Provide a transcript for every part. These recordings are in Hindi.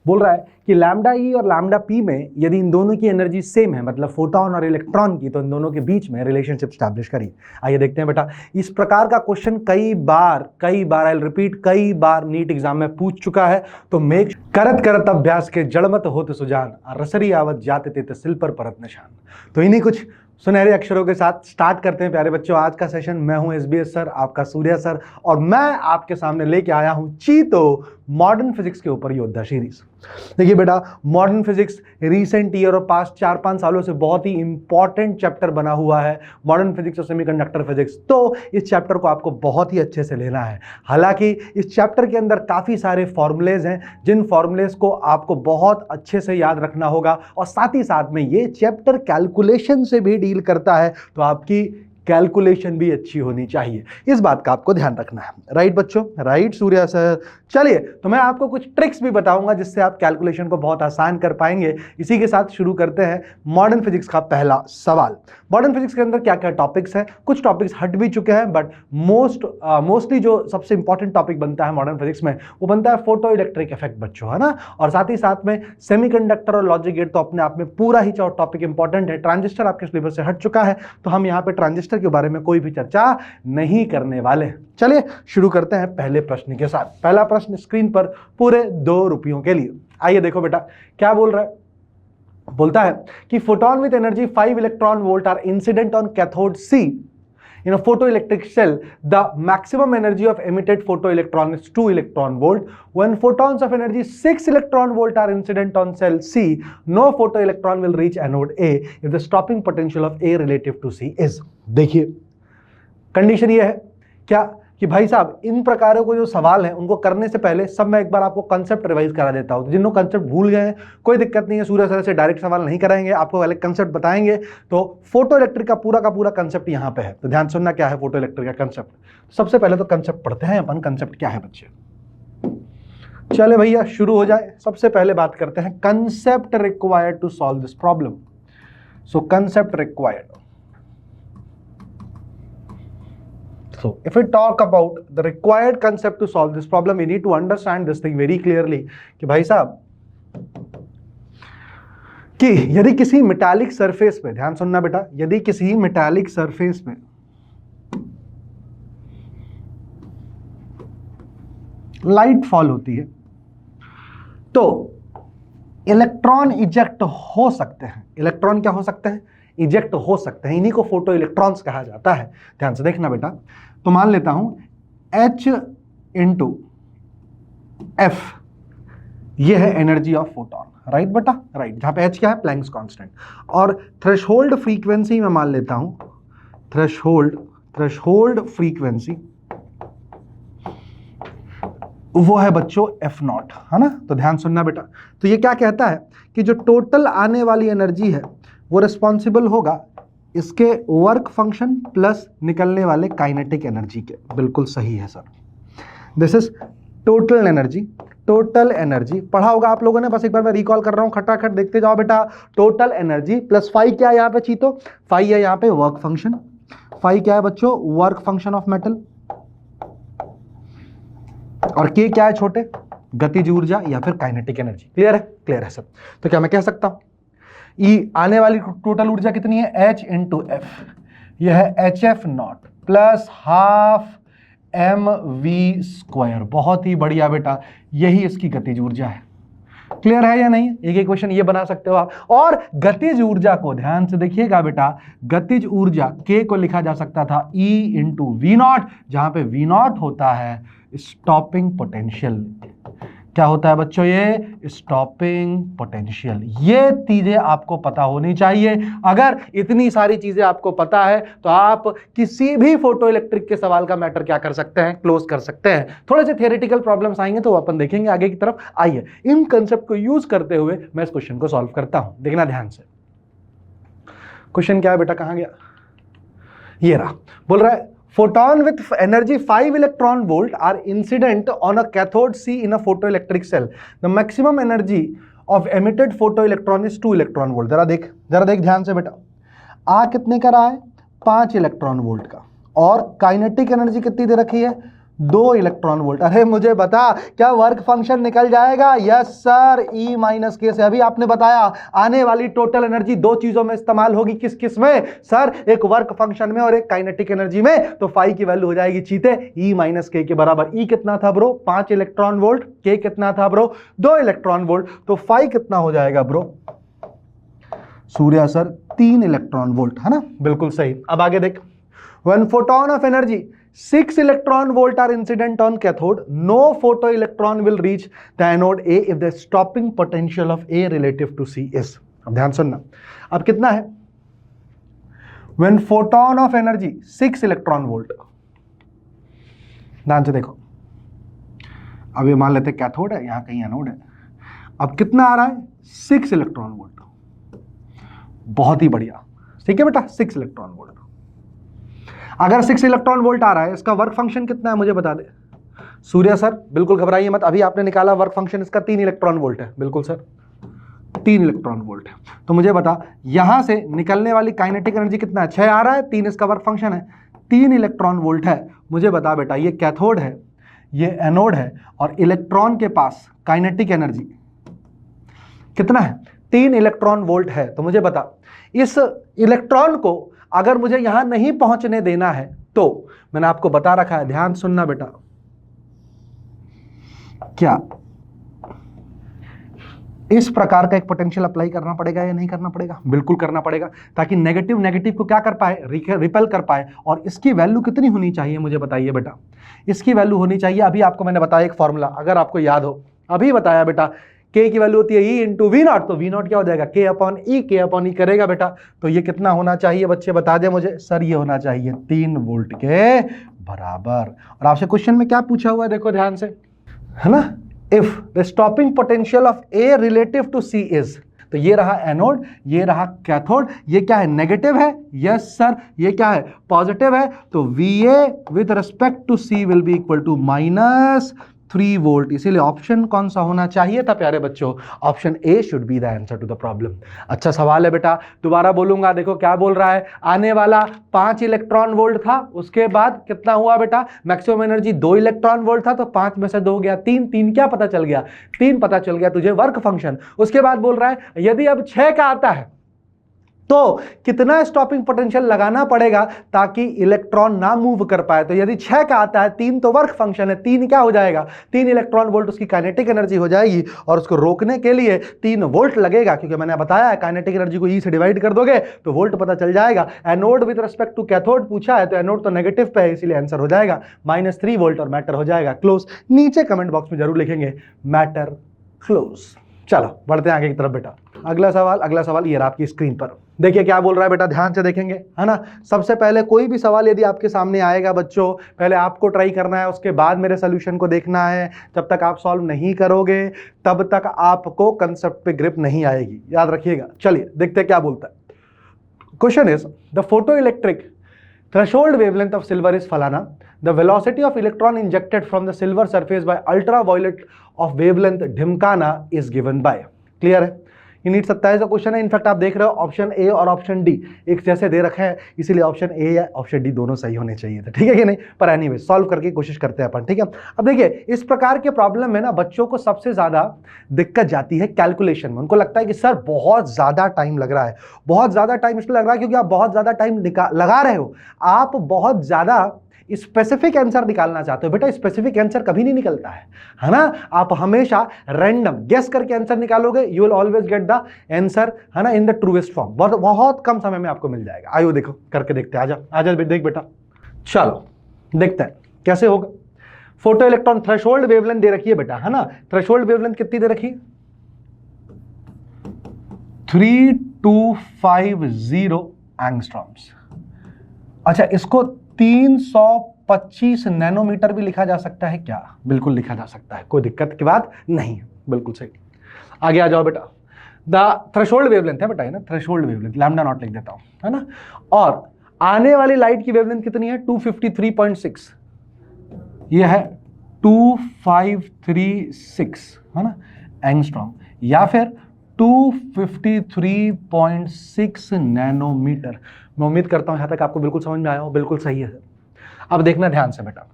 बोल रहा है कि लैम्डा ई और लैम्डा पी में यदि इन दोनों की एनर्जी सेम है, मतलब फोटोन और इलेक्ट्रॉन की, तो इन दोनों के बीच में रिलेशनशिप स्टैब्लिश करिए। आइए देखते हैं बेटा, इस प्रकार का क्वेश्चन कई बार आई रिपीट कई बार नीट एग्जाम में पूछ चुका है। तो मेक करत करत अभ्यास के जड़मत होत सुजान, रसरी आवत जाते ते सिल पर परत निशान। तो इन्हीं कुछ सुनहरे अक्षरों के साथ स्टार्ट करते हैं प्यारे बच्चों आज का सेशन। मैं हूं एसबीएस सर, आपका सूर्या सर, और मैं आपके सामने लेके आया हूं चीतो मॉडर्न फिजिक्स के ऊपर योद्धा सीरीज। देखिए बेटा, मॉडर्न फिजिक्स रिसेंट ईयर और पास्ट 4-5 सालों से बहुत ही इंपॉर्टेंट चैप्टर बना हुआ है, मॉडर्न फिजिक्स और सेमीकंडक्टर फिजिक्स। तो इस चैप्टर को आपको बहुत ही अच्छे से लेना है। हालांकि इस चैप्टर के अंदर काफी सारे फॉर्मूलेज हैं जिन फॉर्मूलेज को आपको बहुत अच्छे से याद रखना होगा, और साथ ही साथ में ये चैप्टर कैलकुलेशन से भी डील करता है, तो आपकी कैलकुलेशन भी अच्छी होनी चाहिए। इस बात का आपको ध्यान रखना है। राइट बच्चों, राइट सूर्या सर। चलिए, तो मैं आपको कुछ ट्रिक्स भी बताऊंगा जिससे आप कैलकुलेशन को बहुत आसान कर पाएंगे। इसी के साथ शुरू करते हैं मॉडर्न फिजिक्स का पहला सवाल। मॉडर्न फिजिक्स के अंदर क्या क्या टॉपिक्स हैं, कुछ टॉपिक्स हट भी चुके हैं, बट मोस्टली जो सबसे इंपॉर्टेंट टॉपिक बनता है मॉडर्न फिजिक्स में वो बनता है फोटो इलेक्ट्रिक इफेक्ट बच्चों, है ना। और साथ ही साथ में सेमीकंडक्टर और लॉजिक गेट तो अपने आप में पूरा ही टॉपिक इंपॉर्टेंट है। ट्रांजिस्टर आपके सिलेबस से हट चुका है, तो हम यहाँ पे ट्रांजिस्टर के बारे में कोई भी चर्चा नहीं करने वाले। चलिए शुरू करते हैं पहले प्रश्न के साथ। पहला प्रश्न स्क्रीन पर पूरे 2 रुपयों के लिए। आइए देखो बेटा क्या बोल रहा है। बोलता है कि photon with energy 5 electron volt are incident on cathode C in a photoelectric cell. The maximum energy of emitted photoelectron is 2 electron volt. When photons of energy 6 electron volt are incident on cell C, no photoelectron will reach anode A if the stopping potential of A relative to C is. देखिए कंडीशन ये है क्या कि भाई साहब इन प्रकारों को जो सवाल हैं उनको करने से पहले सब मैं एक बार आपको कंसेप्ट रिवाइज करा देता हूं। तो जिन लोग कंसेप्ट भूल गए हैं कोई दिक्कत नहीं है, सूर्य सर से डायरेक्ट सवाल नहीं कराएंगे, आपको पहले कंसेप्ट बताएंगे। तो फोटो इलेक्ट्रिक का पूरा कंसेप्ट यहां पे है, तो ध्यान सुनना क्या है फोटो इलेक्ट्रिक का कंसेप्ट। सबसे पहले तो कंसेप्ट पढ़ते हैं अपन, कंसेप्ट क्या है बच्चे। चले भैया शुरू हो जाए। सबसे पहले बात करते हैं concept required to solve this problem. So concept required, so if we talk about the required concept to solve this problem, we need to understand this thing very clearly कि भाई साहब कि यदि किसी मेटालिक सरफेस पे, ध्यान सुनना बेटा, यदि किसी मेटालिक सरफेस पे लाइट फॉल होती है तो इलेक्ट्रॉन इजेक्ट हो सकते हैं। इलेक्ट्रॉन क्या हो सकते हैं? इजेक्ट हो सकते हैं। इन्हीं को फोटो इलेक्ट्रॉन्स कहा जाता है। ध्यान से देखना बेटा, तो मान लेता हूं H इंटू F, ये है एनर्जी ऑफ फोटोन, राइट बेटा, राइट, जहां पे H क्या है? Planck's constant. और थ्रेशोल्ड फ्रीक्वेंसी में मान लेता हूं थ्रेशोल्ड फ्रीक्वेंसी वो है बच्चों F0, है ना। तो ध्यान सुनना बेटा, तो ये क्या कहता है कि जो टोटल आने वाली एनर्जी है वो रिस्पॉन्सिबल होगा इसके वर्क फंक्शन प्लस निकलने वाले काइनेटिक एनर्जी के। बिल्कुल सही है sir, this is total energy. Total energy पढ़ा होगा आप लोगों ने, बस एक बार मैं रिकॉल कर रहा हूं, खटाखट देखते जाओ बेटा। टोटल एनर्जी प्लस फाई क्या है यहाँ पे चीतो? फाई है यहाँ पे वर्क फंक्शन। फाई क्या है बच्चों? Work function of metal. और के क्या है छोटे? गतिज ऊर्जा या फिर काइनेटिक एनर्जी। क्लियर है? क्लियर है सर। तो क्या मैं कह सकता हूं ई आने वाली टोटल ऊर्जा कितनी है? H इंटू एफ, यह है HF0 प्लस हाफ mv²। बहुत ही बढ़िया बेटा, यही इसकी गतिज ऊर्जा है। क्लियर है या नहीं? एक एक क्वेश्चन ये बना सकते हो आप। और गतिज ऊर्जा को ध्यान से देखिएगा बेटा, गतिज ऊर्जा K को लिखा जा सकता था E इंटू V0, जहां पे V0 होता है स्टॉपिंग पोटेंशियल। क्या होता है बच्चों? ये स्टॉपिंग पोटेंशियल। ये चीजें आपको पता होनी चाहिए। अगर इतनी सारी चीजें आपको पता है तो आप किसी भी फोटो इलेक्ट्रिक के सवाल का मैटर क्या कर सकते हैं? क्लोज कर सकते हैं। थोड़े से थियोरेटिकल प्रॉब्लम्स आएंगे तो अपन देखेंगे आगे की तरफ। आइए इन कंसेप्ट को यूज करते हुए मैं इस क्वेश्चन को सॉल्व करता हूं। देखना ध्यान से, क्वेश्चन क्या है बेटा, कहां गया? ये रहा। बोल रहा है photon with energy 5 electron volt are incident on a cathode C in a photoelectric cell. The maximum energy of emitted photoelectron is 2 electron volt. जरा देख ध्यान से बेटा, आ कितने का रहा है? 5 इलेक्ट्रॉन वोल्ट का। और काइनेटिक एनर्जी कितनी दे रखी है? 2 इलेक्ट्रॉन वोल्ट। अरे मुझे बता क्या वर्क फंक्शन निकल जाएगा? यस सर, E माइनस के से। अभी आपने बताया आने वाली टोटल एनर्जी दो चीजों में इस्तेमाल होगी, किस किस में सर? एक वर्क फंक्शन में और एक काइनेटिक एनर्जी में। तो फाई की वैल्यू हो जाएगी चीते E माइनस के बराबर। E कितना था ब्रो? 5 electron volt. K कितना था ब्रो? 2 electron volt. तो फाई कितना हो जाएगा bro? Surya sir 3 electron volt, है ना? बिल्कुल सही। अब आगे देख, when photon of energy 6 electron volt are incident on cathode, no photoelectron will reach the anode A if the stopping potential of A relative to C is। अब ध्यान सुनना, अब कितना है? When photon of energy 6 electron volt, ध्यान से देखो, अब ये मान लेते कैथोड है, यहां कहीं एनोड है। अब कितना आ रहा है? 6 इलेक्ट्रॉन वोल्ट। बहुत ही बढ़िया, ठीक है बेटा, 6 इलेक्ट्रॉन वोल्ट। अगर 6 इलेक्ट्रॉन वोल्ट आ रहा है, इसका वर्क फंक्शन कितना है मुझे बता दे सूर्य सर। बिल्कुल घबराइए मत, अभी आपने निकाला वर्क फंक्शन, इसका 3 इलेक्ट्रॉन वोल्ट है। बिल्कुल सर, 3 इलेक्ट्रॉन वोल्ट है। तो मुझे बता यहां से निकलने वाली काइनेटिक एनर्जी कितना है? 6 आ रहा है, 3 इसका वर्क फंक्शन है, 3 इलेक्ट्रॉन वोल्ट है। मुझे बता बेटा, ये कैथोड है, ये एनोड है, और इलेक्ट्रॉन के पास काइनेटिक एनर्जी कितना है? 3 इलेक्ट्रॉन वोल्ट है। तो मुझे बता, इस इलेक्ट्रॉन को अगर मुझे यहां नहीं पहुंचने देना है तो मैंने आपको बता रखा है, ध्यान सुनना बेटा, क्या इस प्रकार का एक पोटेंशियल अप्लाई करना पड़ेगा या नहीं करना पड़ेगा? बिल्कुल करना पड़ेगा, ताकि नेगेटिव नेगेटिव को क्या कर पाए? रिपेल कर पाए। और इसकी वैल्यू कितनी होनी चाहिए मुझे बताइए बेटा? इसकी वैल्यू होनी चाहिए, अभी आपको मैंने बताया एक फॉर्मूला, अगर आपको याद हो, अभी बताया बेटा, K की वैल्यू होती है E इंटू वी नॉट। तो वी नॉट क्या हो जाएगा? K अपॉन E करेगा बेटा। तो ये कितना होना चाहिए बच्चे, बता दे मुझे। सर ये होना चाहिए 3 वोल्ट के बराबर। और आपसे क्वेश्चन में क्या पूछा हुआ है देखो ध्यान से, है ना? If the stopping potential of A relative to C is, तो ये रहा एनोड, ये रहा कैथोड, ये क्या है? नेगेटिव है। यस सर, ये क्या है? पॉजिटिव है। तो VA with respect to C will be equal to -3 volt. इसीलिए ऑप्शन कौन सा होना चाहिए था प्यारे बच्चों? Option A should be the answer to the problem. अच्छा सवाल है बेटा, दोबारा बोलूंगा, देखो क्या बोल रहा है। आने वाला 5 इलेक्ट्रॉन वोल्ट था, उसके बाद कितना हुआ बेटा? मैक्सिमम एनर्जी 2 इलेक्ट्रॉन वोल्ट था, तो 5 में से 2 गया 3। 3 क्या पता चल गया? 3 पता चल गया तुझे वर्क फंक्शन। उसके बाद बोल रहा है यदि अब 6 का आता है तो कितना स्टॉपिंग पोटेंशियल लगाना पड़ेगा ताकि इलेक्ट्रॉन ना मूव कर पाए? तो यदि 6 का आता है, 3 तो वर्क फंक्शन है, 3 क्या हो जाएगा? 3 इलेक्ट्रॉन वोल्ट उसकी काइनेटिक एनर्जी हो जाएगी, और उसको रोकने के लिए 3 वोल्ट लगेगा, क्योंकि मैंने बताया है काइनेटिक एनर्जी को E से डिवाइड कर दोगे तो वोल्ट पता चल जाएगा। Anode with respect to cathode पूछा है, तो एनोड तो नेगेटिव पे है, इसीलिए आंसर हो जाएगा -3 वोल्ट, और मैटर हो जाएगा क्लोज। नीचे कमेंट बॉक्स में जरूर लिखेंगे मैटर क्लोज। चलो बढ़ते हैं आगे की तरफ बेटा। अगला सवाल ये रहा आपकी स्क्रीन पर। देखिए क्या बोल रहा है बेटा, ध्यान से देखेंगे, है ना? सबसे पहले कोई भी सवाल यदि आपके सामने आएगा बच्चों, पहले आपको ट्राई करना है, उसके बाद मेरे सोल्यूशन को देखना है। जब तक आप सॉल्व नहीं करोगे तब तक आपको कंसेप्ट पे ग्रिप नहीं आएगी, याद रखिएगा। चलिए देखते हैं क्या बोलता है। Question is the photo electric threshold wavelength of silver is falana. The velocity of electron injected from the silver surface by ultraviolet of wavelength ढिमकाना is given by। Clear है? ये नीट 27 का क्वेश्चन है। इनफैक्ट आप देख रहे हो ऑप्शन ए और ऑप्शन डी एक जैसे दे रखे हैं, इसीलिए ऑप्शन ए या ऑप्शन डी दोनों सही होने चाहिए थे, ठीक है कि नहीं? पर एनीवे सॉल्व करके कोशिश करते हैं अपन, ठीक है? अब देखिए इस प्रकार के प्रॉब्लम में ना बच्चों को सबसे ज्यादा दिक्कत जाती है कैलकुलेशन में। उनको लगता है कि सर बहुत ज्यादा टाइम लग रहा है। बहुत ज्यादा टाइम इसलिए लग रहा है क्योंकि आप बहुत ज्यादा टाइम लगा रहे हो, आप बहुत ज्यादा स्पेसिफिक आंसर निकालना चाहते हो। बेटा स्पेसिफिक आंसर कभी नहीं निकलता है ना? आप हमेशा रैंडम गेस करके आंसर निकालोगे, you will always get the answer, है ना, इन द ट्रूएस्ट फॉर्म। बहुत कम समय में आपको मिल जाएगा। आइए देखो करके देखते हैं। आजा देख बेटा, चलो देखते हैं कैसे होगा। फोटो इलेक्ट्रॉन थ्रेशोल्ड वेवलेंथ दे रखी है बेटा, है ना? थ्रेशोल्ड वेवलेंथ कितनी दे रखी है? 3250 एंगस्ट्रॉम्स। अच्छा इसको 325 नैनोमीटर भी लिखा जा सकता है क्या? बिल्कुल लिखा जा सकता है, कोई दिक्कत की बात नहीं है, बिल्कुल सही। आगे आ जाओ बेटा। द थ्रेशोल्ड वेवलेंथ है बेटा, है ना? थ्रेशोल्ड वेवलेंथ लैम्डा नॉट लिख देता हूं, है ना? और आने वाली लाइट की वेवलेंथ कितनी है? 253.6। ये है 2536, है ना, एंगस्ट्रॉम, या फिर 253.6 नैनोमीटर। मैं उम्मीद करता हूं यहां तक आपको बिल्कुल समझ में आया हो। बिल्कुल सही है। अब देखना ध्यान से बेटा,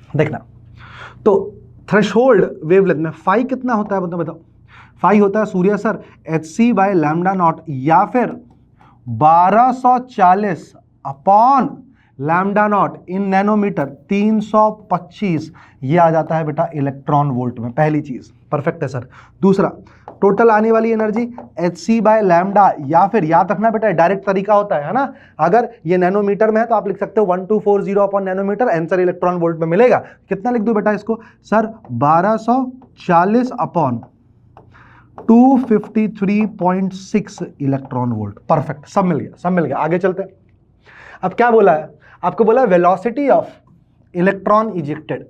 देखना, तो थ्रेशोल्ड वेवलेंथ में फाई कितना होता है बताओ? फाई होता है सूर्य sir hc by lambda nought या फिर 1240 upon lambda nought in nanometer 325, ये आ जाता है बेटा इलेक्ट्रॉन वोल्ट में। पहली चीज परफेक्ट है सर। दूसरा, टोटल आने वाली एनर्जी hc बाय लैम्डा, या फिर याद रखना बेटा डायरेक्ट तरीका होता है ना, अगर ये नैनोमीटर में है तो आप लिख सकते हो 1240 upon nanometer, answer electron volt में मिलेगा। कितना लिख दूं बेटा इसको sir? 1240 upon 253.6 electron volt. Perfect, सब मिल गया, सब मिल गया। आगे चलते हैं। अब क्या बोला है आपको? बोला है velocity of electron ejected.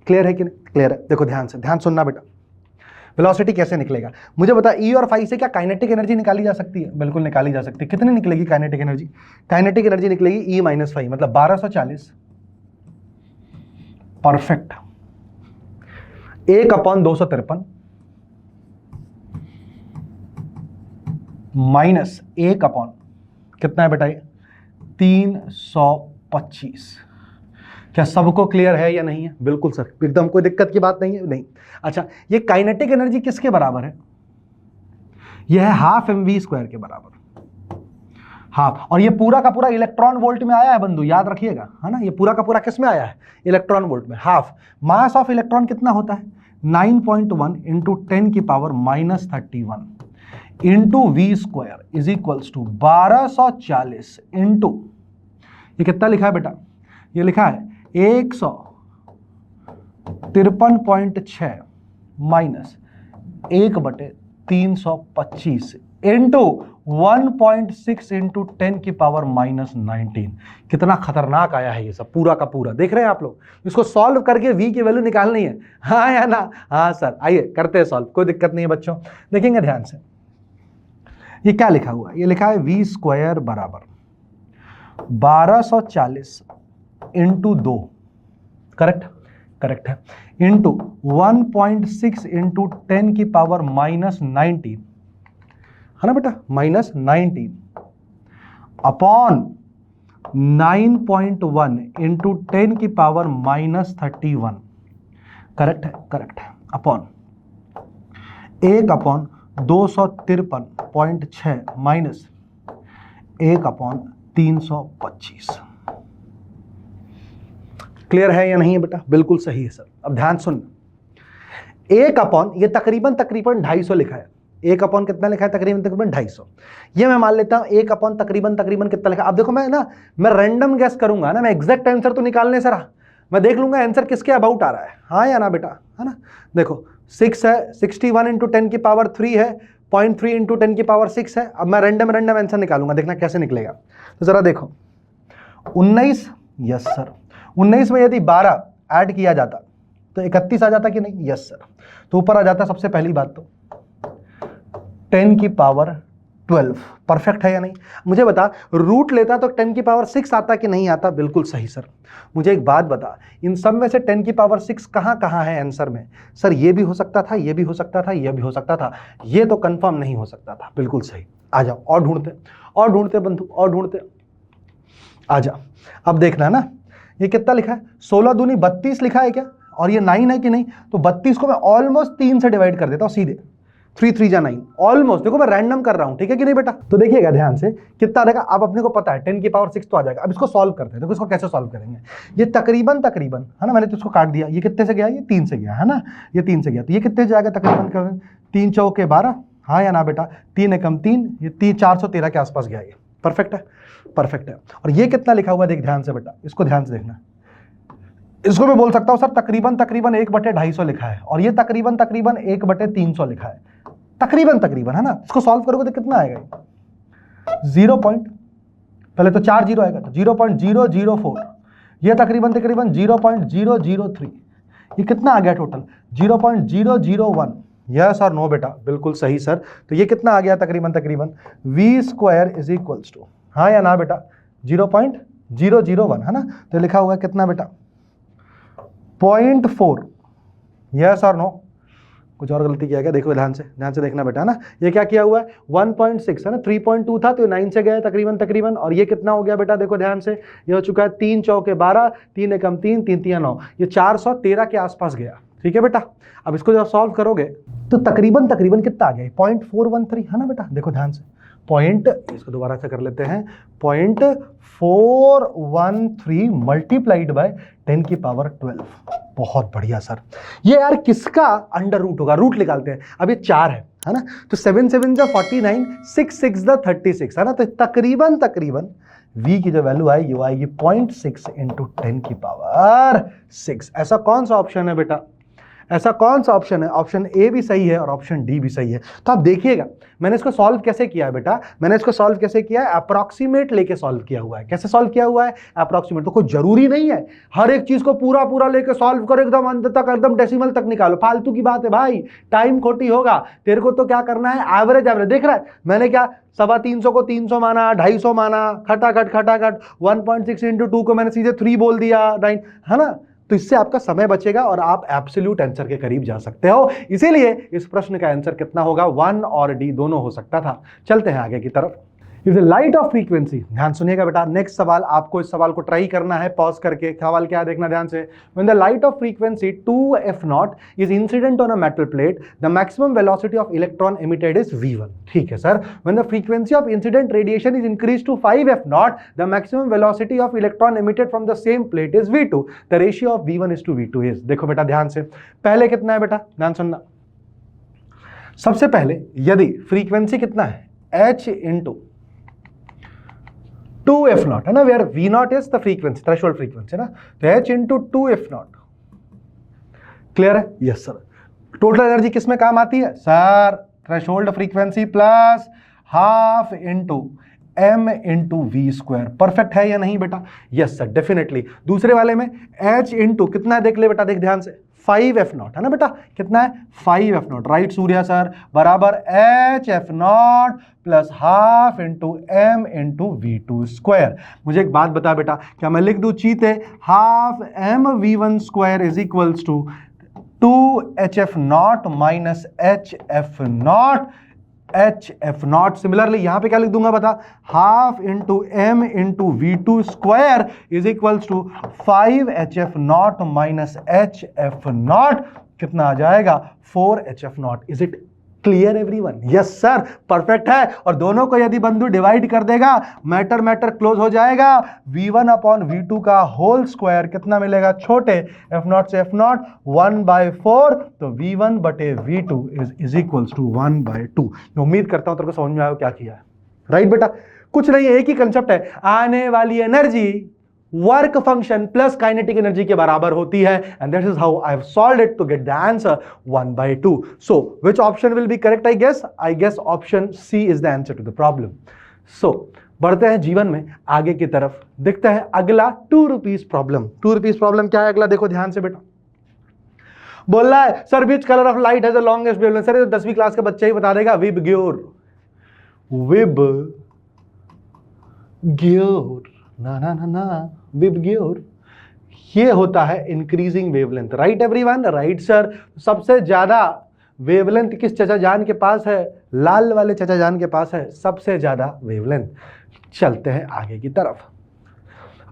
Clear है कि नहीं? क्लियर है। देखो ध्यान से, ध्यान सुनना बेटा। वेलोसिटी कैसे निकलेगा मुझे बता। ई और फाई से क्या काइनेटिक एनर्जी निकाली जा सकती है? बिल्कुल निकाली जा सकती है। कितनी निकलेगी काइनेटिक एनर्जी? काइनेटिक एनर्जी निकलेगी ई माइनस फाई, मतलब 1240 परफेक्ट 1/253 माइनस 1 कितना है बेटा ये? 325। क्या सबको क्लियर है या नहीं है? बिल्कुल सर, एकदम कोई दिक्कत की बात नहीं है। नहीं, अच्छा, ये काइनेटिक एनर्जी किसके बराबर है? यह है हाफ mv² के बराबर, हाफ। और ये पूरा का पूरा इलेक्ट्रॉन वोल्ट में आया है बंधु, याद रखिएगा, है ना। ये पूरा का पूरा किस में आया है? इलेक्ट्रॉन वोल्ट में। हाफ मास ऑफ इलेक्ट्रॉन कितना होता है? 9.1 into 10⁻³ into v² is equals to 1240 into, ये कितना लिखा है बेटा? ये लिखा है 153.6 माइनस 1/325 इंटू 1.6 इंटू 10⁻⁻19। कितना खतरनाक आया है ये सब पूरा का पूरा। देख रहे हैं आप लोग? इसको सॉल्व करके v की वैल्यू निकालनी है, हाँ या ना? हाँ सर, आइए करते हैं सॉल्व, कोई दिक्कत नहीं है बच्चों। देखेंगे ध्यान से, ये क्या लिखा हुआ है? ये लिखा है v² बराबर 1240 इंटू 2, करेक्ट? करेक्ट है, इंटू 1.6 इंटू 10⁻⁻19, है ना बेटा? -19 अपॉन 9.1 इंटू 10⁻⁻31, करेक्ट है? करेक्ट है, अपॉन 1/253.6 माइनस 1/325। क्लियर है या नहीं है बेटा? बिल्कुल सही है सर। अब ध्यान सुन, 1 ये तकरीबन 250 लिखा है। 1 कितना लिखा है? तकरीबन 250। ये मैं मान लेता हूं 1 तकरीबन कितना लिखा है। अब देखो, मैं रैंडम गैस करूंगा ना, मैं एग्जैक्ट आंसर तो निकालने सर, मैं देख लूंगा आंसर किसके अबाउट आ रहा है, हाँ या ना बेटा? है ना? देखो 6 है, 61 इंटू 10⁻³ है, 0.3 इंटू 10⁻6 है। अब मैं रैंडम आंसर निकालूंगा, देखना कैसे निकलेगा। तो जरा देखो, 19, यस सर, 19 में यदि 12 ऐड किया जाता तो 31 आ जाता कि नहीं? Yes sir. तो ऊपर आ जाता सबसे पहली बात तो 10⁻12। परफेक्ट है या नहीं? मुझे बता, रूट लेता तो 10⁻6 आता कि नहीं आता? बिल्कुल सही सर। मुझे एक बात बता, इन सब में से 10⁻6 कहाँ कहाँ है आंसर में? सर ये भी हो सकता था, ये भी हो सकता था, ये भी हो सकता था, ये तो कंफर्म नहीं हो सकता था। बिल्कुल सही। आ जाओ और ढूंढते बंधु, और ढूंढते। आ जाओ, अब देखना ना, ये कितना लिखा है? 16 दूनी 32 लिखा है क्या? और ये 9 है कि नहीं? तो 32 को मैं ऑलमोस्ट 3 से डिवाइड कर देता हूं सीधे, 3 3 जा 9 ऑलमोस्ट। देखो मैं रैंडम कर रहा हूं, ठीक है कि नहीं बेटा? तो देखिएगा ध्यान से, कितना आएगा? अब अपने को पता है 10⁻6 तो आ जाएगा। अब इसको सॉल्व करते हैं। देखो इसको कैसे सॉल्व करेंगे। ये तकरीबन है ना, मैंने तो इसको काट दिया। ये कितने से गया? ये 3 से गया, है ना? ये 3 से गया, तो ये कितने जाएगा? तकरीबन 3 चौके 12, हाँ या ना बेटा? 3 एकम 3, ये 413 के आसपास गया। ये परफेक्ट है, परफेक्ट है। और ये कितना लिखा हुआ देख ध्यान से बेटा, इसको ध्यान से देखना। इसको मैं बोल सकता हूं सर तकरीबन 1/250 लिखा है, और ये तकरीबन 1/300 लिखा है। तकरीबन, है ना? इसको सॉल्व करोगे तो कितना आएगा? 0 पहले तो 4 जीरो आएगा, तो 0.004, ये तकरीबन 0.003, ये कितना आ गया टोटल? 0.001। यस और नो बेटा? बिल्कुल सही सर। तो ये कितना आ गया तकरीबन v² इज इक्वल्स टू, हाँ या ना बेटा? 0.001, है ना? तो लिखा हुआ है कितना बेटा? 0.4। यस और नो? कुछ और गलती किया क्या, देखो ध्यान से देखना बेटा ना, ये क्या किया हुआ है 1.6 है ना, 3.2 था तो 9 से गया तकरीबन, और ये कितना हो गया बेटा, देखो ध्यान से, ये हो चुका है 3 चौके 12, 3 एकम 3, 3 तिया 9, ये 413 के आसपास गया। ठीक है बेटा, अब इसको जब सॉल्व करोगे तो तकरीबन कितना आ गया, 0.413 है ना बेटा, देखो ध्यान से, इसको दोबारा से कर लेते हैं, 0.413 मल्टीप्लाइड बाय 10 की पावर 12। बहुत बढ़िया सर, ये यार किसका अंडर रूट होगा, रूट निकालते हैं। अब ये 4 है ना, तो 7 7 जा 49, 6 6 जा 36 है ना, तो तकरीबन v की जो वैल्यू आएगी वो आएगी 0.6 इंटू 10 की पावर 6। ऐसा कौन सा ऑप्शन है बेटा, ऐसा कौन सा ऑप्शन है, ऑप्शन ए भी सही है और ऑप्शन डी भी सही है। तो आप देखिएगा मैंने इसको सॉल्व कैसे किया है बेटा, मैंने इसको सॉल्व कैसे किया है, अप्रॉक्सीमेट लेके सॉल्व किया हुआ है। कैसे सॉल्व किया हुआ है, अप्रॉक्सीमेट। तो कोई जरूरी नहीं है हर एक चीज को पूरा लेके सॉल्व करो, एकदम अंत तक, एकदम डेसिमल तक निकालो, फालतू की बात है भाई, टाइम खोटी होगा। तेरे को तो क्या करना है, एवरेज देख रहा है मैंने क्या 350 को 300 माना, 250 माना, खटाखट 1.6 इंटू 2 को मैंने सीधे 3 बोल दिया, 9 है ना। तो इससे आपका समय बचेगा और आप एब्सोल्यूट आंसर के करीब जा सकते हो। इसीलिए इस प्रश्न का आंसर कितना होगा, 1 और डी दोनों हो सकता था। चलते हैं आगे की तरफ। इज लाइट ऑफ फ्रीक्वेंसी, ध्यान सुनिएगा बेटा, नेक्स्ट सवाल आपको इस सवाल को ट्राई करना है पॉज करके। सवाल क्या है देखना ध्यान से। When the light of frequency 2f0 is incident on a metal plate, the maximum velocity of electron emitted is v1। ठीक है sir, when the frequency of incident radiation is increase to 5f0, the maximum velocity of electron emitted from the same plate is v2। The ratio of v1 is to v2 is, देखो बेटा ध्यान से, पहले कितना है बेटा, ध्यान सुनना। सबसे पहले यदि फ्रीक्वेंसी कितना है, h इंटू 2f0 है ना, where v0 is the frequency, threshold frequency ना, तो h इंटू 2f0। क्लियर है, यस सर। टोटल एनर्जी किस में काम आती है sir, threshold frequency plus half into m into V square. Perfect है या नहीं बेटा, यस सर डेफिनेटली। दूसरे वाले में h इंटू कितना है देख ले बेटा, देख ध्यान से, 5f0 है ना बेटा, कितना है 5f0, राइट सूर्या सर, बराबर hf0 plus half into m into v2 square. मुझे एक बात बता बेटा, क्या मैं लिख दूं चीते, half m v1 square is equals to 2hf0 minus hf0। Similarly यहां पे क्या लिख दूंगा बता, half into m into v2 square is equals to 5hf0 minus hf0, कितना आ जाएगा 4hf0। Is it clear everyone, yes sir, perfect है। और दोनों को यदि बंधु डिवाइड कर देगा, मैटर क्लोज हो जाएगा, v1 अपॉन v2 का होल स्क्वायर कितना मिलेगा, छोटे f0 से f0 1/4, तो v1 बटे v2 इज इक्वल्स टू 1/2। उम्मीद करता हूं तेरे को समझ में आया क्या किया है, राइट बेटा। कुछ नहीं, एक ही कंसेप्ट है, आने वाली energy work function plus kinetic energy के बराबर होती है, and that is how I have solved it to get the answer 1/2। So which option will be correct, I guess option C is the answer to the problem. So बढ़ते हैं जीवन में आगे की तरफ, देखते हैं अगला 2 रुपीज प्रॉब्लम। 2 रुपीज प्रॉब्लम क्या है अगला, देखो ध्यान से बेटा। बोल रहा है sir which colour of light has the longest wavelength. Sir 10वीं क्लास का बच्चा ही बता देगा, विबग्योर ना विबग्योर, ये होता है increasing wavelength, right everyone, right sir. सबसे ज्यादा वेवलेंथ किस चचा जान के पास है, लाल वाले चचा जान के पास है सबसे ज्यादा वेवलेंथ। चलते हैं आगे की तरफ,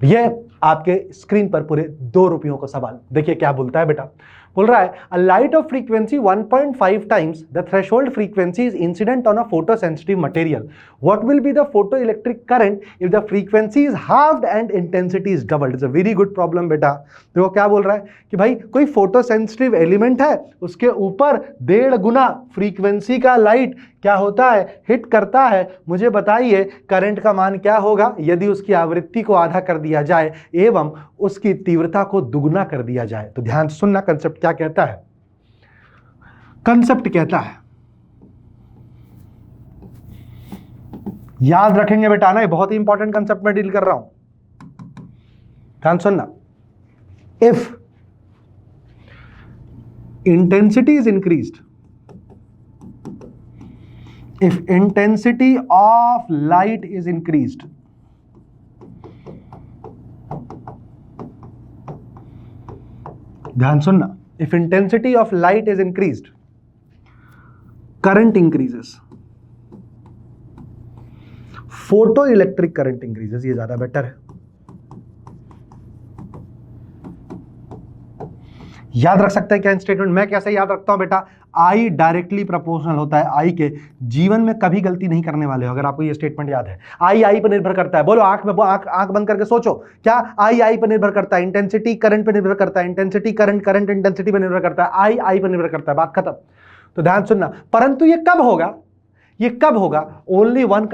ये आपके स्क्रीन पर पूरे 2 रुपयों का सवाल, देखिए क्या बोलता है बेटा। बोल रहा है a light of frequency 1.5 times the threshold frequency is incident on a photosensitive material, what will be the photoelectric current if the frequency is halved and intensity is doubled. It's a very good problem बेटा। देखो क्या बोल रहा है कि भाई कोई फोटोसेंसिटिव एलिमेंट है, उसके ऊपर 1.5 गुना फ्रीक्वेंसी का लाइट क्या होता है, हिट करता है। मुझे बताइए करंट का मान क्या होगा यदि उसकी आवृत्ति को आधा कर दिया जाए एवं उसकी तीव्रता को दुगुना कर दिया जाए। तो ध्यान से सुनना, कंसेप्ट क्या कहता है, कंसेप्ट कहता है, याद रखेंगे बेटा ना, ये बहुत ही इंपॉर्टेंट कंसेप्ट में डील कर रहा हूं, ध्यान सुनना। If intensity is increased, if intensity of light is increased, ध्यान सुनना, if intensity of light is increased, current increases, photo electric current increases, ये ज्यादा बेटर है। याद रख सकते हैं क्या स्टेटमेंट? मैं कैसे याद रखता हूं बेटा? आई डायरेक्टली प्रोपोर्शनल होता है आई के। जीवन में कभी गलती नहीं करने वाले हो अगर आपको ये स्टेटमेंट याद है। आई पर निर्भर करता है, बोलो आंख में, आंख बंद करके सोचो, क्या आई पर निर्भर करता है? इंटेंसिटी करंट पर निर्भर करता है, इंटेंसिटी करंट इंटेंसिटी पर निर्भर करता है, आई पर निर्भर करता है, बात खत्म। तो ध्यान सुनना, परंतु ये कब होगा? ये कब होगा? Only one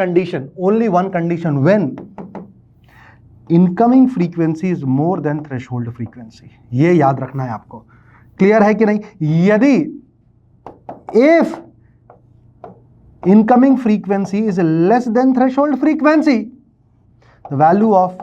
condition, when incoming frequency is more than threshold frequency. ये याद रखना है आपको। क्लियर है कि नहीं? यदि if incoming frequency is less than threshold frequency, the value of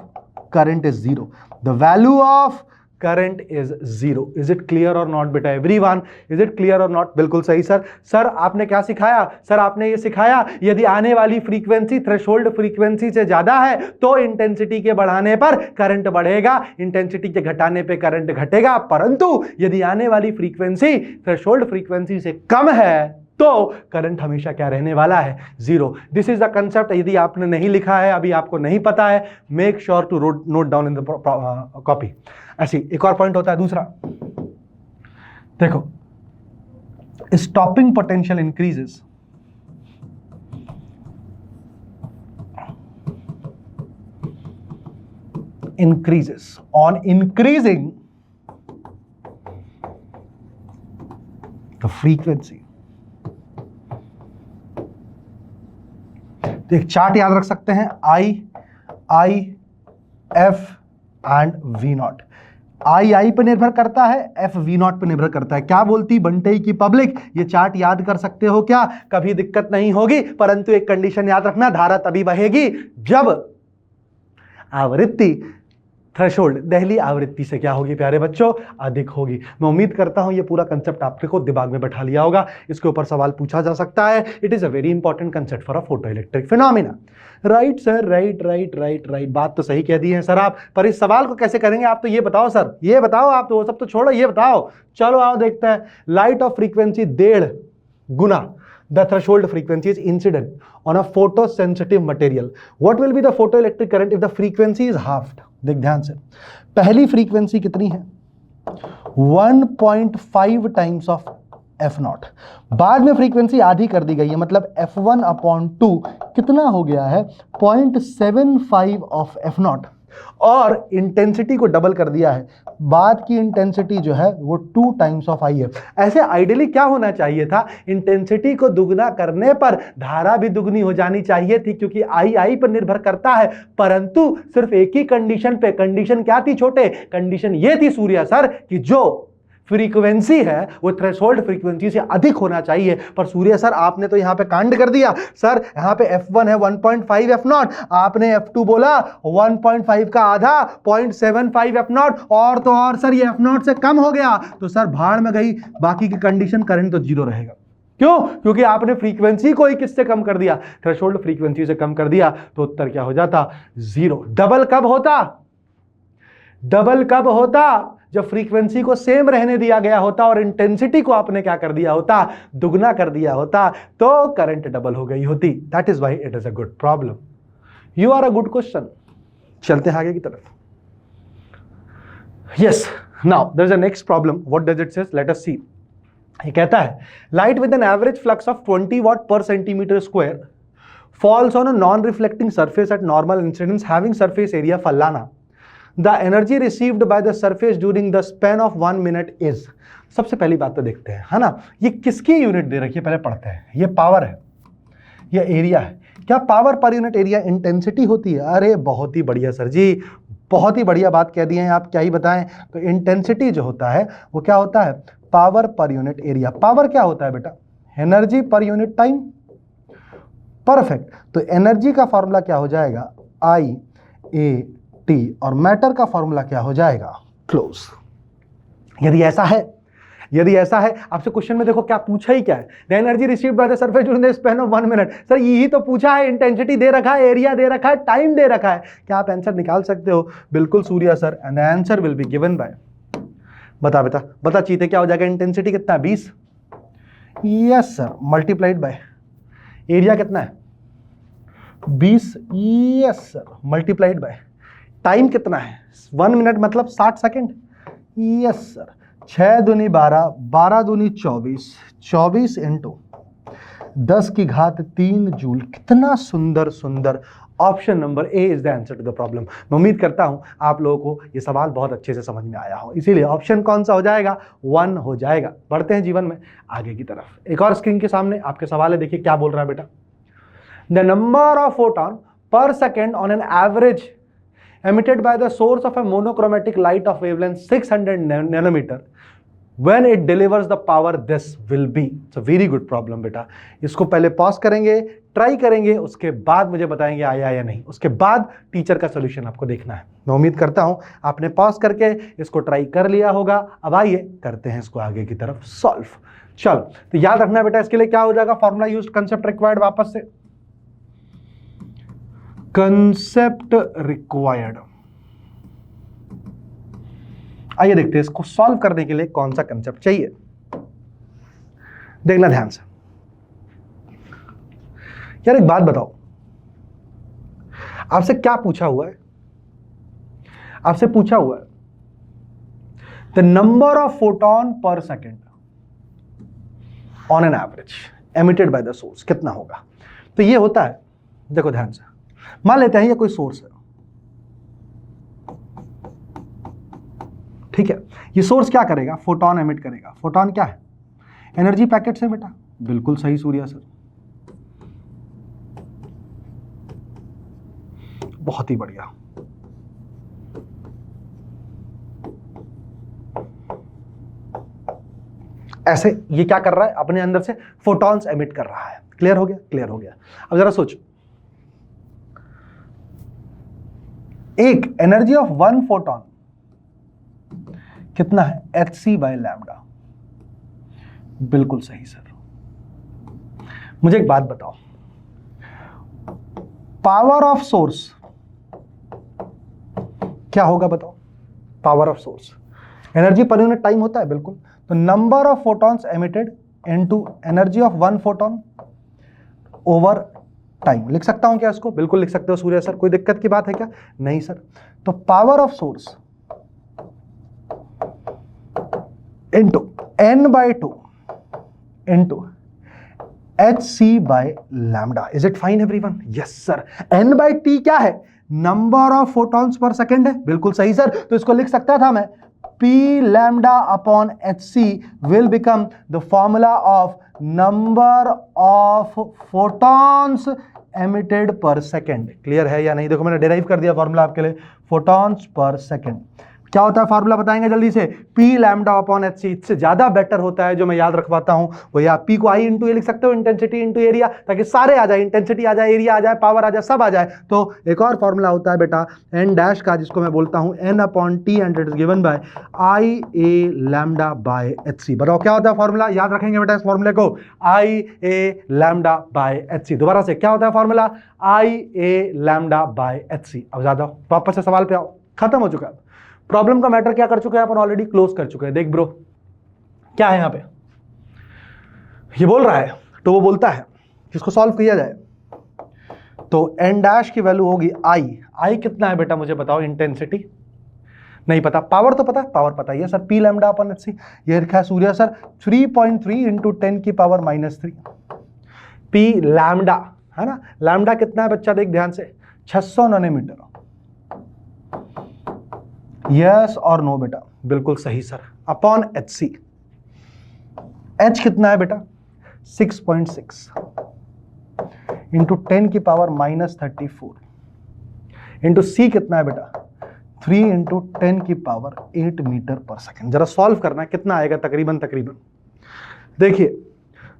current is zero. The value of current is zero. Is it clear और नॉट बेटा एवरीवन? इज इट क्लियर और नॉट? बिल्कुल सही सर। सर आपने क्या सिखाया? सर आपने ये सिखाया यदि आने वाली फ्रीक्वेंसी थ्रेशोल्ड फ्रीक्वेंसी से ज्यादा है तो इंटेंसिटी के बढ़ाने पर करंट बढ़ेगा, इंटेंसिटी के घटाने पे करंट घटेगा, परंतु यदि आने वाली फ्रीक्वेंसी थ्रेशोल्ड फ्रीक्वेंसी से कम है तो करंट हमेशा क्या रहने वाला है? Zero. This is the concept. यदि आपने नहीं लिखा है, अभी आपको नहीं पता है, make sure to note down in the copy. ऐसी एक और पॉइंट होता है दूसरा, देखो, stopping potential increases on increasing the frequency. तो एक चार्ट याद रख सकते हैं, I f and V nought. I पर निर्भर करता है, एफ वी नॉट पर निर्भर करता है। क्या बोलती बंटई की पब्लिक? ये चार्ट याद कर सकते हो क्या? कभी दिक्कत नहीं होगी, परंतु एक कंडीशन याद रखना, धारा तभी बहेगी जब आवृत्ति थ्रेशोल्ड दहली आवृत्ति से क्या होगी प्यारे बच्चों? अधिक होगी। मैं उम्मीद करता हूं ये पूरा कंसेप्ट आपने को दिमाग में बैठा लिया होगा। इसके ऊपर सवाल पूछा जा सकता है। It is a very important concept for a photo electric phenomena. Right sir, right. बात तो सही कह दी है सर आप, पर इस सवाल को कैसे करेंगे आप? तो ये बताओ सर, ये बताओ आप, तो वो सब तो छोड़ो, ये बताओ। चलो आओ देखते हैं। Light of frequency 1.5 Guna the threshold frequency is incident on a photosensitive material. What will be the photoelectric current if the frequency is halved? देख ध्यान से, पहली फ्रीक्वेंसी कितनी है? 1.5 टाइम्स ऑफ f0। बाद में फ्रीक्वेंसी आधी कर दी गई है, मतलब f1/2 कितना हो गया है? 0.75 ऑफ f0। और इंटेंसिटी को डबल कर दिया है, बाद की इंटेंसिटी जो है वो 2 टाइम्स ऑफ आई है। ऐसे आइडियली क्या होना चाहिए था? इंटेंसिटी को दुगना करने पर धारा भी दुगनी हो जानी चाहिए थी, क्योंकि आई पर निर्भर करता है, परंतु सिर्फ एक ही कंडीशन पे। कंडीशन क्या थी छोटे? कंडीशन ये थी सूर्या सर कि जो फ्रीक्वेंसी है वो थ्रेशोल्ड फ्रीक्वेंसी से अधिक होना चाहिए। पर सूर्य सर आपने तो यहां पे कांड कर दिया सर। यहां पे f1 है 1.5 f0, आपने f2 बोला 1.5 का आधा 0.75 f0, और तो और सर ये f0 से कम हो गया तो सर भाड़ में गई बाकी की कंडीशन, करंट तो जीरो रहेगा। क्यों? क्योंकि आपने फ्रीक्वेंसी को ही किससे कम कर दिया? थ्रेशोल्ड फ्रीक्वेंसी से कम कर दिया, तो उत्तर क्या हो जाता? जीरो। डबल कब होता? डबल कब होता? जब फ्रीक्वेंसी को सेम रहने दिया गया होता और इंटेंसिटी को आपने क्या कर दिया होता? दुगना कर दिया होता, तो करंट डबल हो गई होती। That is why it is a good problem. You are a good question. चलते हैं आगे की तरफ। Yes, now there is a next problem. What does it says? Let us see. ये कहता है light with an average flux of 20 watt per centimetre square falls on a non-reflecting surface at normal incidence having surface area फलाना। The energy received by the surface during the span of 1 minute is। सबसे पहली बात तो देखते हैं, है ना, ये किसकी यूनिट दे रखी है पहले पढ़ते हैं। ये पावर है, ये एरिया है। क्या power per unit area intensity होती है? अरे बहुत ही बढ़िया सर जी, बहुत ही बढ़िया बात कह दी है आप, क्या ही बताएं। तो इंटेंसिटी जो होता है वो क्या होता है? Power per unit area. Power क्या होता है बेटा? Energy per unit time. Perfect. तो एनर्जी का फॉर्मूला क्या हो जाएगा? I/A/T, और मैटर का फॉर्मूला क्या हो जाएगा? क्लोज। यदि ऐसा है, आपसे क्वेश्चन में देखो क्या पूछा ही क्या है? The energy received by the surface during the span of 1 minute. Sir यही तो पूछा है, इंटेंसिटी दे रखा है, एरिया दे रखा है, टाइम दे रखा है। क्या आप आंसर निकाल सकते हो? बिल्कुल Surya sir, and the answer will be given by, बता चीते क्या हो जाएगा? इंटेंसिटी कितना? 20 yes sir, multiplied by area कितना है 20, yes sir, multiplied by time कितना है 1 मिनट मतलब 60 सेकेंड, यस सर, 6 दूनी 12, 12 दूनी 24, 24 इंटू 10 की घात 3 जूल। कितना सुंदर सुंदर। Option number A is the answer to the problem. मैं उम्मीद करता हूं आप लोगों को ये सवाल बहुत अच्छे से समझ में आया हो, इसीलिए ऑप्शन कौन सा हो जाएगा 1 हो जाएगा। बढ़ते हैं जीवन में आगे की तरफ। एक और स्क्रीन के सामने आपके सवाल है, देखिए क्या बोल रहा है बेटा। द नंबर ऑफ फोटॉन पर second on an average emitted by the source of a monochromatic light of wavelength 600 nanometer when it delivers the power this will be। It's a very good problem बेटा। इसको पहले पॉज करेंगे, ट्राई करेंगे, उसके बाद मुझे बताएंगे आया या नहीं, उसके बाद टीचर का सोल्यूशन आपको देखना है। मैं उम्मीद करता हूं आपने पॉज करके इसको ट्राई कर लिया होगा। अब आइए करते हैं इसको आगे की तरफ सॉल्व। चलो, तो याद रखना बेटा, इसके लिए क्या हो जाएगा, फॉर्मूला यूज्ड, कंसेप्ट रिक्वायर्ड, वापस से कंसेप्ट रिक्वायर्ड। आइए देखते हैं इसको सॉल्व करने के लिए कौन सा कंसेप्ट चाहिए। देखना ध्यान से यार, एक बात बताओ, आपसे क्या पूछा हुआ है, आपसे पूछा हुआ है द नंबर ऑफ फोटॉन पर second on an average emitted by the source कितना होगा। तो ये होता है, देखो ध्यान से, मान लेते हैं ये कोई सोर्स है, ठीक है। ये सोर्स क्या करेगा, फोटॉन एमिट करेगा। फोटॉन क्या है, एनर्जी पैकेट से बेटा, बिल्कुल सही सूर्या सर, बहुत ही बढ़िया। ऐसे ये क्या कर रहा है, अपने अंदर से फोटॉन्स एमिट कर रहा है। क्लियर हो गया, क्लियर हो गया। अब जरा सोचो, एक एनर्जी ऑफ 1 फोटॉन कितना है, hc बाय लैम्डा। बिल्कुल सही सर। मुझे एक बात बताओ, पावर ऑफ सोर्स क्या होगा बताओ, power of source energy per unit time होता है, बिल्कुल। तो number of photons emitted into energy of 1 photon over time. लिख सकता हूं क्या इसको, बिल्कुल लिख सकते हो सूर्य सर, कोई दिक्कत की बात है क्या, नहीं सर। तो power of source into n/2 into hc by lambda. Is it fine everyone? Yes sir. n/t क्या है, number of photons per second है, बिल्कुल सही सर। तो इसको लिख सकता था मैं, p lambda upon hc will become the formula of number of photons emitted पर सेकेंड। क्लियर है या नहीं? देखो मैंने डेराइव कर दिया फॉर्मूला आपके लिए, फोटॉन्स पर सेकेंड। क्या होता है फॉर्मूला बताएंगे जल्दी से, P लैम्डा अपॉन HC। इससे ज्यादा बेटर होता है जो मैं याद रखवाता हूं वो, या P को I इंटू ए लिख सकते हो, इंटेंसिटी इंटू एरिया, ताकि सारे आ जाए, इंटेंसिटी आ जाए, एरिया आ जाए, पावर आ जाए, सब आ जाए। तो एक और फॉर्मूला होता है बेटा n डैश का, जिसको मैं बोलता हूं n upon T and it is given bye I A lambda by HC। बताओ क्या होता है फॉर्मूला, याद रखेंगे बेटा इस फॉर्मूले को, I A lambda by HC। दोबारा से क्या होता है formula, I A lambda by HC। अब ज्यादा वापस से सवाल पे आओ, खत्म हो चुका है प्रॉब्लम का मैटर, क्या कर चुके हैं अपन, ऑलरेडी क्लोज कर चुके हैं। देख ब्रो क्या है यहां पे, ये बोल रहा है तो वो बोलता है किसको सॉल्व किया जाए, तो n डैश की वैल्यू होगी I कितना है बेटा मुझे बताओ, इंटेंसिटी नहीं पता, पावर तो पता है, पावर पता ही है sir, P lambda upon HC। ये लिखा है सूर्या सर 3.3 इंटू 10 की पावर -3 P लैम्डा, है ना। लैम्डा कितना है बच्चा, देख ध्यान से, 600 नैनोमीटर। यस और नो बेटा, बिल्कुल सही सर, अपॉन HC। H कितना है बेटा, 6.6 इंटू 10 की पावर -34 इंटू C कितना है बेटा, 3 इंटू 10 की पावर 8 मीटर पर सेकेंड। जरा सॉल्व करना है, कितना आएगा तकरीबन तकरीबन। देखिए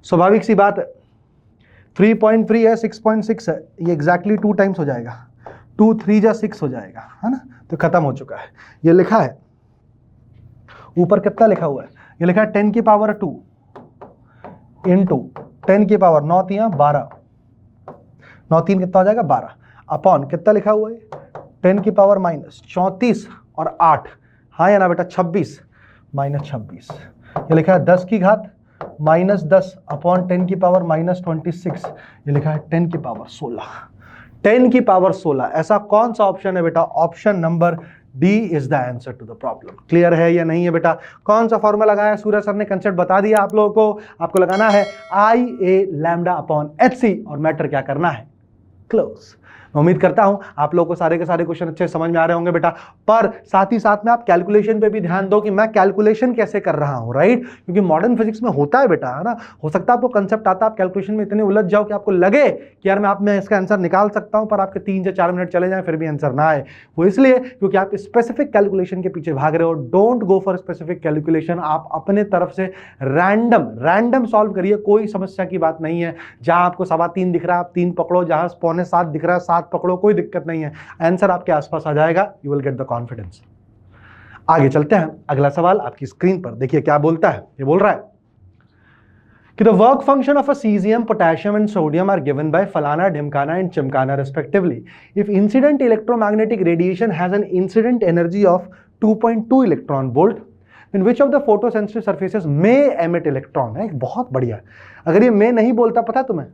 स्वाभाविक सी बात है, 3.3 है, 6.6 है, ये एग्जैक्टली 2 टाइम्स हो जाएगा, 2 3 जा 6 हो जाएगा, है ना। तो खत्म हो चुका है। ये लिखा है ऊपर कितना लिखा हुआ है, ये लिखा है 10 की पावर 2 इंटू 10 की पावर 9 3 12, 9 3 कितना हो जाएगा 12, अपॉन कितना लिखा हुआ है 10 की पावर -34 और 8, हाँ या ना बेटा 26 -26। ये लिखा है 10 की घात -10 अपॉन 10 की पावर -26, ये लिखा है 10 की पावर 16, 10 की पावर 16। ऐसा कौन सा ऑप्शन है बेटा? Option number D is the answer to the problem. Clear है या नहीं है बेटा? कौन सा फॉर्मूला लगाया? सूर्य सर ने कंसेप्ट बता दिया आप लोगों को। आपको लगाना है IA लैम्डा अपॉन HC और मैटर क्या करना है? क्लोज। मैं उम्मीद करता हूं आप लोगों को सारे के सारे क्वेश्चन अच्छे समझ में आ रहे होंगे बेटा, पर साथ ही साथ में आप कैलकुलेशन पे भी ध्यान दो कि मैं कैलकुलेशन कैसे कर रहा हूं, राइट? क्योंकि मॉडर्न फिजिक्स में होता है बेटा, है ना, हो सकता है आपको कंसेप्ट आता है, आप कैलकुलेशन में इतने उलझ जाओ कि आपको लगे कि यार मैं इसका आंसर निकाल सकता हूं, पर आपके 3 से 4 मिनट चले जाए फिर भी आंसर ना आए। वो इसलिए क्योंकि आप स्पेसिफिक कैलकुलेशन के पीछे भाग रहे हो। Don't go for specific calculation, आप अपने तरफ से रैंडम सॉल्व करिए, कोई समस्या की बात नहीं है। जहां आपको 3.25 दिख रहा है आप 3 पकड़ो, जहां 6.25 दिख रहा है 7 पकड़ो, कोई दिक्कत नहीं है, आंसर आपके आसपास आ जाएगा। You will get the confidence. आगे चलते हैं, अगला सवाल आपकी स्क्रीन पर देखिए क्या बोलता है। ये बोल रहा है कि the work function of a caesium, potassium and sodium are given by फलाना, ढिमकाना एंड चिमकाना respectively. If incident electromagnetic radiation has an incident energy of 2.2 electron volt, in which of the photosensitive surfaces may emit electron। है बहुत बढ़िया। अगर ये मैं नहीं बोलता, पता तुम्हें,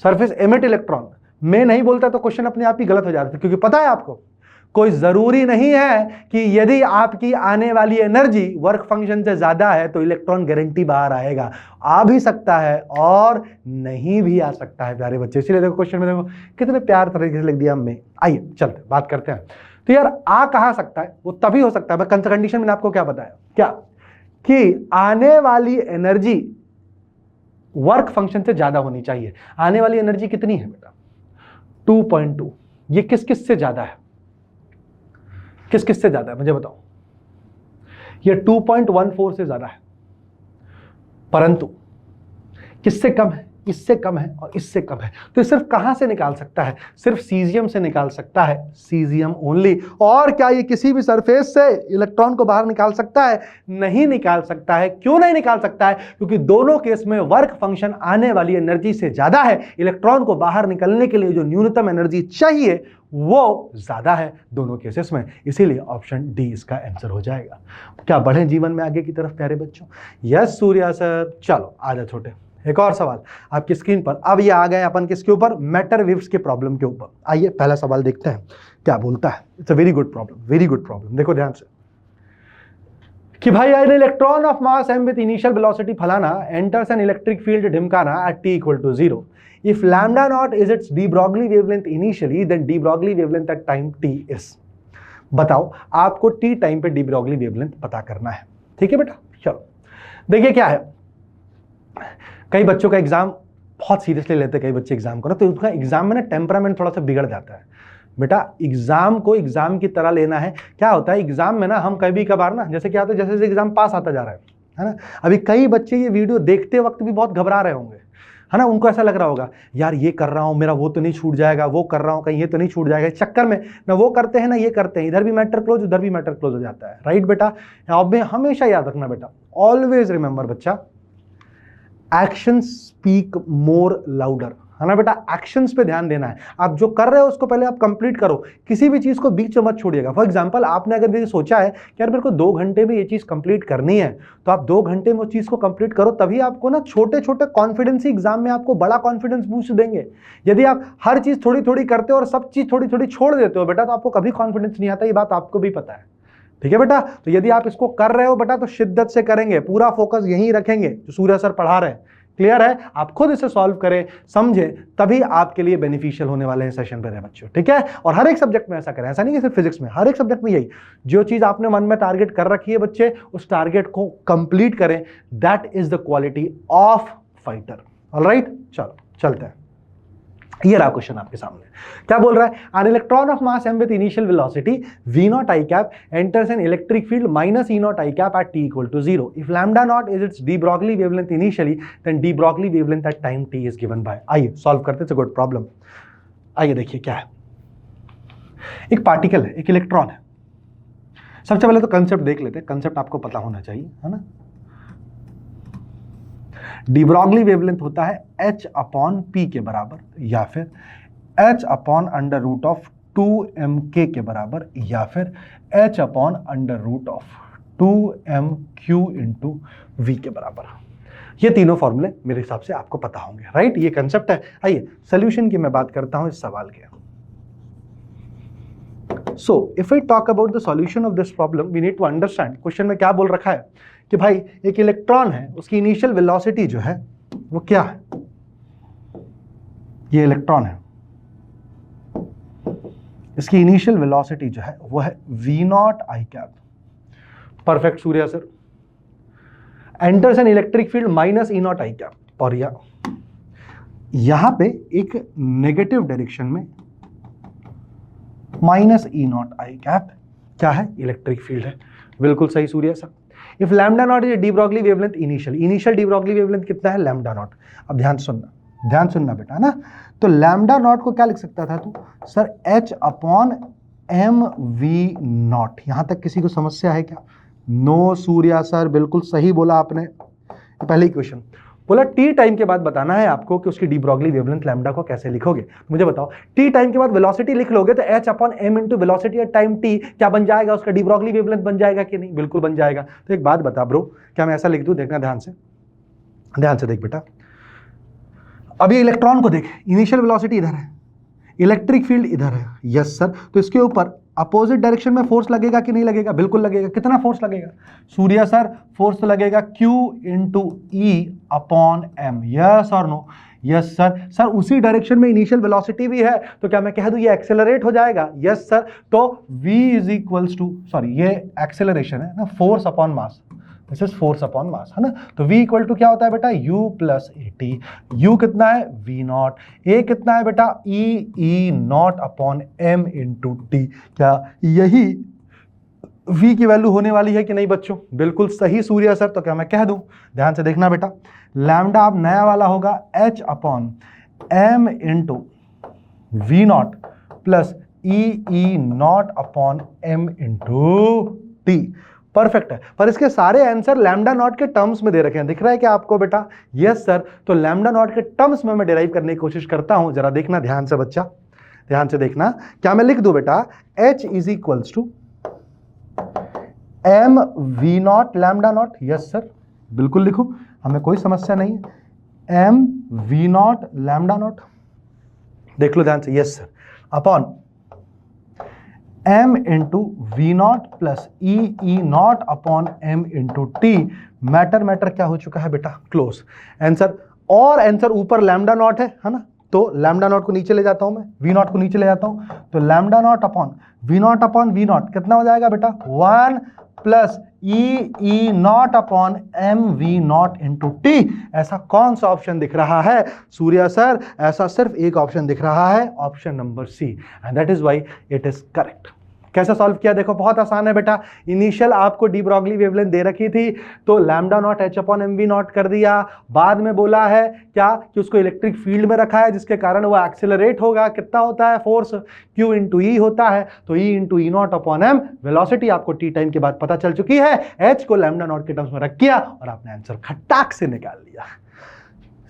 सरफेस एमिट इलेक्ट्रॉन मैं नहीं बोलता तो क्वेश्चन अपने आप ही गलत हो जाता है, क्योंकि पता है आपको कोई जरूरी नहीं है कि यदि आपकी आने वाली एनर्जी वर्क फंक्शन से ज्यादा है तो इलेक्ट्रॉन गारंटी बाहर आएगा। आ भी सकता है और नहीं भी आ सकता है प्यारे बच्चे। इसलिए देखो क्वेश्चन में देखो कितने प्यार तरीके से लिख दिया मैं। आइए चलते बात करते हैं। तो यार आ कहा सकता है, वो तभी हो सकता है, मैं कंडीशन में आपको क्या बताया, क्या कि आने वाली एनर्जी वर्क फंक्शन से ज्यादा होनी चाहिए। आने वाली एनर्जी कितनी है बेटा? 2.2। ये किस किस से ज्यादा है? किस किस से ज्यादा है मुझे बताओ? ये 2.14 से ज्यादा है, परंतु किससे कम है? इससे कम है और इससे कम है। तो सिर्फ कहां से निकाल सकता है? सिर्फ सीजियम से निकाल सकता है, सीजियम ओनली। और क्या ये किसी भी सरफेस से इलेक्ट्रॉन को बाहर निकाल सकता है? नहीं निकाल सकता है। क्यों नहीं निकाल सकता है? क्योंकि दोनों केस में वर्क फंक्शन आने वाली एनर्जी से ज्यादा है। इलेक्ट्रॉन को बाहर निकलने के लिए जो न्यूनतम एनर्जी चाहिए वो ज्यादा है दोनों केसेस में। इसीलिए ऑप्शन डी इसका आंसर हो जाएगा। क्या बढ़े जीवन में आगे की तरफ प्यारे बच्चों? Yes Surya sir. चलो आजा छोटे, एक और सवाल आपकी स्क्रीन पर। अब ये आ गए अपन किसके ऊपर? मैटर वेव्स के प्रॉब्लम के ऊपर। आइए पहला सवाल देखते हैं क्या बोलता है। It's a very good problem, very good problem. देखो ध्यान से कि भाई an electron of mass m with initial velocity फलाना एंटर्स एन इलेक्ट्रिक फील्ड ढिमकाना at t equal to 0। If lambda nought is its de Broglie wavelength initially, then de Broglie wavelength at time t is. बताओ, आपको t टाइम पे डी ब्रॉगली वेवलेंथ पता करना है। ठीक है बेटा, चलो देखिए क्या है। कई बच्चों का एग्जाम बहुत सीरियसली लेते हैं कई बच्चे एग्जाम को ना, तो उनका एग्जाम में ना टेम्परामेंट थोड़ा सा बिगड़ जाता है। बेटा एग्जाम को एग्जाम की तरह लेना है। क्या होता है एग्जाम में ना, हम कभी कभार ना, जैसे क्या होता है, जैसे एग्जाम पास आता जा रहा है ना, अभी कई बच्चे ये वीडियो देखते वक्त भी बहुत घबरा रहे होंगे, है ना। उनको ऐसा लग रहा होगा यार ये कर रहा हूं मेरा वो तो नहीं छूट जाएगा, वो कर रहा हूं कहीं ये तो नहीं छूट जाएगा। इस चक्कर में ना वो करते हैं ना ये करते हैं, इधर भी मैटर क्लोज उधर भी मैटर क्लोज हो जाता है। राइट बेटा, अब हमेशा याद रखना बेटा, ऑलवेज रिमेंबर बच्चा, एक्शन स्पीक मोर लाउडर, है ना बेटा। एक्शंस पे ध्यान देना है। आप जो कर रहे हो उसको पहले आप कंप्लीट करो, किसी भी चीज को बीच में मत छोड़िएगा। फॉर एग्जांपल आपने अगर ये सोचा है कि यार मेरे को 2 घंटे में ये चीज कंप्लीट करनी है, तो आप 2 घंटे में उस चीज को कंप्लीट करो, तभी आपको ना छोटे छोटे कॉन्फिडेंस ही एग्जाम में आपको बड़ा कॉन्फिडेंस बूस्ट देंगे। यदि आप हर चीज थोड़ी थोड़ी करते हो और सब चीज थोड़ी थोड़ी छोड़ देते हो बेटा, तो आपको कभी कॉन्फिडेंस नहीं आता। ये बात आपको भी पता है, ठीक है बेटा। तो यदि आप इसको कर रहे हो बेटा तो शिद्दत से करेंगे, पूरा फोकस यहीं रखेंगे जो सूर्य सर पढ़ा रहे हैं। क्लियर है? आप खुद इसे सॉल्व करें, समझें, तभी आपके लिए बेनिफिशियल होने वाले हैं सेशन पर बच्चों। ठीक है, और हर एक सब्जेक्ट में ऐसा करें, ऐसा नहीं कि सिर्फ फिजिक्स में, हर एक सब्जेक्ट में यही, जो चीज आपने मन में टारगेट कर रखी है बच्चे, उस टारगेट को कंप्लीट करें। That is the quality of fighter. Alright, चलो चलते हैं। ये रहा क्वेश्चन आपके सामने, क्या बोल रहा है? An electron of mass m with initial velocity v0 i cap enters an electric field minus e0 i cap at t equal to 0. If lambda naught is its de Broglie wavelength initially, then de Broglie wavelength at time t is given by। आइए सॉल्व करते हैं, गुड प्रॉब्लम। आइए देखिए क्या है। एक पार्टिकल है, एक इलेक्ट्रॉन है। सबसे पहले तो कंसेप्ट देख लेते हैं, कंसेप्ट आपको पता होना चाहिए, है ना। डी ब्रॉगली वेवलेंथ होता है h अपॉन p के बराबर, या फिर h upon under root of 2mk के बराबर, या फिर h upon under root of 2mq into v के बराबर। ये तीनों फॉर्मूले मेरे हिसाब से आपको पता होंगे, राइट? ये कंसेप्ट है। आइए सोल्यूशन की मैं बात करता हूं इस सवाल के। So if I talk about the solution of this problem, we need to understand question में क्या बोल रखा है कि भाई एक इलेक्ट्रॉन है, उसकी इनिशियल वेलोसिटी जो है वो क्या है? ये इलेक्ट्रॉन है, इसकी इनिशियल वेलोसिटी जो है वो है v0 i cap. Perfect Surya sir. Enters an electric field minus E0 i cap, और यहां पे एक नेगेटिव डायरेक्शन में माइनस E0 i कैप क्या है? इलेक्ट्रिक फील्ड है। बिल्कुल सही Surya sir. If lambda nought is D Broglie wavelength initial D Broglie wavelength कितना है? Lambda naught. अब ध्यान सुनना बेटा ना, तो लैम्डा नॉट को क्या लिख सकता था तू? Sir h upon M V not. यहां तक किसी को समस्या है क्या? नो सूर्या सर, बिल्कुल सही बोला आपने। पहले ही क्वेश्चन बोला टी टाइम के बाद बताना है आपको कि उसकी डी ब्रॉगली वेवलेंथ लैम्डा को कैसे लिखोगे। मुझे बताओ, टी टाइम के बाद वेलोसिटी लिख लोगे तो h upon M into velocity at time T क्या बन जाएगा? उसका डी ब्रॉगली वेवलेंथ बन जाएगा कि नहीं? बिल्कुल बन जाएगा। तो एक बात बता ब्रो, क्या मैं ऐसा लिख दूं? देखना ध्यान से देख बेटा। अभी इलेक्ट्रॉन को देख, इनिशियल वेलोसिटी इधर है, इलेक्ट्रिक फील्ड इधर है। Yes sir. तो इसके ऊपर अपोजिट डायरेक्शन में फोर्स लगेगा कि नहीं लगेगा? बिल्कुल लगेगा। कितना फोर्स लगेगा सूर्या सर? फोर्स लगेगा Q into E upon M. Yes और नो? Yes sir. सर उसी डायरेक्शन में इनिशियल वेलोसिटी भी है, तो क्या मैं कह दूं ये एक्सेलरेट हो जाएगा? Yes sir. तो V is equals to, sorry ये एक्सेलरेशन है ना, force upon mass, this is force upon mass, है ना। तो V इक्वल टू क्या होता है बेटा? U plus AT। U कितना है? V0। A कितना है बेटा? E0 upon M into T। क्या यही V की वैल्यू होने वाली है कि नहीं बच्चों? बिल्कुल सही सूर्या सर। तो क्या मैं कह दूं? ध्यान से देखना बेटा, लैम्डा अब नया वाला होगा H upon M into V0 plus E0 upon M into T। Perfect है। पर इसके सारे आंसर लैम्डा नॉट के टर्म्स में दे रखे हैं, दिख रहा है क्या आपको बेटा? Yes sir. तो लैम्डा नॉट के टर्म्स में मैं डिराइव करने की कोशिश करता हूं। जरा देखना ध्यान से बच्चा, ध्यान से देखना। क्या मैं लिख दूं बेटा? H is equals to M V not lambda not. Yes sir, बिल्कुल लिखो, हमें कोई समस्या नहीं है। M V not lambda not, देख लो ध्यान से। Yes sir. Upon m into V not plus E not upon m into T. Matter क्या हो चुका है बेटा? क्लोज। आंसर, और आंसर ऊपर लैम्डा नॉट है ना, तो लैम्डा नॉट को नीचे ले जाता हूं मैं, वी नॉट को नीचे ले जाता हूं, तो lambda not upon V not कितना हो जाएगा बेटा? 1 plus E not upon M V not into T. ऐसा कौन सा ऑप्शन दिख रहा है सूर्या सर? ऐसा सिर्फ एक ऑप्शन दिख रहा है, option number C, and that is why it is correct. कैसे सॉल्व किया? देखो बहुत आसान है बेटा। इनिशियल आपको डी ब्रॉगली वेवलेंथ दे रखी थी, तो lambda not H upon M V not कर दिया। बाद में बोला है क्या कि उसको इलेक्ट्रिक फील्ड में रखा है, जिसके कारण वो एक्सेलरेट होगा। कितना होता है फोर्स? Q इंटू ई होता है, तो E into E not upon M. Velocity आपको टी टाइम के बाद पता चल चुकी है। H को लैम्डा नॉट के टर्म्स में रख किया और आपने आंसर खटाक से निकाल लिया।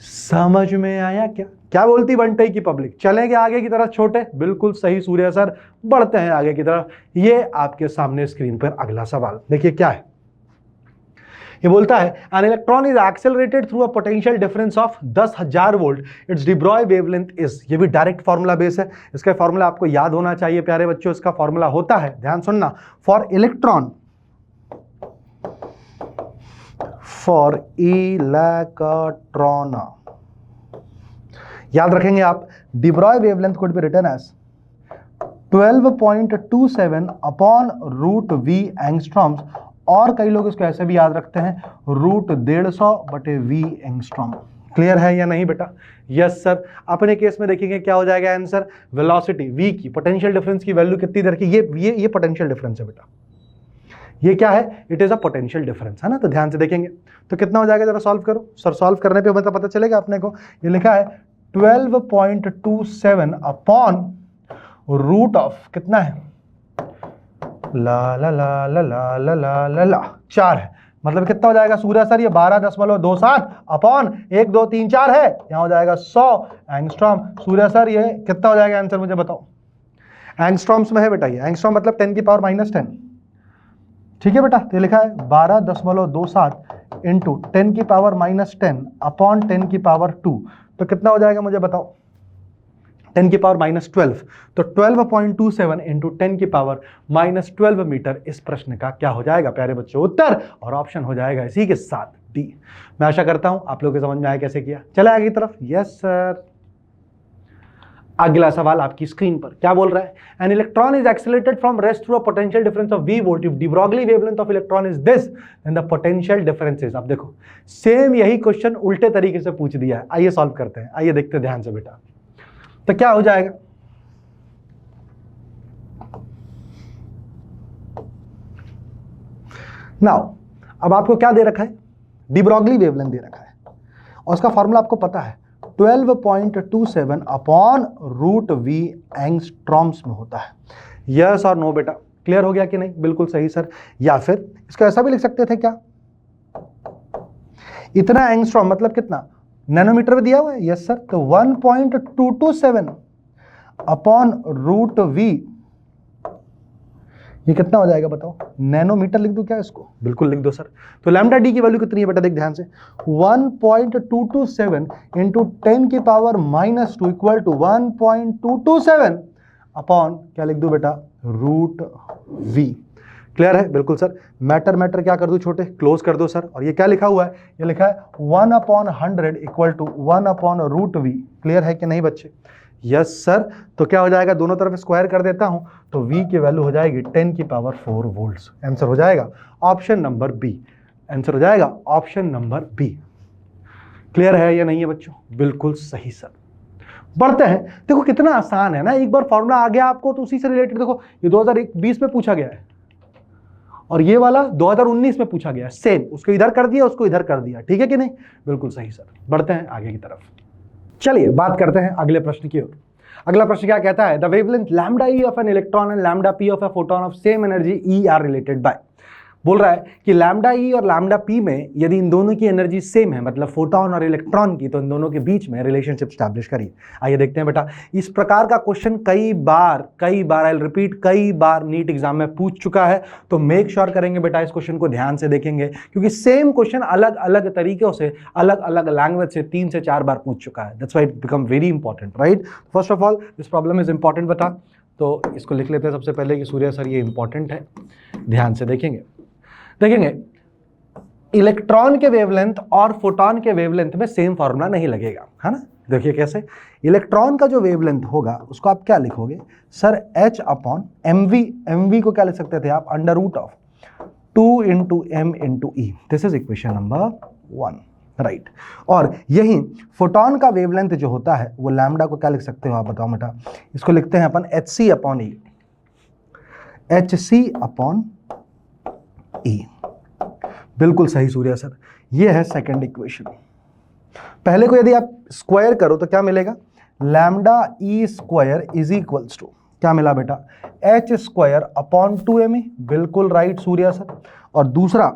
समझ में आया क्या? क्या बोलती बंटई की पब्लिक? चलेंगे आगे की तरफ छोटे? बिल्कुल सही सूर्या सर, बढ़ते हैं आगे की तरफ। ये आपके सामने स्क्रीन पर अगला सवाल देखिए क्या है। ये बोलता है an electron is accelerated through a potential difference of 10,000 volt, it's D Broglie wavelength is. ये भी डायरेक्ट फॉर्मूला बेस है, इसका फॉर्मूला आपको याद होना चाहिए प्यारे बच्चों। इसका फॉर्मूला होता है, ध्यान सुनना, फॉर इलेक्ट्रॉन, फॉर इलेक्ट्रॉन, याद रखेंगे आप, de Broglie wavelength could be written as 12.27 upon root V angstroms, और कई लोग इसको ऐसे भी याद रखते हैं रूट 150 बटे वी एंगस्ट्रॉम। क्लियर है या नहीं बेटा? Yes sir. अपने केस में देखेंगे क्या हो जाएगा आंसर? वेलोसिटी v की पोटेंशियल डिफरेंस की वैल्यू कितनी दे रखी? ये पोटेंशियल डिफरेंस है बेटा। ये क्या है? It is a potential difference, है ना। तो ध्यान से देखेंगे तो कितना हो जाएगा, जरा सॉल्व करो सर। सॉल्व करने पे मतलब पता चलेगा अपने को। ये लिखा है 12.27 अपॉन रूट ऑफ कितना है? ला ला ला ला ला ला ला ला ला 4 है। मतलब कितना हो जाएगा सूर्या सर? ये 12.27 अपॉन 1 2 3 4 है, यहां हो जाएगा 100 एंगस्ट्रॉम। सूर्या सर ये कितना हो जाएगा आंसर, मुझे बताओ। एंगस्ट्रॉम्स में है बेटा, ये एंगस्ट्रॉम मतलब 10 की पावर -10। ठीक है बेटा। तो लिखा है 12.27 इंटू 10 की पावर -10 अपॉन 10 की पावर 2, तो कितना हो जाएगा मुझे बताओ? 10 की पावर -12, तो 12.27 इंटू 10 की पावर -12 मीटर इस प्रश्न का क्या हो जाएगा प्यारे बच्चों? उत्तर। और ऑप्शन हो जाएगा इसी के साथ डी। मैं आशा करता हूं आप लोगों को समझ में आया कैसे किया। चले आगे की तरफ। Yes sir. अगला सवाल आपकी स्क्रीन पर क्या बोल रहा है? An electron is accelerated from rest through a potential difference of v volt. If de Broglie wavelength of electron is this then the potential difference is. अब देखो सेम यही क्वेश्चन उल्टे तरीके से पूछ दिया है। आइए सॉल्व करते हैं। आइए देखते हैं ध्यान से बेटा। तो क्या हो जाएगा? नाउ अब आपको क्या दे रखा है? डी ब्रॉगली वेवलेंथ दे रखा है और उसका फॉर्मूला आपको पता है 12.27 अपॉन रूट वी एंगस्ट्रॉम्स में होता है। यस और नो बेटा? क्लियर हो गया कि नहीं? बिल्कुल सही सर। या फिर इसको ऐसा भी लिख सकते थे क्या? इतना एंगस्ट्रॉम मतलब कितना? नैनोमीटर में दिया हुआ है। Yes sir. तो 1.227 अपॉन रूट वी, ये कितना हो जाएगा बताओ? नैनोमीटर लिख दूं क्या इसको? बिल्कुल लिख दो सर। तो लैम्डा डी की वैल्यू कितनी है बेटा? देख ध्यान से, 1.227 इंटू 10 की पावर -2 इक्वल टू 1.227 अपॉन क्या लिख दूं बेटा? Root we. क्लियर है? बिल्कुल सर। मैटर क्या कर दूं छोटे? क्लोज कर दो सर। और ये क्या लिखा हुआ है? ये लिखा है 1/100 इक्वल टू 1/रूट वी। क्लियर है कि नहीं बच्चे? Yes sir. तो क्या हो जाएगा? दोनों तरफ स्क्वायर कर देता हूं तो v की वैल्यू हो जाएगी 10 की पावर 4 वोल्ट्स। आंसर हो जाएगा ऑप्शन नंबर बी। आंसर हो जाएगा ऑप्शन नंबर बी। क्लियर है या नहीं है बच्चों? बिल्कुल सही सर। बढ़ते हैं। देखो कितना आसान है ना, एक बार फॉर्मूला आ गया आपको तो उसी से रिलेटेड। देखो ये 2020 में पूछा गया है और ये वाला 2019 में पूछा गया है। सेम, उसको इधर कर दिया, उसको इधर कर दिया। ठीक है कि नहीं? बिल्कुल सही सर। बढ़ते हैं आगे की तरफ। चलिए बात करते हैं अगले प्रश्न की ओर। अगला प्रश्न क्या कहता है? The wavelength lambda E of an electron and lambda P of a photon of same energy E R related by. बोल रहा है कि लैम्डा ई और लैम्डा पी में यदि इन दोनों की एनर्जी सेम है, मतलब फोटोन और इलेक्ट्रॉन की, तो इन दोनों के बीच में रिलेशनशिप स्टैब्लिश करिए। आइए देखते हैं बेटा। इस प्रकार का क्वेश्चन कई बार आई विल रिपीट, कई बार नीट एग्जाम में पूछ चुका है। तो मेक श्योर करेंगे बेटा इस क्वेश्चन को ध्यान से देखेंगे, क्योंकि सेम क्वेश्चन अलग अलग तरीकों से, अलग अलग लैंग्वेज से 3 से 4 बार पूछ चुका है। That's why it become very important, right? First of all this problem is important बेटा। तो इसको लिख लेते हैं सबसे पहले कि सूर्य सर ये इंपॉर्टेंट है। ध्यान से देखेंगे इलेक्ट्रॉन के वेवलेंथ और फोटोन के वेवलेंथ में सेम फॉर्मूला नहीं लगेगा, है ना? देखिए कैसे। इलेक्ट्रॉन का जो वेवलेंथ होगा उसको आप क्या लिखोगे सर? h अपॉन mv को क्या लिख सकते थे आप? Under root of 2 into m into E. This is equation number 1, right. और यही फोटोन का वेवलेंथ जो होता है वो लैम्डा को क्या लिख सकते हो आप बताओ बेटा? इसको लिखते हैं अपन hc अपॉन ई, hc अपॉन ई। बिल्कुल सही सूर्या सर। ये है सेकंड इक्वेशन। पहले को यदि आप स्क्वायर करो तो क्या मिलेगा? Lambda E square is equals to क्या मिला बेटा? H square upon 2m। बिल्कुल राइट सूर्या सर। और दूसरा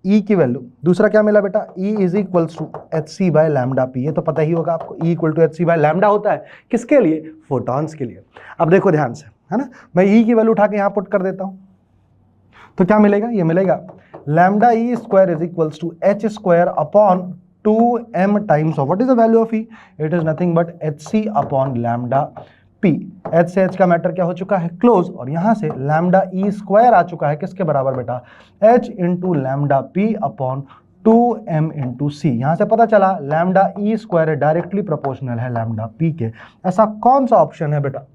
ई की वैल्यू, दूसरा क्या मिला बेटा? E is equals to H C by lambda P. ये तो पता ही होगा आपको, E equal to H C by lambda होता है किसके लिए? फोटॉन्स के लिए। अब देखो ध्यान से, है ना? मैं ई की वैल्यू उठा के यहां पुट कर देता हूं तो क्या मिलेगा? ये मिलेगा lambda E square is equals to H square upon 2m times of what is the value of E? It is nothing but H C upon lambda P. H से एच का मैटर क्या हो चुका है? क्लोज। और यहां से लैम्डा ई स्क्वायर आ चुका है किसके बराबर बेटा? H into lambda p upon 2m into c. यहां से पता चला लैम्डा ई स्क्वायर डायरेक्टली प्रोपोर्शनल है लैम्डा पी के। ऐसा कौन सा ऑप्शन है बेटा?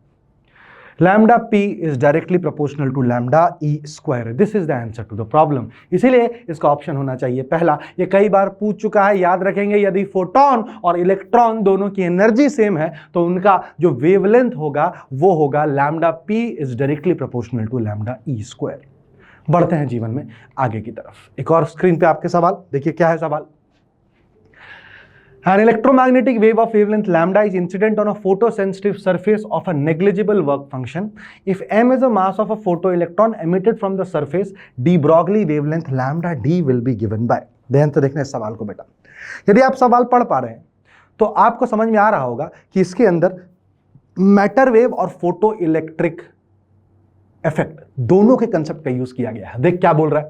Lambda P is directly proportional to lambda E square. This is the answer to the problem. इसीलिए इसका ऑप्शन होना चाहिए पहला। ये कई बार पूछ चुका है, याद रखेंगे। यदि फोटोन और इलेक्ट्रॉन दोनों की एनर्जी सेम है तो उनका जो वेवलेंथ होगा वो होगा lambda P is directly proportional to lambda E square. बढ़ते हैं जीवन में आगे की तरफ। एक और स्क्रीन पे आपके सवाल देखिए, क्या है सवाल? An electromagnetic wave of wavelength lambda is incident on a photosensitive surface of a negligible work function. If m is the mass of a photoelectron emitted from the surface, de Broglie wavelength lambda d will be given by। ध्यान से देखना इस सवाल को बेटा। यदि आप सवाल पढ़ पा रहे हैं तो आपको समझ में आ रहा होगा कि इसके अंदर मैटर वेव और फोटो इलेक्ट्रिक इफेक्ट, दोनों के कंसेप्ट का यूज किया गया है। देख क्या बोल रहा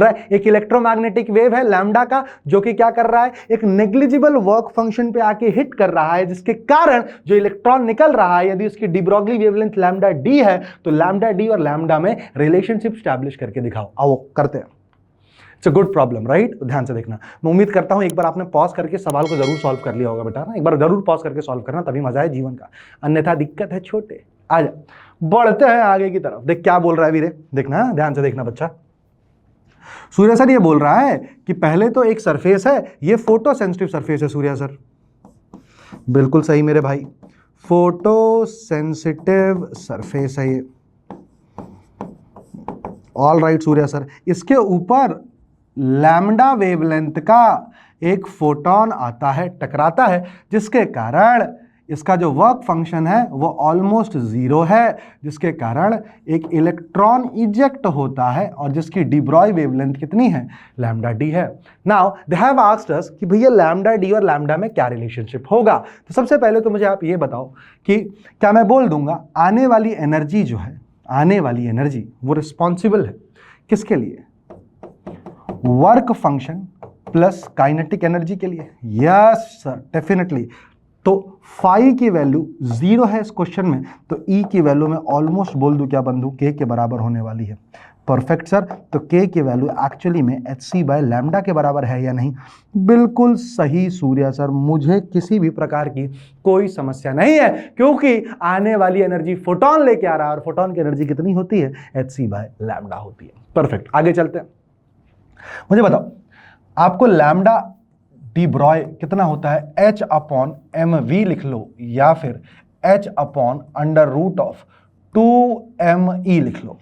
है एक इलेक्ट्रोमैग्नेटिक वेव है लैम्डा का, जो कि क्या कर रहा है, एक नेग्लिजिबल वर्क फंक्शन पे आके हिट कर रहा है, जिसके कारण जो इलेक्ट्रॉन निकल रहा है, यदि उसकी D Broglie wavelength lambda D है, तो लैम्डा डी और लैम्डा में रिलेशनशिप स्टैब्लिश करके दिखाओ। आओ करते हैं। It's a good problem, right? ध्यान से देखना। मैं उम्मीद करता हूं एक बार आपने पॉज करके सवाल को जरूर सॉल्व कर लिया होगा बेटा ना, एक बार जरूर पॉज करके सॉल्व करना, तभी मजा है जीवन का, अन्यथा दिक्कत है छोटे। आ जा, बढ़ते हैं आगे की तरफ। देख क्या बोल रहा है वीरे, देखना ध्यान से देखना बच्चा। सूर्य सर ये बोल रहा है कि पहले तो एक सरफेस है, ये फोटो सेंसिटिव सरफेस है सूर्य सर। बिल्कुल सही मेरे भाई, फोटो सेंसिटिव सरफेस है ये। ऑल राइट सूर्य सर, इसके ऊपर लैम्डा वेवलेंथ का एक फोटोन आता है, टकराता है, जिसके कारण इसका जो वर्क फंक्शन है वो ऑलमोस्ट जीरो है, जिसके कारण एक इलेक्ट्रॉन इजेक्ट होता है और जिसकी डी ब्रॉय वेवलेंथ कितनी है, लैम्डा डी है। Now they have asked us कि भैया लैम्डा डी और लैम्डा में क्या रिलेशनशिप होगा। तो सबसे पहले तो मुझे आप ये बताओ कि क्या मैं बोल दूंगा आने वाली एनर्जी जो है, आने वाली एनर्जी वो रिस्पॉन्सिबल है किसके लिए, work function plus kinetic energy के लिए। Yes sir definitely. तो फाई की वैल्यू 0 है इस क्वेश्चन में, तो ई की वैल्यू में ऑलमोस्ट बोल दूं क्या बंधु, के के बराबर होने वाली है। परफेक्ट सर, तो के की वैल्यू एक्चुअली में hc बाय लैम्डा के बराबर है या नहीं? बिल्कुल सही सूर्या सर, मुझे किसी भी प्रकार की कोई समस्या नहीं है, क्योंकि आने वाली एनर्जी फोटोन लेके आ रहा है और फोटोन की एनर्जी कितनी होती है, hc बाय लैम्डा होती है। परफेक्ट, आगे चलते हैं। मुझे बताओ आपको लैम्डा डी ब्रॉय कितना होता है, h अपॉन एम वी लिख लो, या फिर h upon under root of 2m लिख लो,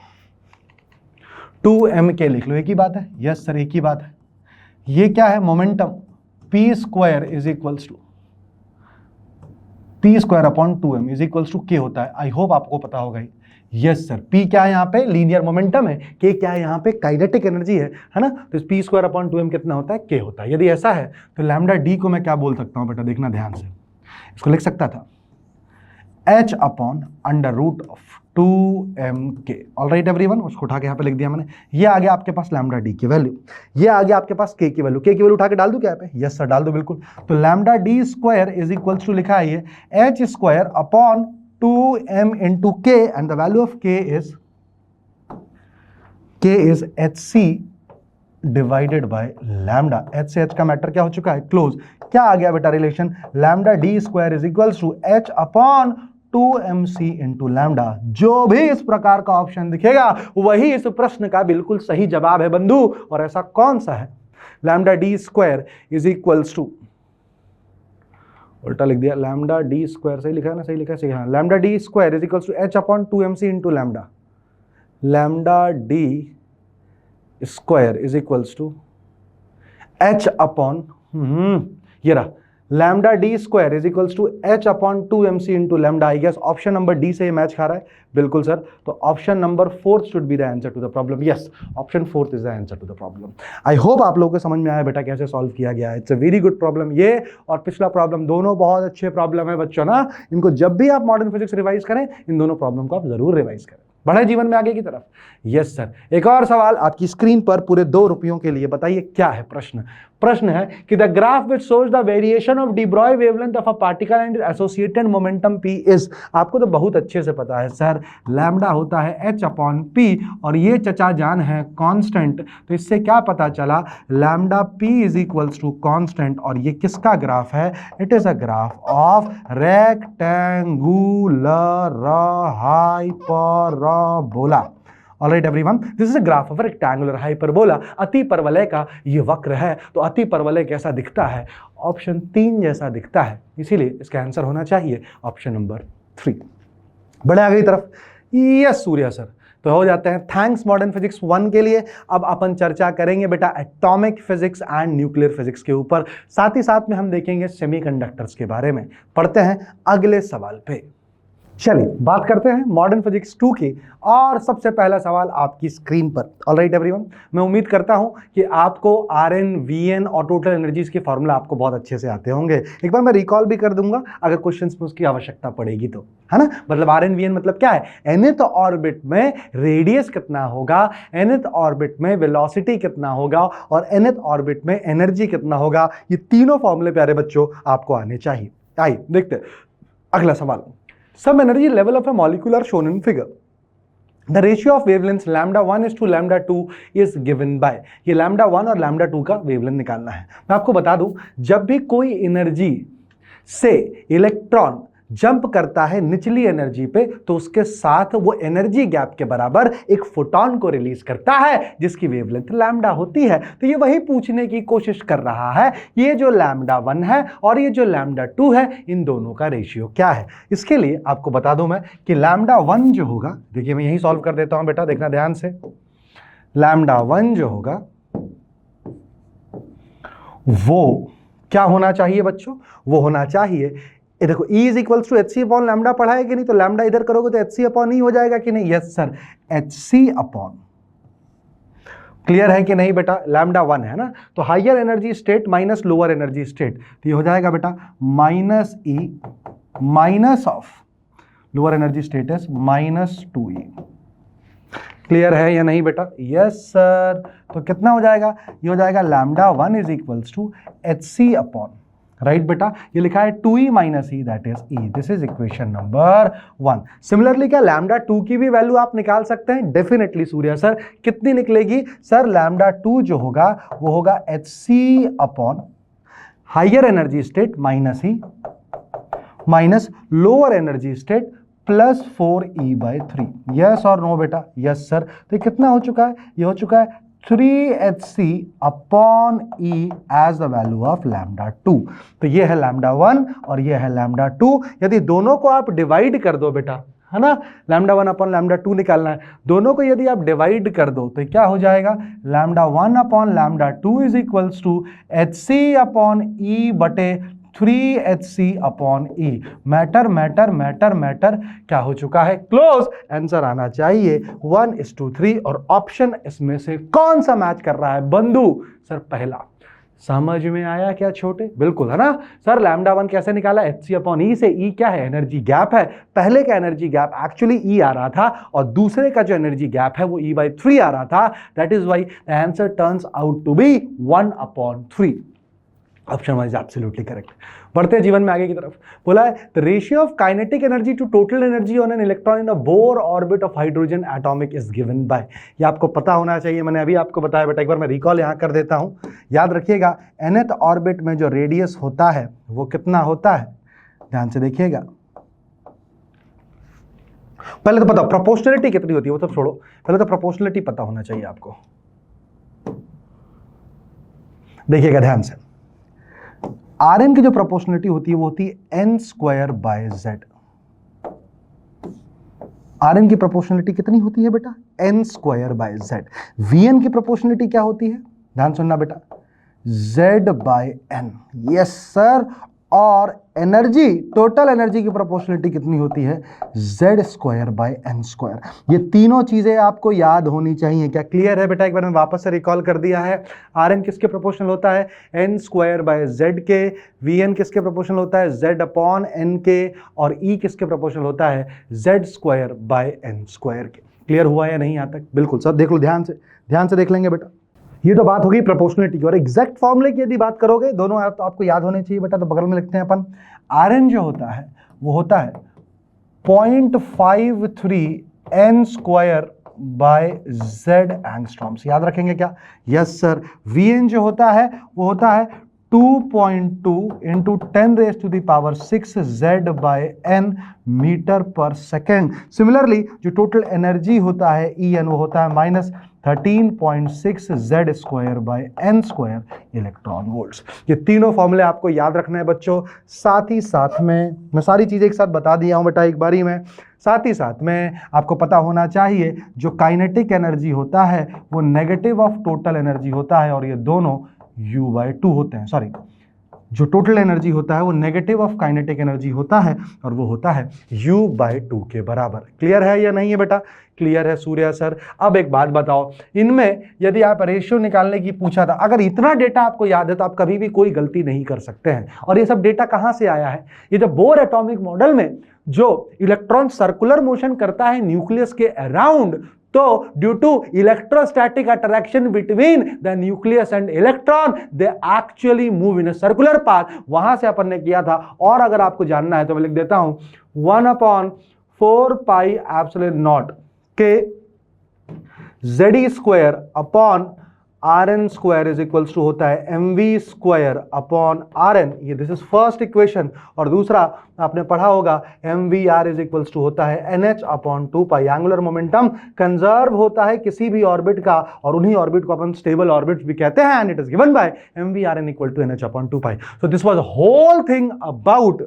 2m के लिख लो, एक ही बात है। यस सर एक ही बात है। ये क्या है, momentum p square is equals to p square upon 2m is equals to k होता है। आई होप आपको पता होगा ही। यस सर, p क्या है यहाँ पे, लीनियर मोमेंटम है, k क्या है यहाँ पे, काइनेटिक एनर्जी है ना। तो p स्क्वायर अपॉन 2m कितना होता है, k होता है। यदि ऐसा है तो लैम्डा d को मैं क्या बोल सकता हूँ बेटा, देखना ध्यान से, इसको लिख सकता था h upon under root of 2mk। All right everyone, उसको उठा के यहाँ पे लिख दिया मैंने। ये आ गया आपके पास लैम्डा डी की वैल्यू, ये आ गया आपके पास k की वैल्यू। k की वैल्यू उठा के डाल दूं क्या यहाँ पे? यस सर डाल दो बिल्कुल। तो lambda D square is equals to लिखा है ये h square upon 2m into k, and the value of k is hc divided by lambda। h से h का मैटर क्या हो चुका है, क्लोज। क्या आ गया बेटा relation, lambda D square is equals to h upon 2mc into lambda. जो भी इस प्रकार का ऑप्शन दिखेगा वही इस प्रश्न का बिल्कुल सही जवाब है बंधु। और ऐसा कौन सा है, lambda D square is equals to, उल्टा लिख दिया, लैम्डा डी स्क्वायर, सही लिखा है ना, सही लिखा है, सही है। Lambda D square is equals to h upon 2mc into lambda. Lambda D square is equals to h upon, ये रहा, lambda D square is equals to h upon 2mc into lambda. I guess option number D से ये मैच खा रहा है। बिल्कुल सर, तो option number 4 should be the answer to the problem. Yes, option 4 is the answer to the problem. I hope आप लोगों को समझ में आया बेटा कैसे सॉल्व किया गया है। It's a very good problem. ये और पिछला प्रॉब्लम दोनों बहुत अच्छे प्रॉब्लम है बच्चों ना। इनको जब भी आप मॉडर्न फिजिक्स रिवाइज करें, इन दोनों प्रॉब्लम को आप जरूर रिवाइज करें। बढ़े जीवन में आगे की तरफ। यस सर, एक और सवाल आपकी स्क्रीन पर पूरे 2 रुपयों के लिए। बताइए क्या है प्रश्न। प्रश्न है कि the graph which shows the variation of D Broglie wavelength of a particle and associated momentum p is. आपको तो बहुत अच्छे से पता है सर, लैम्डा होता है h अपॉन p और ये चचा जान है कांस्टेंट। तो इससे क्या पता चला, lambda p is equals to constant. और ये किसका ग्राफ है, it is a graph of rectangular hyperbola. All right everyone, this is a graph of rectangular hyperbola. अति परवलय का ये वक्र है। तो अति परवलय कैसा दिखता है, ऑप्शन 3 जैसा दिखता है। इसीलिए इसका आंसर होना चाहिए ऑप्शन नंबर 3। बढ़े आगे की तरफ। यस सूर्या सर, तो हो जाते हैं थैंक्स मॉडर्न फिजिक्स 1 के लिए। अब अपन चर्चा करेंगे बेटा atomic physics and nuclear physics के ऊपर। साथ ही साथ में हम देखेंगे सेमीकंडक्टर्स के बारे में। पढ़ते हैं अगले सवाल पे। चलिए बात करते हैं मॉडर्न फिजिक्स 2 की, और सबसे पहला सवाल आपकी स्क्रीन पर। ऑलराइट एवरीवन, मैं उम्मीद करता हूं कि आपको आरएन, वीएन और टोटल एनर्जीज के फॉर्मूला आपको बहुत अच्छे से आते होंगे। एक बार मैं रिकॉल भी कर दूंगा अगर क्वेश्चंस में उसकी आवश्यकता पड़ेगी तो, है ना। मतलब आरएन वीएन मतलब क्या है, nth ऑर्बिट में रेडियस कितना होगा, nth ऑर्बिट में वेलोसिटी कितना होगा और nth ऑर्बिट में एनर्जी कितना होगा। ये तीनों फॉर्मूले प्यारे बच्चों आपको आने चाहिए। आइए देखते हैं अगला सवाल। Some energy level of a molecule are shown in figure. The ratio of wavelengths lambda 1 is to lambda 2 is given by। ये lambda 1 और lambda 2 का वेवलेंथ निकालना है। मैं आपको बता दूं, जब भी कोई एनर्जी से इलेक्ट्रॉन जंप करता है निचली एनर्जी पे, तो उसके साथ वो एनर्जी गैप के बराबर एक फोटॉन को रिलीज करता है जिसकी वेवलेंथ लैम्डा होती है। तो ये वही पूछने की कोशिश कर रहा है, ये जो लैम्डा 1 है और ये जो लैम्डा 2 है, इन दोनों का रेशियो क्या है। इसके लिए आपको बता दूं मैं कि लैम्डा 1 जो होगा, देखिए मैं यही सॉल्व कर देता हूं बेटा, देखना ध्यान से। लैम्डा 1 जो होगा वो क्या होना चाहिए बच्चों, वो होना चाहिए, ये देखो E is equals to H C upon lambda पढ़ा है कि नहीं, तो लैम्डा इधर करोगे तो एच सी अपॉन ई हो जाएगा कि नहीं। यस सर, एच सी अपॉन, क्लियर है कि नहीं बेटा। लैम्डा 1 है ना, तो higher energy state minus lower energy state, तो ये हो जाएगा बेटा minus E minus of lower energy states minus 2e। Clear है या नहीं बेटा। यस सर, तो कितना हो जाएगा, ये हो जाएगा lambda 1 is equals to H C upon, right बेटा, ये लिखा है 2e minus E, that is E. This is equation number 1। Similarly क्या लैम्डा 2 की भी वैल्यू आप निकाल सकते हैं, डेफिनेटली सूर्या सर। कितनी निकलेगी सर, लैम्डा 2 जो होगा वो होगा एच सी upon higher energy state minus ई minus lower energy state plus 4e/3। Yes और नो बेटा। यस सर, तो कितना हो चुका है, ये हो चुका है 3hc upon e as the value of lambda 2। तो ये है लैम्डा 1 और ये है लैम्डा 2। यदि दोनों को आप डिवाइड कर दो बेटा, है ना, लैम्डा 1 अपॉन लैम्डा 2 निकालना है, दोनों को यदि आप डिवाइड कर दो तो क्या हो जाएगा, lambda 1 upon lambda 2 is equals to H C upon e बटे 3hc upon e. Matter matter matter matter क्या हो चुका है, क्लोज। आंसर आना चाहिए 1:3 और ऑप्शन इसमें से कौन सा मैच कर रहा है बंधु, सर पहला। समझ में आया क्या छोटे, बिल्कुल है ना सर। लैम्डा 1 कैसे निकाला, एच सी अपॉन ई से। ई क्या है, एनर्जी गैप है। पहले का एनर्जी गैप एक्चुअली ई आ रहा था और दूसरे का जो एनर्जी गैप है वो e/3 आ रहा था। That is why the answer turns out to be 1/3। Option 1 is absolutely correct. बढ़ते हैं जीवन में आगे की तरफ। बोला है the ratio of kinetic energy to total energy on an electron in the Bohr orbit of hydrogen atomic is given by. ये आपको पता होना चाहिए, मैंने अभी आपको बताया बेटा, एक बार मैं रिकॉल यहां कर देता हूं। याद रखिएगा nth ऑर्बिट में जो रेडियस होता है वो कितना होता है, ध्यान से देखिएगा। पहले तो पता प्रोपोर्शनलिटी कितनी होती है, वो सब छोड़ो, पहले तो प्रोपोर्शनलिटी पता होना चाहिए आपको। देखिएगा ध्यान से, Rn की जो प्रोपोर्शनलिटी होती है वो होती है n²/z। Rn की प्रोपोर्शनलिटी कितनी होती है बेटा, n²/z। Vn की प्रोपोर्शनलिटी क्या होती है, ध्यान सुनना बेटा, z/n। यस सर, और एनर्जी, टोटल एनर्जी की प्रोपोर्शनलिटी कितनी होती है, z²/n²। ये तीनों चीजें आपको याद होनी चाहिए। क्या क्लियर है बेटा, एक बार मैं वापस से रिकॉल कर दिया है। Rn किसके प्रोपोर्शनल होता है, n² के। Vn किसके प्रोपोर्शनल होता है, z/n के। और E किसके प्रोपोर्शनल होता है, z²/n² के। क्लियर हुआ या नहीं यहाँ तक, बिल्कुल सर, देख लो ध्यान से देख लेंगे बेटा। ये तो बात होगी प्रोपोर्शनलिटी की, और एग्जैक्ट फॉर्मूले की यदि बात करोगे, दोनों तो आपको याद होने चाहिए बेटा। तो बगल में लिखते हैं अपन, Rn जो होता है वो होता है 0.53 n²/z एंगस्ट्रॉम्स। याद रखेंगे क्या, यस सर। Vn जो होता है वो होता है 2.2 × 10⁻⁶ z/n मीटर पर सेकेंड। सिमिलरली जो टोटल एनर्जी होता है En वो होता है -13.6 z²/n² इलेक्ट्रॉन वोल्ट्स। ये तीनों फॉर्मूले आपको याद रखना है बच्चों। साथ ही साथ में मैं सारी चीजें एक साथ बता दिया हूं बेटा एक बारी में। साथ ही साथ में आपको पता होना चाहिए जो काइनेटिक एनर्जी होता है वो नेगेटिव ऑफ टोटल एनर्जी होता है, और ये दोनों u/2 होते हैं, सॉरी जो टोटल एनर्जी होता है वो नेगेटिव ऑफ काइनेटिक एनर्जी होता है और वो होता है U/2 के बराबर। क्लियर है या नहीं है बेटा? क्लियर है सूर्या सर। अब एक बात बताओ, इनमें यदि आप रेशियो निकालने की पूछा था, अगर इतना डेटा आपको याद है तो आप कभी भी कोई गलती नहीं कर सकते हैं। और ये सब डेटा कहां से आया है? ये जो बोर एटॉमिक मॉडल में जो इलेक्ट्रॉन सर्कुलर मोशन करता है न्यूक्लियस के अराउंड, तो due to electrostatic attraction between the nucleus and electron they actually move in a circular path, वहां से अपन ने किया था। और अगर आपको जानना है तो मैं लिख देता हूं 1/4 पाई एप्सिलॉन नॉट के ZE square upon Rn square is equals to होता है mv स्क्वायर अपॉन Rn। ये दिस इज फर्स्ट इक्वेशन। और दूसरा आपने पढ़ा होगा mvr इज इक्वल्स टू होता है nh अपॉन 2 पाई। एंगुलर मोमेंटम कंजर्व होता है किसी भी ऑर्बिट का, और उन्हीं ऑर्बिट को अपन स्टेबल ऑर्बिट्स भी कहते हैं, and it is given by mvrn equal to nh upon 2 pi. So this was whole thing about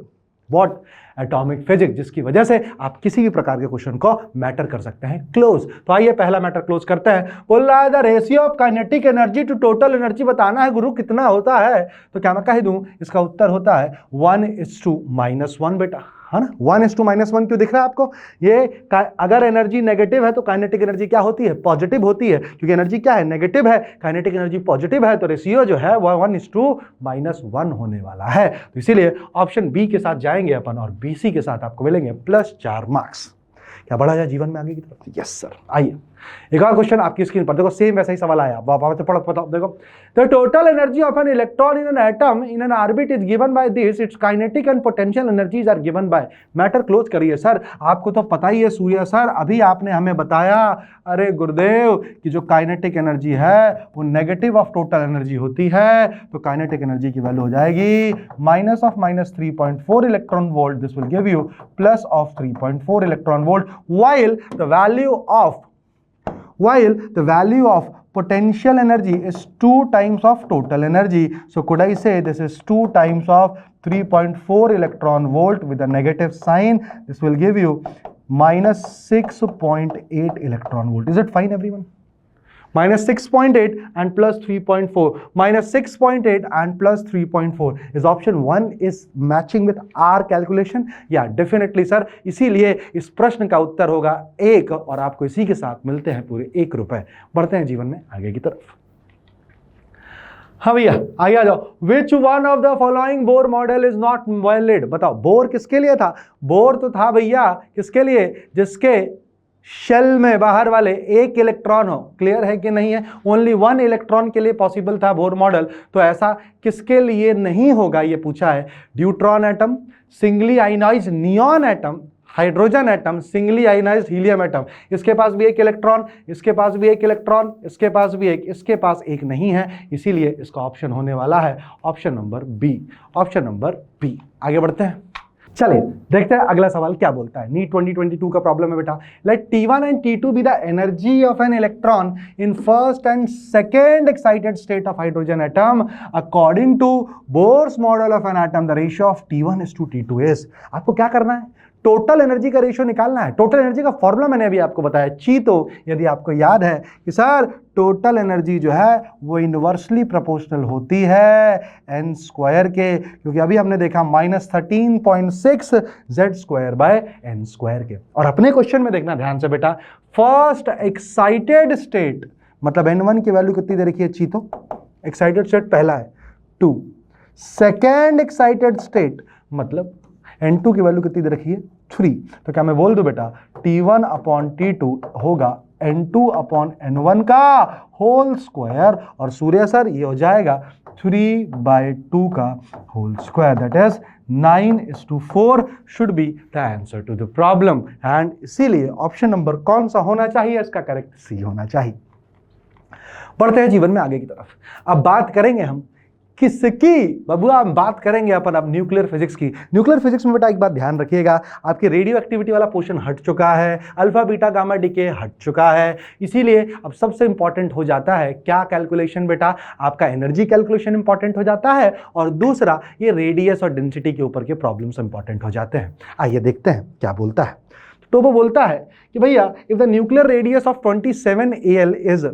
what? Atomic physics, जिसकी वजह से आप किसी भी प्रकार के क्वेश्चन को मैटर कर सकते हैं क्लोज। तो आइए पहला मैटर क्लोज करते हैं। बोल रहा है the ratio of kinetic energy to total energy बताना है गुरु, कितना होता है? तो क्या मैं कह दूं, इसका उत्तर होता है 1:-1 बेटा, है ना। 1:-1 क्यों दिख रहा है आपको? ये अगर एनर्जी नेगेटिव है तो काइनेटिक एनर्जी क्या होती है? पॉजिटिव होती है, क्योंकि एनर्जी क्या है? नेगेटिव है, काइनेटिक एनर्जी पॉजिटिव है, तो रेशियो जो है वह 1:-1 होने वाला है। तो इसीलिए ऑप्शन बी के साथ जाएंगे अपन, और बीसी के साथ आपको मिलेंगे +4 मार्क्स। क्या बढ़ा जाए जीवन में आगे की तरफ? Yes sir. आइए एक और क्वेश्चन आपकी स्क्रीन पर देखो, सेम वैसा ही सवाल आया, वापस पढ़ो, बताओ। देखो, the total energy of an electron in an atom in an orbit is given by this, its kinetic and potential energies are given by. Matter close करिए सर। आपको तो पता ही है सूर्या सर, अभी आपने हमें बताया, अरे गुरुदेव, कि जो काइनेटिक एनर्जी है वो नेगेटिव ऑफ टोटल एनर्जी होती है। तो काइनेटिक एनर्जी की वैल्यू हो जाएगी -3.4 electron volt, this will give you +3.4 electron volt, while the value of potential energy is 2 times of total energy. So could I say this is 2 times of 3.4 electron volt with a negative sign? This will give you -6.8 electron volt. Is it fine everyone? -6.8 and +3.4, -6.8 and +3.4 is option 1 is matching with our calculation? Yeah, definitely sir। इसीलिए इस प्रश्न का उत्तर होगा 1, और आपको इसी के साथ मिलते हैं पूरे 1 रुपए। बढ़ते हैं जीवन में आगे की तरफ। हाँ भैया आगे आ जाओ। Which one of the following Bohr model is not valid? बताओ, बोर किसके लिए था? बोर तो था भैया किसके लिए? जिसके शेल में बाहर वाले एक इलेक्ट्रॉन हो। क्लियर है कि नहीं है? ओनली 1 इलेक्ट्रॉन के लिए पॉसिबल था बोर मॉडल। तो ऐसा किसके लिए नहीं होगा ये पूछा है? Deuteron atom, singly ionised neon atom, hydrogen atom, singly ionised helium atom. इसके पास भी एक इलेक्ट्रॉन, इसके पास भी एक इलेक्ट्रॉन, इसके पास भी एक, इसके पास एक नहीं है, इसीलिए इसका ऑप्शन होने वाला है option number B. Option number B. आगे बढ़ते हैं, चलिए देखते हैं अगला सवाल क्या बोलता है। नीट 2022 का प्रॉब्लम है बेटा। Let T1 and T2 be the energy of an electron in first and second excited state of hydrogen atom according to Bohr's model of an atom. The ratio of T1:T2 is. आपको क्या करना है? टोटल एनर्जी का रेशियो निकालना है। टोटल एनर्जी का फॉर्मूला मैंने अभी आपको बताया, ची। तो यदि आपको याद है कि सर टोटल एनर्जी जो है वो इनवर्सली प्रोपोर्शनल होती है n स्क्वायर के, क्योंकि अभी हमने देखा -13.6 Z²/n² के। और अपने क्वेश्चन में देखना ध्यान से बेटा, फर्स्ट एक्साइटेड स्टेट मतलब n1 की वैल्यू कितनी दे रखी है? ची। तो एक्साइटेड स्टेट पहला है 2, सेकेंड एक्साइटेड स्टेट मतलब n2 की वैल्यू कितनी दे रखी है? 3। तो क्या मैं बोल दूं बेटा T1/T2 होगा n2/n1 का होल स्क्वायर, और सूर्य सर ये हो जाएगा 3/2 का whole square, that is 9:4 should be the answer to the problem. And इसीलिए ऑप्शन नंबर कौन सा होना चाहिए? इसका करेक्ट सी होना चाहिए। बढ़ते हैं जीवन में आगे की तरफ। अब बात करेंगे हम किसकी? बबुआ हम बात करेंगे अपन अब न्यूक्लियर फिजिक्स की। न्यूक्लियर फिजिक्स में बेटा एक बात ध्यान रखिएगा, आपके रेडियो एक्टिविटी वाला पोर्शन हट चुका है, अल्फा बीटा गामा डीके हट चुका है, इसीलिए अब सबसे इंपॉर्टेंट हो जाता है क्या कैलकुलेशन बेटा? आपका एनर्जी कैलकुलेशन इंपॉर्टेंट हो जाता है, और दूसरा ये रेडियस और डेंसिटी के ऊपर के प्रॉब्लम्स इंपॉर्टेंट हो जाते हैं। आइए देखते हैं क्या बोलता है। तो वो बोलता है कि भैया if the nuclear radius of 27 AL is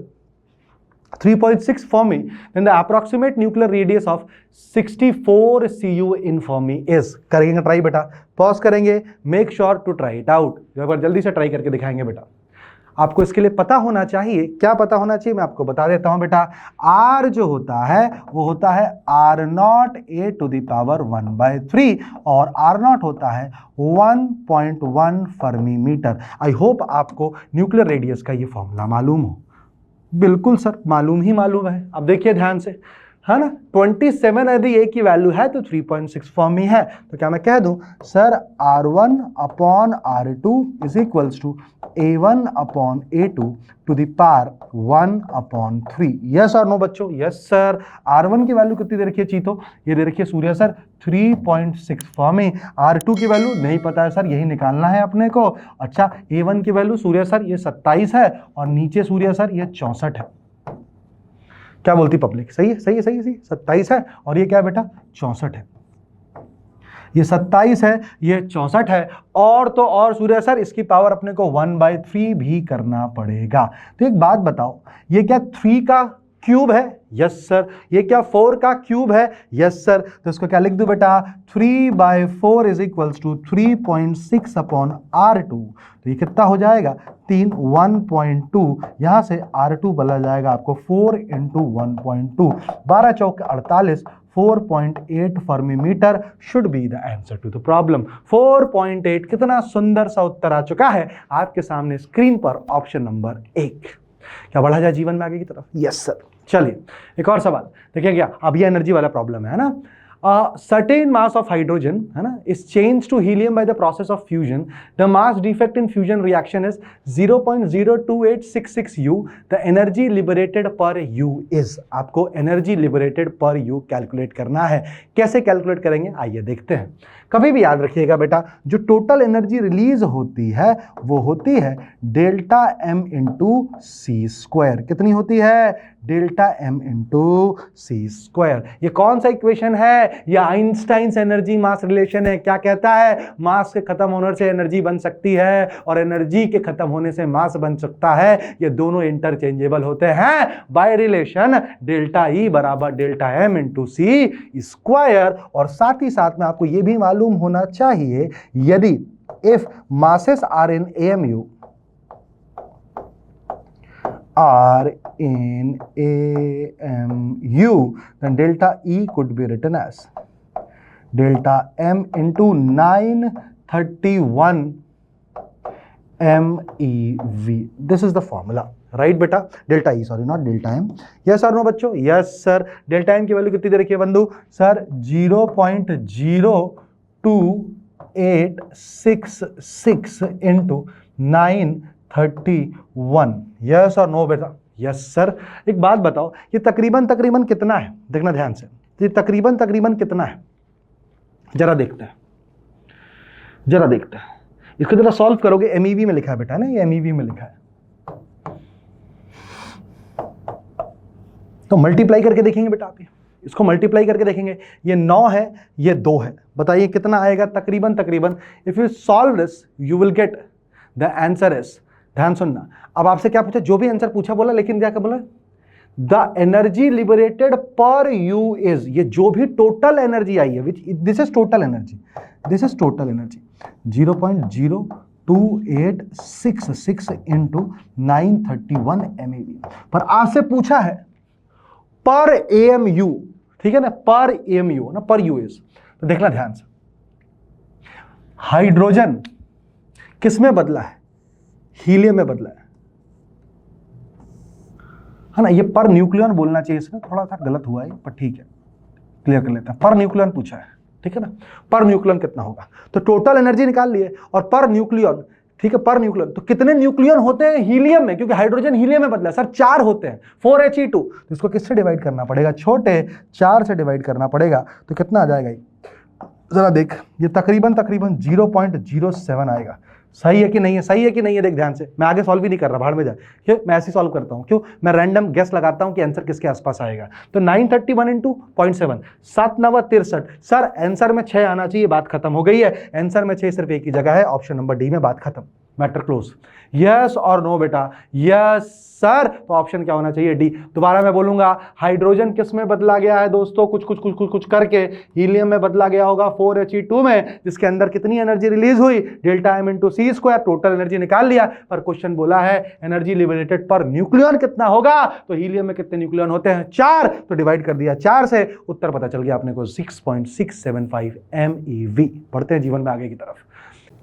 3.6 Fermi, then the approximate nuclear radius of 64 Cu in Fermi is। करेंगे ट्राई बेटा, पॉज करेंगे, make sure to try it out. जल्दी से ट्राई करके दिखाएंगे बेटा। आपको इसके लिए पता होना चाहिए, क्या पता होना चाहिए मैं आपको बता देता हूं बेटा। R जो होता है वो होता है R0 a to the power 1/3 और R0 होता है 1.1 फर्मी मीटर। आई होप आपको न्यूक्लियर रेडियस का ये फॉर्मूला मालूम हो। बिल्कुल सर, मालूम ही मालूम है। अब देखिए ध्यान से, है ना, 27 यदि ए की वैल्यू है तो 3.6 फर्मी है, तो क्या मैं कह दूं sir R1 upon R2 is equals to A1 upon A2 to the power 1/3। Yes और नो बच्चों? Yes sir. R1 की वैल्यू कितनी दे रखी है चीतो? ये दे रखी है सूर्य सर 3.6 फर्मी। R2 की वैल्यू नहीं पता है सर, यही निकालना है अपने को। अच्छा, A1 की वैल्यू सूर्य सर ये 27 है और नीचे सूर्य सर ये 64 है। क्या बोलती पब्लिक? सही है, सही है, सही है, सही। 27 है और ये क्या है बेटा? 64 है। ये 27 है, ये 64 है, और तो और सूर्य सर इसकी पावर अपने को 1/3 भी करना पड़ेगा। तो एक बात बताओ, ये क्या 3 का क्यूब है? Yes sir. ये क्या 4 का क्यूब है? Yes sir. तो इसको क्या लिख दूं बेटा? 3/4 is equals to 3.6 upon R2। तो ये कितना हो जाएगा? 1.2। यहां से R2 बोला जाएगा आपको 4 × 1.2, 12 चौक 48, 4.8 fermi metre should be the answer to the problem. 4.8। कितना सुंदर सा उत्तर आ चुका है आपके सामने स्क्रीन पर, ऑप्शन नंबर 1। क्या बढ़ा जाए जीवन में आगे की तरफ? Yes sir. चलिए एक और सवाल देखिए। क्या अब ये एनर्जी वाला प्रॉब्लम है ना। Certain mass of hydrogen है ना is changed to helium by the process of fusion. The mass defect in fusion reaction is 0.02866 U. The energy liberated per U is। आपको energy liberated per U calculate करना है। कैसे कैलकुलेट करेंगे आइए देखते हैं। कभी भी याद रखिएगा बेटा, जो टोटल एनर्जी रिलीज होती है वो होती है डेल्टा M × c²। कितनी होती है? Delta M × c²। ये कौन सा इक्वेशन है? ये आइंस्टाइन्स एनर्जी मास रिलेशन है। क्या कहता है? मास के खत्म होने से एनर्जी बन सकती है और एनर्जी के खत्म होने से मास बन सकता है। ये दोनों इंटरचेंजेबल होते हैं बाय रिलेशन डेल्टा E बराबर डेल्टा M × c²। और साथ ही साथ में आपको ये भी मालूम होना चाहिए, यदि if masses are in AMU then delta E could be written as delta M × 931 MeV. This is the formula, right बेटा? Delta E, sorry, not delta M। Yes और नो बच्चों? Yes sir. डेल्टा M की वैल्यू कितनी दे रखी है बंधु? सर 0.02866 × 931। यस और नो बेटा? Yes sir. एक बात बताओ, ये तकरीबन कितना है? देखना ध्यान से, ये तकरीबन कितना है? जरा देखते हैं, इसको जरा सॉल्व करोगे। एमईवी में लिखा है बेटा ना, ये एमईवी में लिखा है, तो मल्टीप्लाई करके देखेंगे बेटा। आप इसको मल्टीप्लाई करके देखेंगे, ये 9 है, ये 2 है। बताइए कितना आएगा? तकरीबन if you solve this you will get the answer is, ध्यान सुनना। अब आपसे क्या पूछा? जो भी आंसर पूछा बोला, लेकिन क्या बोला? द एनर्जी लिबरेटेड पर यू इज। ये जो भी टोटल एनर्जी आई है, which this is total energy, 0.02866 × 931 MeV। पर आपसे पूछा है पर AMU, ठीक है ना, पर AMU ना, पर यूएस। तो देखना ध्यान से, हाइड्रोजन किस में बदला है? हीलियम में बदला है ना। ये पर न्यूक्लियन बोलना चाहिए, इसमें थोड़ा सा गलत हुआ है, पर ठीक है, क्लियर कर लेते हैं। पर न्यूक्लियन पूछा है, ठीक है ना। पर न्यूक्लियन कितना होगा? तो टोटल एनर्जी निकाल लिए, और पर न्यूक्लियन, ठीक है, पर न्यूक्लियन। तो कितने न्यूक्लियन होते हैं हीलियम में? क्योंकि हाइड्रोजन हीलियम में बदला सर, 4 होते हैं, 4He2। तो इसको किससे डिवाइड करना पड़ेगा? छोटे 4 से डिवाइड करना पड़ेगा। तो कितना आ जाएगा? जरा देख, ये तकरीबन 0.07 आएगा। सही है कि नहीं है? सही है कि नहीं है? देख ध्यान से, मैं आगे सॉल्व भी नहीं कर रहा, भाड़ में जाए। क्यों? मैं ऐसे सॉल्व करता हूं। क्यों? मैं रैंडम गेस लगाता हूं कि आंसर किसके आसपास आएगा। तो 931 × 0.7, 7 9 63। सर आंसर में 6 आना चाहिए, बात खत्म हो गई है। आंसर में 6 सिर्फ एक ही जगह है, ऑप्शन नंबर डी में, बात खत्म। Matter close. यस और नो बेटा? Yes sir. तो ऑप्शन क्या होना चाहिए? डी। दोबारा मैं बोलूंगा, हाइड्रोजन किस में बदला गया है दोस्तों? कुछ कुछ कुछ कुछ कुछ करके हीलियम में बदला गया होगा 4He2 में, जिसके अंदर कितनी एनर्जी रिलीज हुई? डेल्टा एम इंटू सी स्क्वायर। टोटल एनर्जी निकाल लिया, पर क्वेश्चन बोला है एनर्जी लिबरेटेड पर न्यूक्लियन कितना होगा? तो हीलियम में कितने न्यूक्लियन होते हैं? 4। तो डिवाइड कर दिया 4 से, उत्तर पता चल गया अपने को 6.675 MeV। बढ़ते हैं जीवन में आगे की तरफ।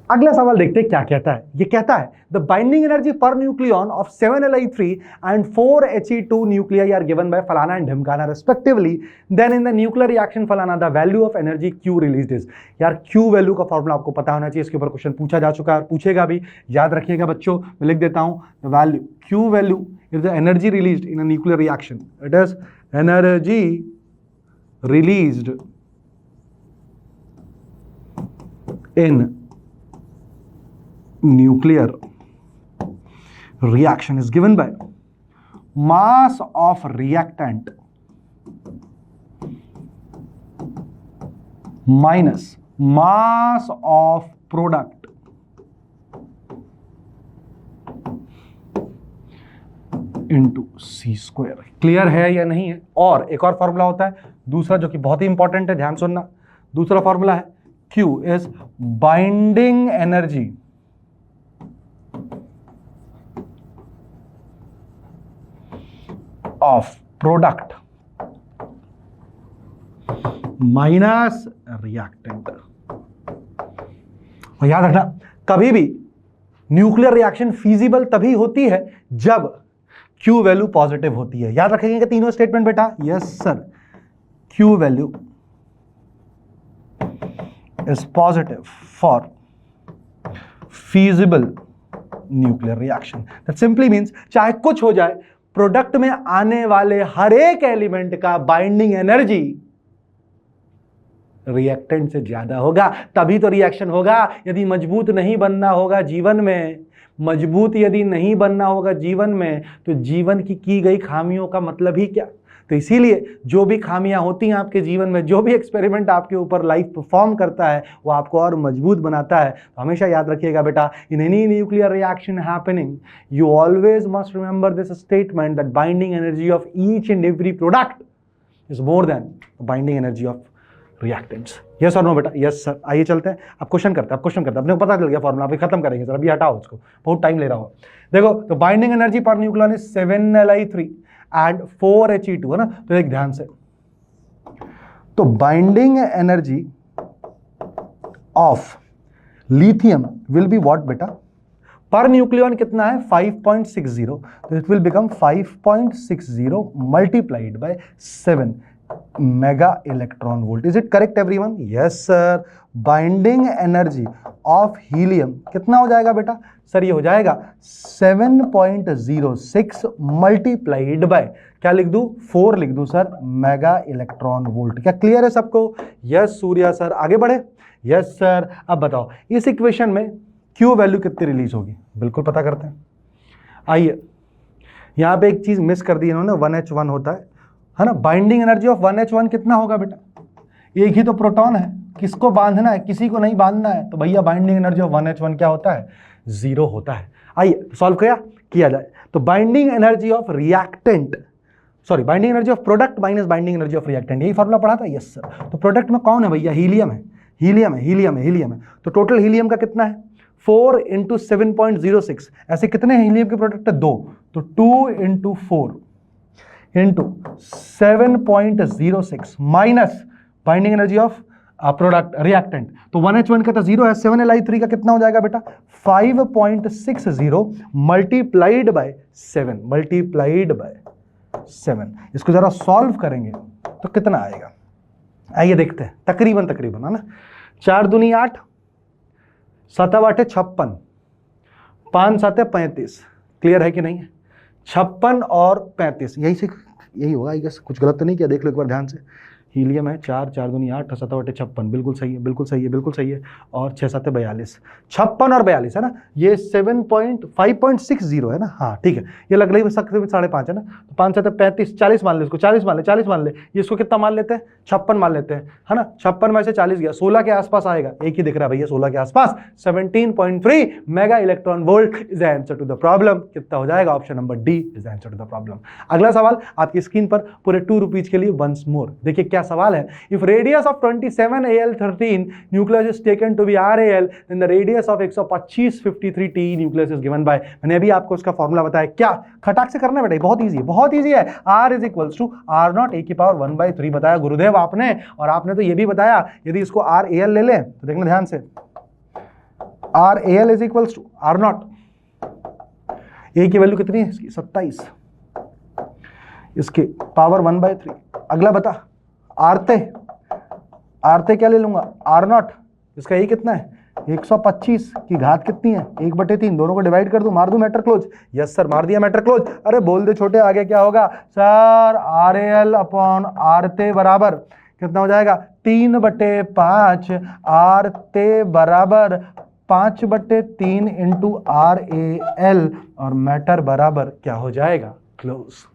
अगला सवाल देखते हैं क्या कहता है। ये कहता है the binding energy per nucleon of 7Li3 and 4He2 nuclei are given by फलाना एंड ढिमकाना respectively, then in the nuclear reaction फलाना the value of energy Q released is. यार Q वैल्यू का फॉर्मूला आपको पता होना चाहिए, इसके ऊपर क्वेश्चन पूछा जा चुका है, पूछेगा भी, याद रखिएगा बच्चों। मैं लिख देता हूं the value Q value is the energy released in a nuclear reaction. It is energy released in nuclear reaction is given by mass of reactant minus mass of product into C square। Clear है या नहीं है? और एक और फॉर्मूला होता है दूसरा, जो कि बहुत ही इंपॉर्टेंट है, ध्यान सुनना। दूसरा फॉर्मूला है Q is binding energy of product minus reactant। और याद रखना, कभी भी न्यूक्लियर रिएक्शन फीजिबल तभी होती है जब Q वैल्यू पॉजिटिव होती है। याद रखेंगे कि तीनों स्टेटमेंट बेटा? Yes sir. Q value is positive for feasible nuclear reaction। That simply means चाहे कुछ हो जाए, प्रोडक्ट में आने वाले हर एक एलिमेंट का बाइंडिंग एनर्जी रिएक्टेंट से ज्यादा होगा, तभी तो रिएक्शन होगा। यदि मजबूत नहीं बनना होगा जीवन में, मजबूत यदि नहीं बनना होगा जीवन में, तो जीवन की गई खामियों का मतलब ही क्या? तो इसीलिए जो भी खामियां होती हैं आपके जीवन में, जो भी एक्सपेरिमेंट आपके ऊपर लाइफ परफॉर्म करता है, वो आपको और मजबूत बनाता है। तो हमेशा याद रखिएगा बेटा, in any nuclear reaction happening you always must remember this statement that binding energy of each and every product is more than binding energy of reactants. Yes और नो बेटा? Yes sir. आइए चलते हैं, अब क्वेश्चन करते हैं। अपने को पता चल गया फॉर्मूला, अभी खत्म करेंगे सर, अभी हटाओ उसको, बहुत टाइम ले रहा हो। देखो, तो binding energy per nucleon is 7Li3 and 4He2 है ना। तो एक ध्यान से, तो binding energy of lithium will be what बेटा? पर न्यूक्लियन कितना है? 5.60। तो it will become 5.60 multiplied by 7 mega electron volt. Is it correct everyone? Yes sir. Binding energy of helium कितना हो जाएगा बेटा? सर ये हो जाएगा 7.06 मल्टीप्लाइड बाय, क्या लिख दूं? 4 लिख दूं सर, मेगा इलेक्ट्रॉन वोल्ट। क्या क्लियर है सबको? Yes Surya sir. आगे बढ़े? Yes sir. अब बताओ इस इक्वेशन में Q वैल्यू कितनी रिलीज होगी? बिल्कुल पता करते हैं। आइए, यहां पे एक चीज मिस कर दी इन्होंने, 1H1 होता है ना। बाइंडिंग एनर्जी ऑफ 1H1 कितना होगा बेटा? एक ही तो प्रोटॉन है, किसको बांधना है? किसी को नहीं बांधना है। तो भैया बाइंडिंग एनर्जी ऑफ 1H1 क्या होता है? 0 होता है। आइए सॉल्व किया जाए। तो binding energy of reactant, sorry binding energy of product minus binding energy of reactant, यही फॉर्मूला पढ़ा था? Yes sir. तो प्रोडक्ट में कौन है भैया? हीलियम है, हीलियम है, हीलियम है, हीलियम है। तो टोटल हीलियम का कितना है? 4 इंटू 7.06। ऐसे कितने हीलियम के प्रोडक्ट है? 2। तो 2 into 4 into 7.06 minus binding energy of product reactant. तो 1H1 का तो 0 है, 7Li3 का कितना हो जाएगा बेटा? 5.60 मल्टीप्लाइड बाय 7, मल्टीप्लाइड बाय 7। इसको जरा सॉल्व करेंगे तो कितना आएगा? आइए देखते हैं। तकरीबन है ना। 4 दूनी 8, 7 8 56, 5 7 35। क्लियर है कि नहीं है? 56 और 35, यही होगा आई गेस। कुछ गलत तो नहीं किया? देख लो एक बार ध्यान से। हीलियम है 4, 4 दूनी 8, 7 बटे 56, बिल्कुल सही है, बिल्कुल सही है, बिल्कुल सही है। और 6 7 42, 56 और 42 है ना, ये 5.60 है ना, हाँ ठीक है। ये लग रही है 5.5 है ना, तो 5 7 35, 40 मान ले इसको, 40 मान ले, 40 मान ले। ये इसको कितना मान लेते हैं, 56 मान लेते हैं, है ना। 56 में से 40 गया, 16 के आसपास आएगा, एक ही दिख रहा है भैया 16 के आसपास। 17.3 mega electron volt is the answer to the problem. कितना हो जाएगा, option number D is the answer to the problem. अगला सवाल आपकी स्क्रीन पर पूरे 2 रुपीज के लिए वंस मोर। देखिए क्या सवाल है। If radius of 27Al13 nucleus is taken to be RAL, then the radius of 12553T nucleus is given by. मैंने अभी आपको इसका फॉर्मूला बताया, क्या खटाक से करना है बेटा, बहुत ईजी है, बहुत ईजी है। R is equals to R0 a की पावर 1/3 बताया गुरुदेव आपने, और आपने तो ये भी बताया यदि इसको RAL ले लें तो देखना ध्यान से, RAL is equals to R0, a की वैल्यू कितनी है इसकी 27, इसके पावर 1/3। अगला बता, आरते क्या ले लूंगा, R0, इसका ये कितना है 125 की घात कितनी है 1/3, दोनों को डिवाइड कर दूं, मार दूं मैटर क्लोज। यस सर, मार दिया मैटर क्लोज। अरे बोल दे छोटे, आगे क्या होगा सर, RAL अपॉन आरते बराबर कितना हो जाएगा 3/5, आरते बराबर 5/3 इंटू RAL, और मैटर बराबर क्या हो जाएगा क्लोज।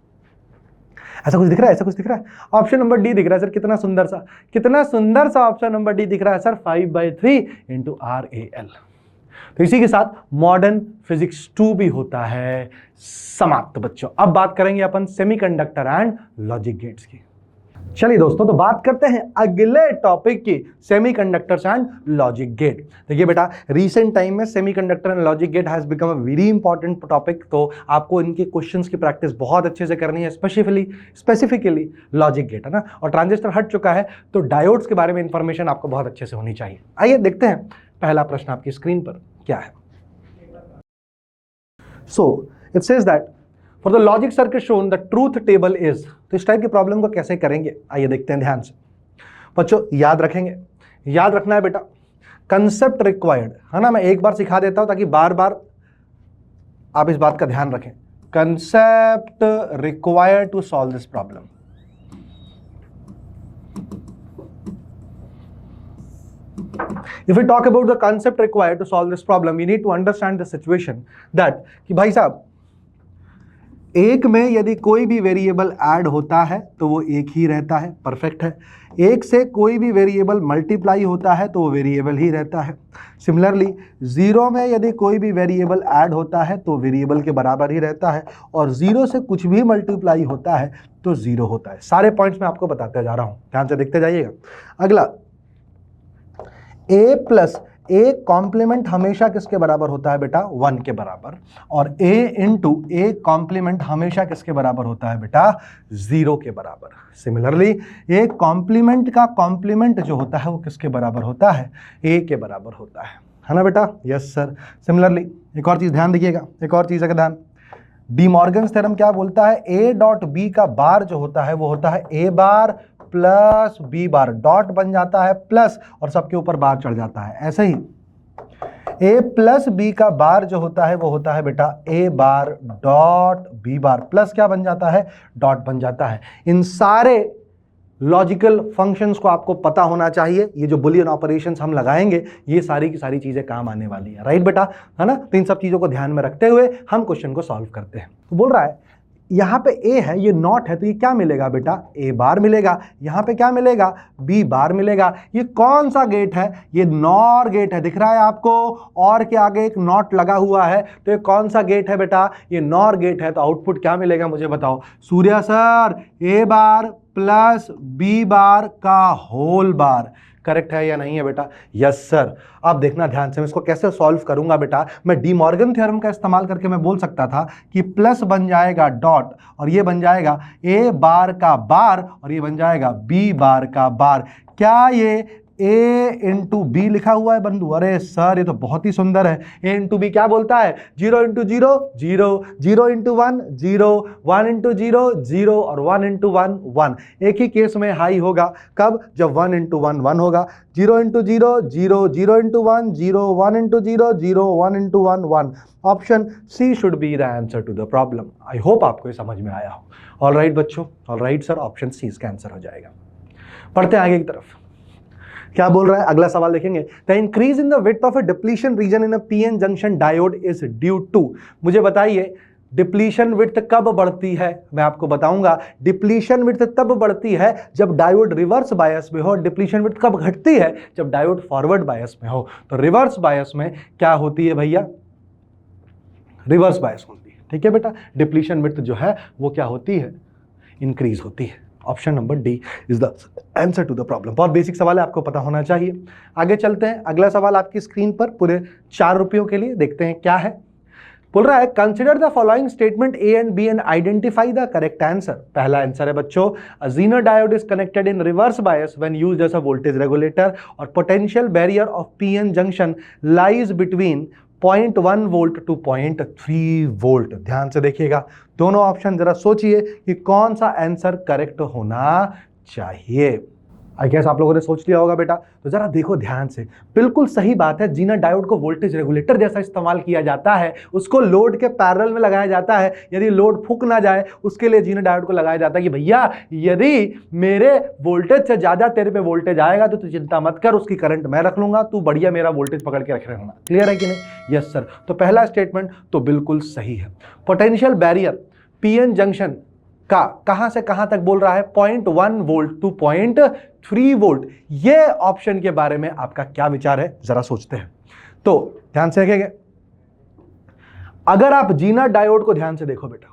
ऐसा कुछ दिख रहा है, ऐसा कुछ दिख रहा है। ऑप्शन नंबर डी दिख रहा है सर, कितना सुंदर सा, कितना सुंदर सा ऑप्शन नंबर डी दिख रहा है सर, 5/3 इंटू RAL। तो इसी के साथ मॉडर्न फिजिक्स 2 भी होता है समाप्त बच्चों। अब बात करेंगे अपन सेमीकंडक्टर एंड लॉजिक गेट्स की। चलिए दोस्तों, तो बात करते हैं अगले टॉपिक की, सेमीकंडक्टर्स एंड लॉजिक गेट। देखिए बेटा, रीसेंट टाइम में semiconductor and logic gate has become a very important topic. तो आपको इनके क्वेश्चंस की प्रैक्टिस बहुत अच्छे से करनी है, स्पेसिफिकली लॉजिक गेट, है ना। और ट्रांजिस्टर हट चुका है, तो डायोड्स के बारे में इंफॉर्मेशन आपको बहुत अच्छे से होनी चाहिए। आइए देखते हैं पहला प्रश्न आपकी स्क्रीन पर क्या है। So it says that for the logic circuit shown the truth table is. तो इस टाइप की प्रॉब्लम को कैसे करेंगे, आइए देखते हैं ध्यान से। बच्चों याद रखेंगे, याद रखना है बेटा, कंसेप्ट रिक्वायर्ड, है ना। मैं एक बार सिखा देता हूं ताकि बार बार आप इस बात का ध्यान रखें। Concept required to solve this problem. If we talk about the concept required to solve this problem, we need to understand the situation that कि भाई साहब, एक में यदि कोई भी वेरिएबल ऐड होता है तो वो एक ही रहता है, परफेक्ट है। एक से कोई भी वेरिएबल मल्टीप्लाई होता है तो वो वेरिएबल ही रहता है। सिमिलरली 0 में यदि कोई भी वेरिएबल ऐड होता है तो वेरिएबल के बराबर ही रहता है, और 0 से कुछ भी मल्टीप्लाई होता है तो 0 होता है। सारे पॉइंट्स मैं आपको बताते जा रहा हूं, ध्यान से देखते जाइएगा। अगला, a प्लस a कॉम्प्लीमेंट हमेशा किसके बराबर होता है बेटा, 1 के बराबर, और a इंटू a कॉम्प्लीमेंट हमेशा किसके बराबर होता है बेटा, 0 के बराबर। सिमिलरली a कॉम्प्लीमेंट का कॉम्प्लीमेंट जो होता है वो किसके बराबर होता है, a के बराबर होता है ना बेटा। Yes sir. सिमिलरली एक और चीज ध्यान दीजिएगा, एक और चीज का ध्यान, डी मॉर्गन्स थ्योरम क्या बोलता है, a डॉट b का बार जो होता है वो होता है a bar plus B bar, dot बन जाता है प्लस और सबके ऊपर बार चढ़ जाता है। ऐसे ही a प्लस बी का बार जो होता है वो होता है बेटा a bar dot B bar, plus क्या बन जाता है, डॉट बन जाता है। इन सारे लॉजिकल फंक्शंस को आपको पता होना चाहिए। ये जो बुलियन ऑपरेशंस हम लगाएंगे ये सारी की सारी चीजें काम आने वाली है, राइट बेटा, है ना। तो इन सब चीजों को ध्यान में रखते हुए हम क्वेश्चन को सॉल्व करते हैं। तो बोल रहा है यहाँ पे a है, ये नॉट है, तो ये क्या मिलेगा बेटा, a बार मिलेगा। यहाँ पे क्या मिलेगा, b बार मिलेगा। ये कौन सा गेट है, ये नॉर गेट है, दिख रहा है आपको, और के आगे एक नॉट लगा हुआ है, तो ये कौन सा गेट है बेटा, ये नॉर गेट है। तो आउटपुट क्या मिलेगा मुझे बताओ Surya sir, a bar plus b बार का होल बार। करेक्ट है या नहीं है बेटा, यस सर। अब देखना ध्यान से, मैं इसको कैसे सॉल्व करूंगा बेटा, मैं डी मॉर्गन थ्योरम का इस्तेमाल करके मैं बोल सकता था कि प्लस बन जाएगा डॉट, और ये बन जाएगा a बार का बार, और ये बन जाएगा b बार का बार। क्या ये a इंटू बी लिखा हुआ है बंधु, अरे सर ये तो बहुत ही सुंदर है। a इंटू बी क्या बोलता है, 0 इंटू 0 0, 0 इंटू 1 0, 1 इंटू 0 0, और 1 इंटू 1 1। एक ही केस में हाई होगा, कब, जब 1 इंटू 1 1 होगा। 0 into 0 0, 0 into 1 0, 1 into 0 0, 1 into 1 1। Option C should be the answer to the problem. I hope आपको ये समझ में आया हो। ऑल राइट बच्चों, all right sir, option C इसका आंसर हो जाएगा। पढ़ते हैं आगे की तरफ, क्या बोल रहा है अगला सवाल देखेंगे। The increase in the width of a depletion region in a PN junction diode is due to, मुझे बताइए डिप्लीशन विड्थ कब बढ़ती है, मैं आपको बताऊंगा। डिप्लीशन विड्थ तब बढ़ती है जब डायोड रिवर्स बायस में हो, डिप्लीशन विड्थ कब घटती है जब डायोड फॉरवर्ड बायस में हो। तो रिवर्स बायस में क्या होती है भैया, रिवर्स बायस होती है, ठीक है बेटा। डिप्लीशन विड्थ जो है वो क्या होती है, इंक्रीज होती है। Option number D is the answer to the problem. बहुत बेसिक सवाल है, आपको पता होना चाहिए। आगे चलते हैं, अगला सवाल आपकी स्क्रीन पर पूरे 4 रुपयों के लिए, देखते हैं क्या है। बोल रहा है consider the following statement A and B and identify the correct answer. पहला आंसर है बच्चों, a Zener diode is connected in reverse bias when used as a voltage regulator और potential barrier of PN junction lies between 0.1 volt to 0.3 volt. ध्यान से देखिएगा दोनों ऑप्शन, जरा सोचिए कि कौन सा आंसर करेक्ट होना चाहिए। आई गेस आप लोगों ने सोच लिया होगा बेटा, तो जरा देखो ध्यान से, बिल्कुल सही बात है। ज़ीनर डायोड को वोल्टेज रेगुलेटर जैसा इस्तेमाल किया जाता है, उसको लोड के पैरेलल में लगाया जाता है। यदि लोड फूक ना जाए उसके लिए ज़ीनर डायोड को लगाया जाता है कि भैया यदि मेरे वोल्टेज से ज़्यादा तेरे पे वोल्टेज आएगा तो तू चिंता मत कर, उसकी करंट मैं रख लूंगा, तू बढ़िया मेरा वोल्टेज पकड़ के रख रहा। क्लियर है कि नहीं? Yes sir. तो पहला स्टेटमेंट तो बिल्कुल सही है। पोटेंशियल बैरियर पीएन जंक्शन का कहां से कहां तक बोल रहा है, 0.1 वोल्ट टू 0.3 वोल्ट। ये ऑप्शन के बारे में आपका क्या विचार है, जरा सोचते हैं। तो ध्यान से देखेंगे, अगर आप ज़ीनर डायोड को ध्यान से देखो बेटा,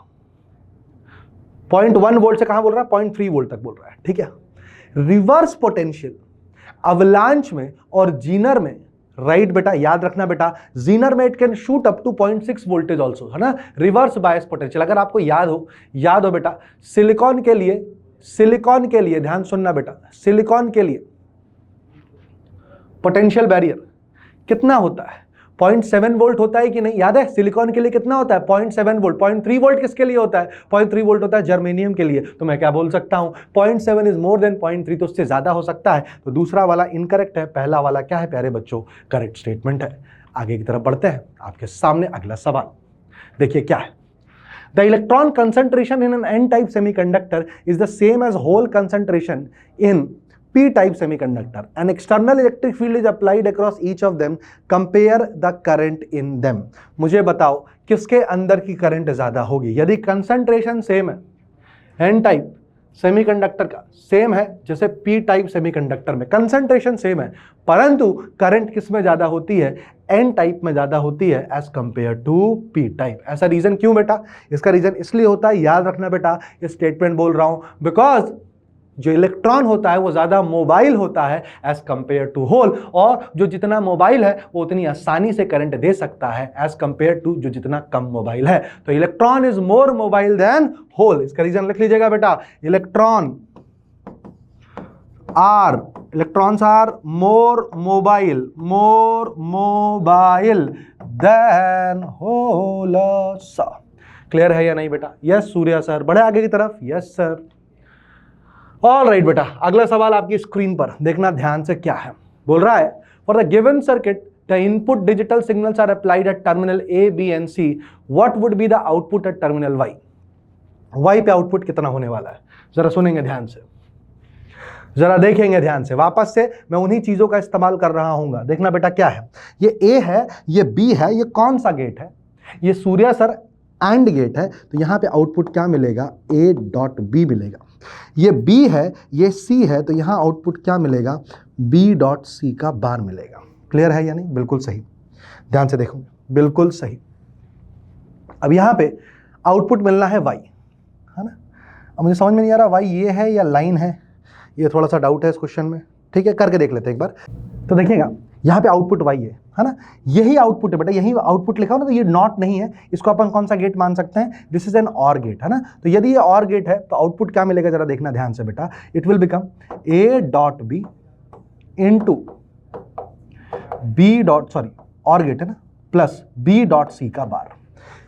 0.1 वोल्ट से कहां बोल रहा है, 0.3 वोल्ट तक बोल रहा है, ठीक है। रिवर्स पोटेंशियल अवलांच में और ज़ीनर में, राइट बेटा, याद रखना बेटा, ज़ीनर में it can shoot up to 0.6 voltage also, है ना। रिवर्स बायस पोटेंशियल, अगर आपको याद हो बेटा, सिलिकॉन के लिए ध्यान सुनना बेटा, सिलिकॉन के लिए पोटेंशियल बैरियर कितना होता है, 0.7 वोल्ट होता है कि नहीं, याद है? सिलिकॉन के लिए कितना होता है, 0.7 वोल्ट। 0.3 वोल्ट किसके लिए होता है, 0.3 वोल्ट होता है जर्मेनियम के लिए। तो मैं क्या बोल सकता हूं, 0.7 इज मोर देन 0.3, तो उससे ज्यादा हो सकता है। तो दूसरा वाला इनकरेक्ट है, पहला वाला क्या है प्यारे बच्चों, करेक्ट स्टेटमेंट है। आगे की तरफ बढ़ते हैं, आपके सामने अगला सवाल देखिए क्या है। The electron concentration in an N type semiconductor is the same as hole concentration in P-type semiconductor. An external electric field is applied across each of them. Compare the current in them. मुझे बताओ किसके अंदर की करंट ज्यादा होगी। यदि कंसंट्रेशन सेम है, एन टाइप सेमीकंडक्टर का सेम है जैसे पी टाइप सेमीकंडक्टर में कंसंट्रेशन सेम है, परंतु करंट किस में ज्यादा होती है, एन टाइप में ज्यादा होती है as compare to P type. ऐसा रीजन क्यों बेटा? इसका रीजन इसलिए होता है, याद रखना बेटा, ये स्टेटमेंट बोल रहा हूं बिकॉज जो इलेक्ट्रॉन होता है वो ज्यादा मोबाइल होता है एज कंपेयर टू होल, और जो जितना मोबाइल है वो उतनी आसानी से करंट दे सकता है एज कंपेयर टू जो जितना कम मोबाइल है। तो electron is more mobile than hole. इसका रीजन लिख लीजिएगा बेटा, electrons are more mobile than hole. Clear है या नहीं बेटा? Yes Surya sir. बढ़े आगे की तरफ। Yes sir. ऑल राइट बेटा, अगला सवाल आपकी स्क्रीन पर देखना ध्यान से क्या है। बोल रहा है for the given circuit the input digital signals are applied at terminal A B and C, what would be the output at terminal Y. Y पे आउटपुट कितना होने वाला है, जरा सुनेंगे ध्यान से, जरा देखेंगे ध्यान से। वापस से मैं उन्हीं चीजों का इस्तेमाल कर रहा हूं। देखना बेटा क्या है, ये ए है, ये बी है, ये कौन सा गेट है, ये सूर्या सर एंड गेट है। तो यहां पे आउटपुट क्या मिलेगा, ए डॉट बी मिलेगा। ये B है, ये C है, तो यहां आउटपुट क्या मिलेगा, B डॉट C का बार मिलेगा। क्लियर है या नहीं? बिल्कुल सही, ध्यान से देखो, बिल्कुल सही। अब यहां पे आउटपुट मिलना है Y, है ना। अब मुझे समझ में नहीं आ रहा Y ये है या लाइन है, ये थोड़ा सा डाउट है इस क्वेश्चन में। ठीक है, करके देख लेते हैं एक बार। तो देखिएगा यहाँ पे आउटपुट Y है ना, यही आउटपुट है बेटा, यही आउटपुट लिखा हो ना, तो ये नॉट नहीं है, इसको अपन कौन सा गेट मान सकते हैं, this is an OR gate, है ना। तो यदि ये ऑर गेट है तो आउटपुट क्या मिलेगा, जरा देखना ध्यान से बेटा, it will become A dot B into B dot, sorry OR gate है ना, प्लस बी डॉट सी का बार।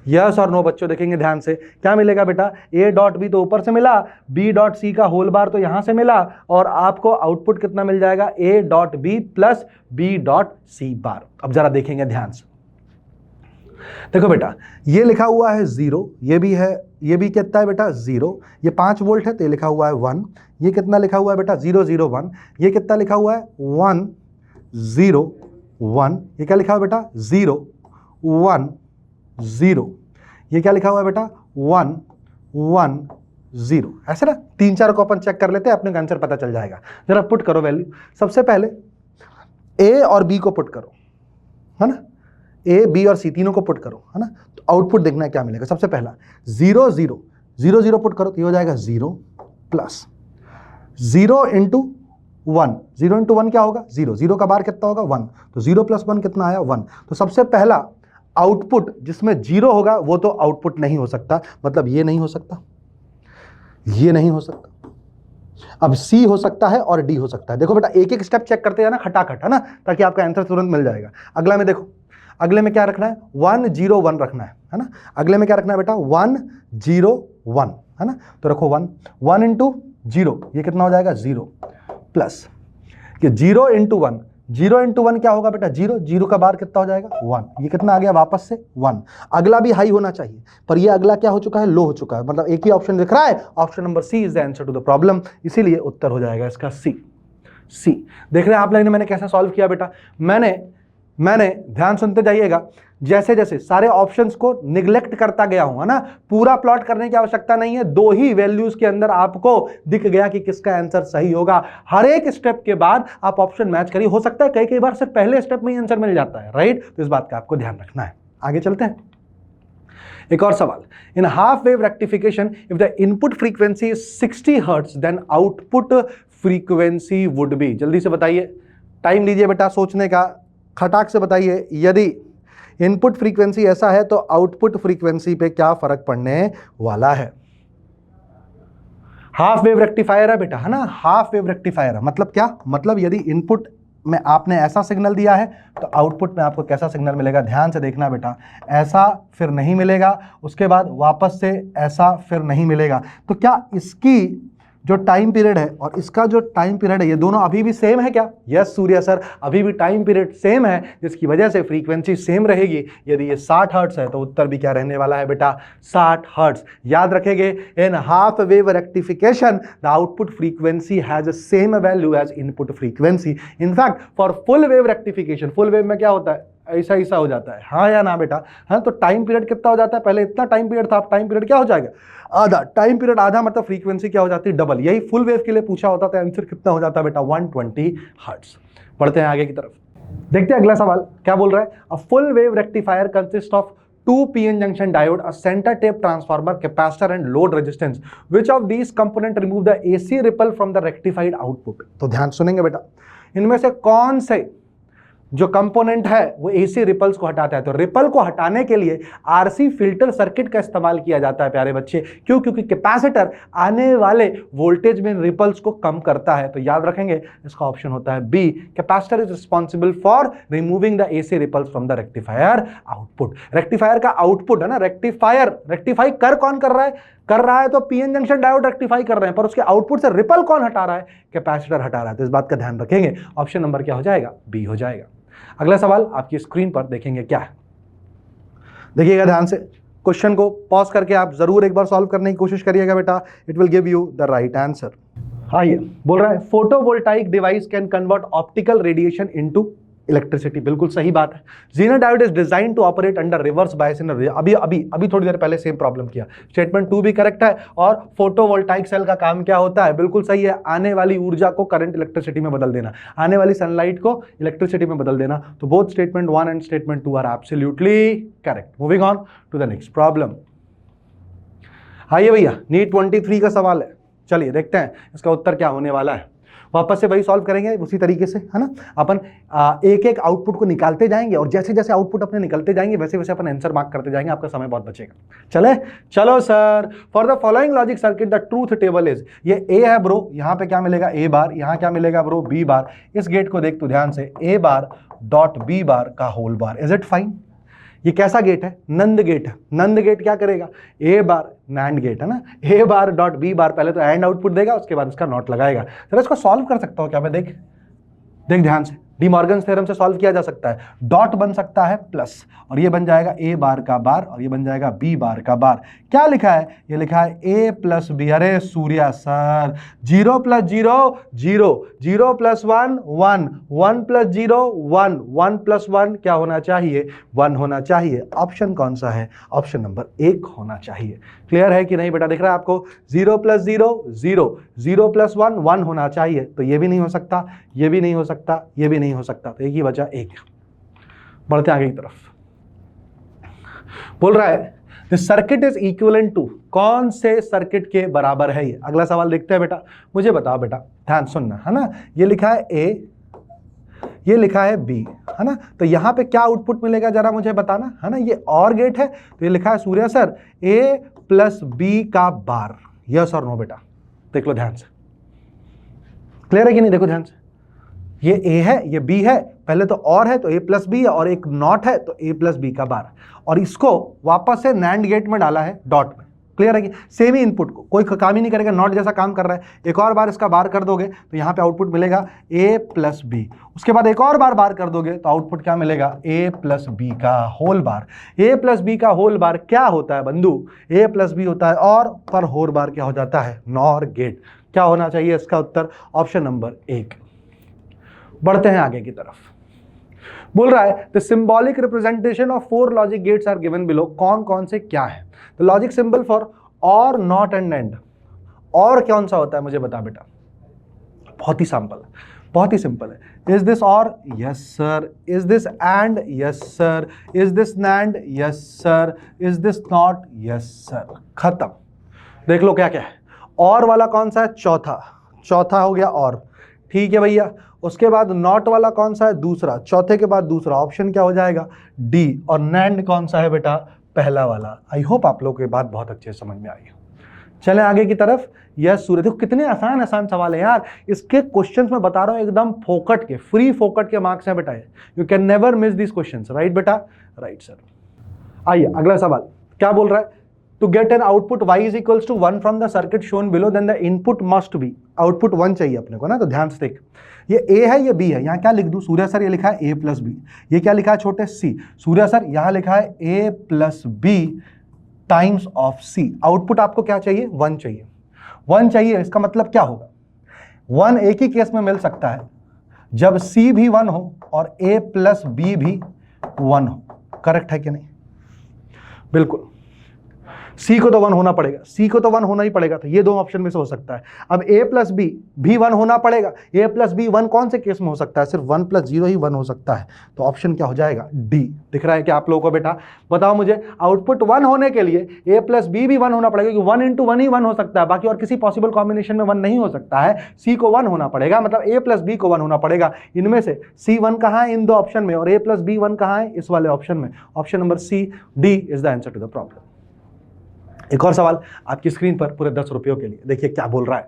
यस और नो बच्चों देखेंगे ध्यान से, क्या मिलेगा बेटा, ए डॉट बी तो ऊपर से मिला, बी डॉट सी का होल बार तो यहां से मिला, और आपको आउटपुट कितना मिल जाएगा, A dot B plus B dot C bar. अब जरा देखेंगे ध्यान से, देखो बेटा, ये लिखा हुआ है 0, ये भी है, ये भी कितना है बेटा 0, ये 5 वोल्ट है तो ये लिखा हुआ है 1, ये कितना लिखा हुआ है बेटा 0 0 1, ये कितना लिखा हुआ है 1 0 1, ये क्या लिखा हुआ है बेटा 0 1 0, ये क्या लिखा हुआ है बेटा 1 1 0। ऐसे ना 3-4 को अपन चेक कर लेते हैं, अपने का आंसर पता चल जाएगा। जरा पुट करो वैल्यू, सबसे पहले ए और बी को पुट करो, है ना, ए बी और सी तीनों को पुट करो, है ना, तो आउटपुट देखना है क्या मिलेगा। सबसे पहला 0 0 0 0 पुट करो तो ये हो जाएगा 0 प्लस 0 इंटू 1, 0 इंटू 1 क्या होगा 0, 0 का बार कितना होगा 1, तो 0 प्लस 1 कितना आया 1। तो सबसे पहला आउटपुट जिसमें 0 होगा वो तो आउटपुट नहीं हो सकता, मतलब ये नहीं हो सकता, ये नहीं हो सकता। अब सी हो सकता है और डी हो सकता है। देखो बेटा एक एक स्टेप चेक करते जाना खटाखट, है ना, ताकि आपका आंसर तुरंत मिल जाएगा। अगला में देखो, अगले में क्या रखना है 1 0 1 रखना है ना। अगले में क्या रखना है बेटा 1 0 1, है ना, तो रखो 1 1 इंटू 0, ये कितना हो जाएगा 0 प्लस कि 0 इंटू 1, 0 इंटू 1 क्या होगा बेटा 0, 0 का बार कितना हो जाएगा 1, ये कितना आ गया वापस से 1। अगला भी हाई होना चाहिए, पर ये अगला क्या हो चुका है लो हो चुका है, मतलब एक ही ऑप्शन दिख रहा है, option number C is the answer to the problem, इसीलिए उत्तर हो जाएगा इसका सी। देख रहे हैं आप लोगों ने मैंने कैसा सॉल्व किया बेटा, मैंने ध्यान सुनते जाइएगा, जैसे जैसे सारे ऑप्शंस को निगलेक्ट करता गया हूं, है ना, पूरा प्लॉट करने की आवश्यकता नहीं है, 2 ही वैल्यूज के अंदर आपको दिख गया कि किसका आंसर सही होगा। हर एक स्टेप के बाद आप ऑप्शन मैच करिए, हो सकता है कई बार सिर्फ पहले स्टेप में ही आंसर मिल जाता है, राइट, तो इस बात का आपको ध्यान रखना है। आगे चलते हैं, एक और सवाल, in half wave rectification if the input frequency is 60 hertz then output frequency would be. जल्दी से बताइए, टाइम लीजिए बेटा सोचने का, खटाक से बताइए, यदि इनपुट फ्रीक्वेंसी ऐसा है तो आउटपुट फ्रीक्वेंसी पे क्या फर्क पड़ने वाला है। हाफ वेव रेक्टिफायर है बेटा, है ना, हाफ वेव रेक्टिफायर है, मतलब क्या, मतलब यदि इनपुट में आपने ऐसा सिग्नल दिया है तो आउटपुट में आपको कैसा सिग्नल मिलेगा। ध्यान से देखना बेटा, ऐसा फिर नहीं मिलेगा, उसके बाद वापस से ऐसा फिर नहीं मिलेगा, तो क्या इसकी जो टाइम पीरियड है और इसका जो टाइम पीरियड है ये दोनों अभी भी सेम है क्या। यस सूर्या सर, अभी भी टाइम पीरियड सेम है, जिसकी वजह से फ्रीक्वेंसी सेम रहेगी। यदि ये 60 हर्ट्ज है तो उत्तर भी क्या रहने वाला है बेटा 60 हर्ट्ज। याद रखेंगे, in half wave rectification the output frequency has a same value as input frequency. In fact for full wave rectification, full wave में क्या होता है, ऐसा ऐसा हो जाता है, हाँ या ना बेटा, हाँ, तो टाइम पीरियड कितना हो जाता है, पहले इतना टाइम पीरियड था, अब टाइम पीरियड क्या हो जाएगा आधा, टाइम पीरियड आधा, मतलब फ्रीक्वेंसी क्या हो जाती है डबल। यही फुल वेव के लिए पूछा होता था, आंसर कितना हो जाता है बेटा 120 हर्ट्ज। बढ़ते हैं आगे की तरफ, देखते हैं अगला सवाल क्या बोल रहा है। A full wave rectifier consist of 2 PN junction diode, a center tape transformer, capacitor and load resistance. Which of these component remove the AC ripple from the rectified output? तो ध्यान सुनेंगे बेटा, इनमें से कौन से जो कंपोनेंट है वो एसी रिपल्स को हटाता है। तो रिपल को हटाने के लिए आरसी फिल्टर सर्किट का इस्तेमाल किया जाता है प्यारे बच्चे, क्यों, क्योंकि कैपेसिटर आने वाले वोल्टेज में रिपल्स को कम करता है। तो याद रखेंगे इसका ऑप्शन होता है B, capacitor is responsible for removing the AC ripples from the rectifier output. Rectifier का आउटपुट है ना, रेक्टिफाई कौन कर रहा है तो पीएन जंक्शन डायोड रेक्टिफाई कर रहे हैं, पर उसके आउटपुट से रिपल कौन हटा रहा है, कैपेसिटर हटा रहा है। तो इस बात का ध्यान रखेंगे, ऑप्शन नंबर क्या हो जाएगा, बी हो जाएगा। अगला सवाल आपकी स्क्रीन पर देखेंगे क्या है, देखिएगा ध्यान से, क्वेश्चन को पॉज करके आप जरूर एक बार सॉल्व करने की कोशिश करिएगा बेटा, it will give you the right answer. आइए, बोल रहा है photovoltaic device can convert optical radiation into electricity. बिल्कुल सही बात है। Zener diode is design to operate under reverse bias इन अभी थोड़ी देर पहले सेम प्रॉब्लम किया, स्टेटमेंट 2 भी करेक्ट है। और फोटोवोल्टाइक सेल का काम क्या होता है, बिल्कुल सही है, आने वाली ऊर्जा को करंट इलेक्ट्रिसिटी में बदल देना, आने वाली सनलाइट को इलेक्ट्रिसिटी में बदल देना। तो both statement 1 and statement 2 are absolutely correct. Moving on to the next problem. आइए भैया, नीट 23 का सवाल है, चलिए देखते हैं इसका उत्तर क्या होने वाला है। वापस से वही सॉल्व करेंगे उसी तरीके से, है ना, अपन एक एक आउटपुट को निकालते जाएंगे और जैसे जैसे आउटपुट अपने निकलते जाएंगे वैसे वैसे अपन आंसर मार्क करते जाएंगे, आपका समय बहुत बचेगा। चलो sir, for the following logic circuit the truth table is, ये ए है ब्रो, यहाँ पे क्या मिलेगा ए बार, यहाँ क्या मिलेगा ब्रो बी बार। इस गेट को देख तू ध्यान से, ए बार डॉट बी बार का whole bar, is it fine. ये कैसा गेट है, नंद गेट है। नंद गेट क्या करेगा, ए बार नैंड गेट है ना, ए बार डॉट बी बार, पहले तो एंड आउटपुट देगा उसके बाद इसका नॉट लगाएगा। चलो इसको सॉल्व कर सकता हूँ क्या मैं, देख ध्यान से, डी मॉर्गन्स थ्योरम से सॉल्व किया जा सकता है। डॉट बन सकता है प्लस, और ये बन जाएगा ए बार का बार, और ये बन जाएगा बी बार का बार। क्या लिखा है? ये लिखा है ए प्लस बी। अरे Surya sir, 0 plus 0 0, 0 plus 1 1, 1 plus 0 1, 1 plus 1 क्या होना चाहिए? 1 होना चाहिए। ऑप्शन कौन सा है? ऑप्शन नंबर 1 होना चाहिए। क्लियर है कि नहीं बेटा? दिख रहा है आपको? 0 प्लस 0 0, 0 प्लस 1 1 होना चाहिए, तो ये भी नहीं हो सकता, ये भी नहीं हो सकता, ये भी नहीं हो सकता, तो एक ही बचा 1। बढ़ते आगे की तरफ। बोल रहा है the circuit is equivalent to, कौन से सर्किट के बराबर है ये? अगला सवाल देखते हैं बेटा। मुझे बताओ बेटा, ध्यान सुनना, है ना? ये लिखा है ए, ये लिखा है बी, है ना? तो यहां पे क्या आउटपुट मिलेगा जरा मुझे बताना, है ना? ये और गेट है, तो ये लिखा है सूर्या सर ए प्लस बी का बार। यस और नो बेटा? देख लो ध्यान से। क्लियर है कि नहीं? देखो ध्यान से, ये ए है, ये बी है, पहले तो और है तो ए प्लस बी है, और एक नॉट है तो ए प्लस बी का बार, और इसको वापस से नैंड गेट में डाला है डॉट में। क्लियर है कि सेम ही इनपुट को कोई काम ही नहीं करेगा, नॉट जैसा काम कर रहा है। एक और बार इसका बार कर दोगे तो यहाँ पे आउटपुट मिलेगा ए प्लस बी। उसके बाद एक और बार कर दोगे तो आउटपुट क्या मिलेगा? ए प्लस बी का होल बार। ए प्लस बी का होल बार क्या होता है बंधु? ए प्लस बी होता है और पर होल बार क्या हो जाता है? NOR gate. क्या होना चाहिए इसका उत्तर? Option number 1। बढ़ते हैं आगे की तरफ। बोल रहा है the symbolic representation of 4 logic gates are given below. कौन कौन से क्या है? The logic symbol for OR, NOT and AND. और कौन सा होता है मुझे बता बेटा? बहुत ही सिंपल है, बहुत ही सिंपल है। इज दिस और? Yes sir. Is this and? Yes sir. Is this NAND? Yes sir. Is this not? Yes sir. खत्म। देख लो क्या क्या है। और वाला कौन सा है? चौथा। चौथा हो गया और, ठीक है भैया। उसके बाद नॉट वाला कौन सा है? दूसरा। चौथे के बाद दूसरा ऑप्शन क्या हो जाएगा? डी। और नैंड कौन सा है बेटा? पहला वाला। आई होप आप लोगों की बात बहुत अच्छे से समझ में आई हो। चले आगे की तरफ। यस सूर्य, देखो कितने आसान आसान सवाल है यार। इसके क्वेश्चंस मैं बता रहा हूं एकदम फोकट के, फ्री फोकट के मार्क्स हैं बेटा। You can never miss this questions, right बेटा? Right sir. आइए अगला सवाल क्या बोल रहा है? To get an output y is equals to 1 from the circuit shown below, then the input must be. Output 1 चाहिए अपने को ना, तो ध्यान से देख। ये a है, ये b है। यहाँ क्या लिख दूं सूर्या सर? ये लिखा है a प्लस बी। ये क्या लिखा है छोटे? c। सूर्या सर यहाँ लिखा है a plus B times of c। Output आपको क्या चाहिए? 1 चाहिए। 1 चाहिए, इसका मतलब क्या होगा? 1 एक ही केस में मिल सकता है, जब c भी 1 हो और a प्लस बी भी 1 हो। करेक्ट है कि नहीं? बिल्कुल। C को तो 1 होना पड़ेगा, C को तो 1 होना ही पड़ेगा, तो ये दो ऑप्शन में से हो सकता है। अब A प्लस बी भी 1 होना पड़ेगा। A प्लस बी 1 कौन से केस में हो सकता है? सिर्फ 1 प्लस 0 ही 1 हो सकता है, तो ऑप्शन क्या हो जाएगा? डी। दिख रहा है कि आप लोगों को बेटा? बताओ मुझे, आउटपुट 1 होने के लिए A प्लस बी भी 1 होना पड़ेगा, क्योंकि 1 इंटू 1 ही 1 हो सकता है, बाकी और किसी पॉसिबल कॉम्बिनेशन में 1 नहीं हो सकता है। C को 1 होना पड़ेगा, मतलब A प्लस बी को 1 होना पड़ेगा। इनमें से C 1 कहाँ है? इन दो ऑप्शन में। और A प्लस बी 1 कहाँ है? इस वाले ऑप्शन में। Option number C, D is the answer to the problem. एक और सवाल आपकी स्क्रीन पर पूरे 10 रुपयों के लिए। देखिए क्या बोल रहा है।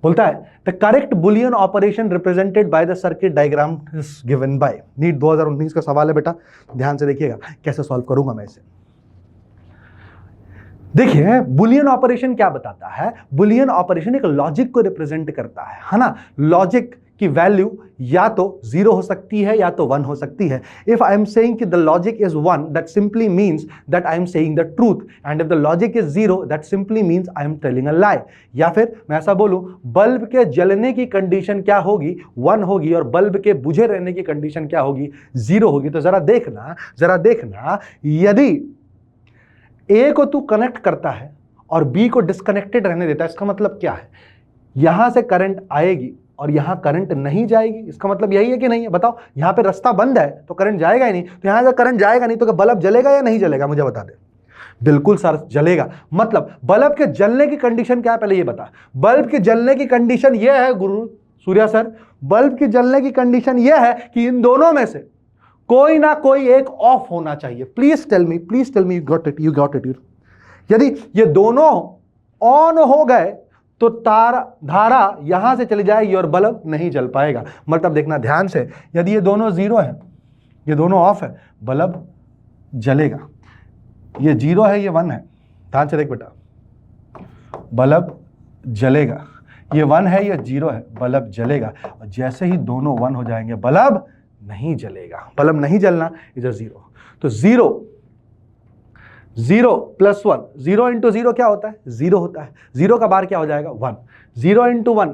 बोलता है the correct Boolean operation represented by the circuit diagram is given by. NEET 2019 का सवाल है बेटा, ध्यान से देखिएगा कैसे सॉल्व करूंगा मैं इसे। देखिए बुलियन ऑपरेशन क्या बताता है? बुलियन ऑपरेशन एक लॉजिक को रिप्रेजेंट करता है ना? लॉजिक की वैल्यू या तो 0 हो सकती है या तो 1 हो सकती है। इफ आई एम सेइंग कि the logic is 1, that simply means that I am saying the truth, and if the logic is 0, that simply means I am telling a lie. या फिर मैं ऐसा बोलूं, बल्ब के जलने की कंडीशन क्या होगी? 1 होगी, और बल्ब के बुझे रहने की कंडीशन क्या होगी? 0 होगी। तो जरा देखना, यदि ए को तू कनेक्ट करता है और बी को डिस्कनेक्टेड रहने देता है, इसका मतलब क्या है? यहां से करंट आएगी और यहां करंट नहीं जाएगी। इसका मतलब यही है कि नहीं है? बताओ। यहां पे रास्ता बंद है तो करंट जाएगा ही नहीं, तो यहां से करंट जाएगा नहीं, तो क्या बल्ब जलेगा या नहीं जलेगा? मुझे बता दे। बिल्कुल सर जलेगा। मतलब बल्ब के जलने की कंडीशन क्या है? पहले ये बता। बल्ब के जलने की कंडीशन यह है गुरु सूर्या सर, बल्ब के जलने की कंडीशन यह है कि इन दोनों में से कोई ना कोई एक ऑफ होना चाहिए। Please tell me, you got it. यदि ये दोनों ऑन हो गए तो धारा यहां से चली जाएगी और बल्ब नहीं जल पाएगा। मतलब देखना ध्यान से, यदि ये दोनों 0 है, ये दोनों ऑफ है, बल्ब जलेगा। ये 0 है, ये 1 है, ध्यान से देख बेटा, बल्ब जलेगा। ये 1 है, ये 0 है, बल्ब जलेगा। और जैसे ही दोनों 1 हो जाएंगे बल्ब नहीं जलेगा, बल्ब नहीं जलना, इधर 0। तो 0 प्लस 1, 0 इंटू 0 क्या होता है? 0 होता है। 0 का बार क्या हो जाएगा? 1। 0 इंटू 1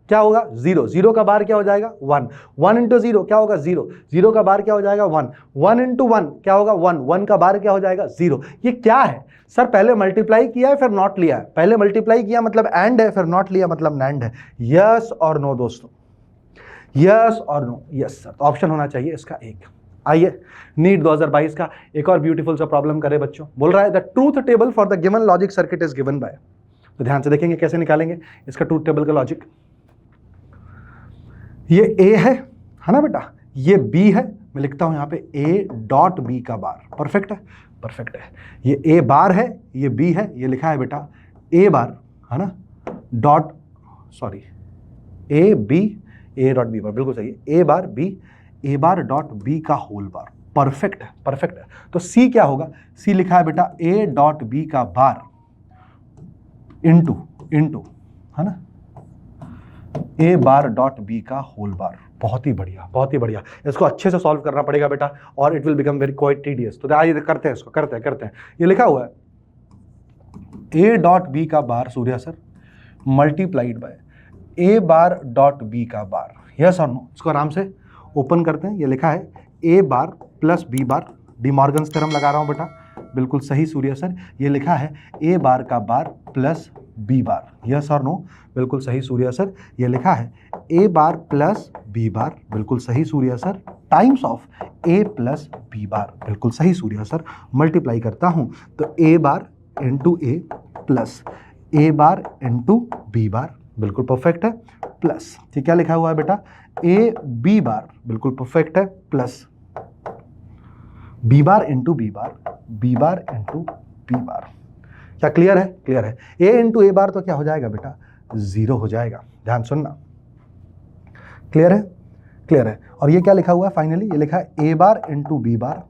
क्या होगा? 0। 0 का बार क्या हो जाएगा? 1। 1 इंटू 0 क्या होगा? 0। 0 का बार क्या हो जाएगा? 1। 1 इंटू 1 क्या होगा? 1। 1 का बार क्या हो जाएगा? 0। ये क्या है सर? पहले मल्टीप्लाई किया है फिर नॉट लिया है। पहले मल्टीप्लाई किया मतलब एंड है, फिर नॉट लिया मतलब नैंड है। यस और नो दोस्तों? यस और नो? Yes sir. तो ऑप्शन होना चाहिए इसका 1। आइए नीट 2022 का एक और ब्यूटीफुल सा प्रॉब्लम करे बच्चों। बोल रहा है the truth table for the given logic circuit is given bye. तो ध्यान से देखेंगे कैसे निकालेंगे इसका ट्रूथ टेबल का लॉजिक। ये ए है ना बेटा, ये बी है, मैं लिखता हूं यहां पे ए डॉट बी का बार। परफेक्ट है? परफेक्ट है। ये ए बार है, ये बी है, ये लिखा है बेटा ए बार, है ना, dot, sorry, A B, A dot B bar, बिल्कुल सही है, A bar B, A bar dot B का होल बार। परफेक्ट है, परफेक्ट है। तो सी क्या होगा? सी लिखा है बेटा ए डॉट बी का बार इंटू, है ना, ए बार डॉट बी का होल बार। बहुत ही बढ़िया, बहुत ही बढ़िया। इसको अच्छे से सॉल्व करना पड़ेगा बेटा और it will become very quite tedious. तो आइए करते हैं इसको, करते हैं। ये लिखा हुआ है ए डॉट बी का bar Surya sir multiplied by A bar dot B का बार। यस और नो? इसको आराम से ओपन करते हैं। ये लिखा है A bar plus B bar, De Morgan's theorem लगा रहा हूं बेटा, बिल्कुल सही सूर्या सर। ये लिखा है ए बार का बार प्लस बी बार। यस और नो? बिल्कुल सही सूर्या सर। ये लिखा है A bar plus B bar, बिल्कुल सही Surya sir, times of A plus B bar, बिल्कुल सही सूर्या सर। मल्टीप्लाई करता हूं तो A bar into A plus A bar into B bar, बिल्कुल परफेक्ट है, प्लस, ठीक, क्या लिखा हुआ है बेटा ए बी बार, बिल्कुल परफेक्ट है, plus B bar into B bar, B bar into B bar. क्या क्लियर है? क्लियर है। ए इंटू ए बार तो क्या हो जाएगा बेटा? 0 हो जाएगा। ध्यान सुनना, क्लियर है? क्लियर है। और ये क्या लिखा हुआ है फाइनली? ये लिखा है A bar into B bar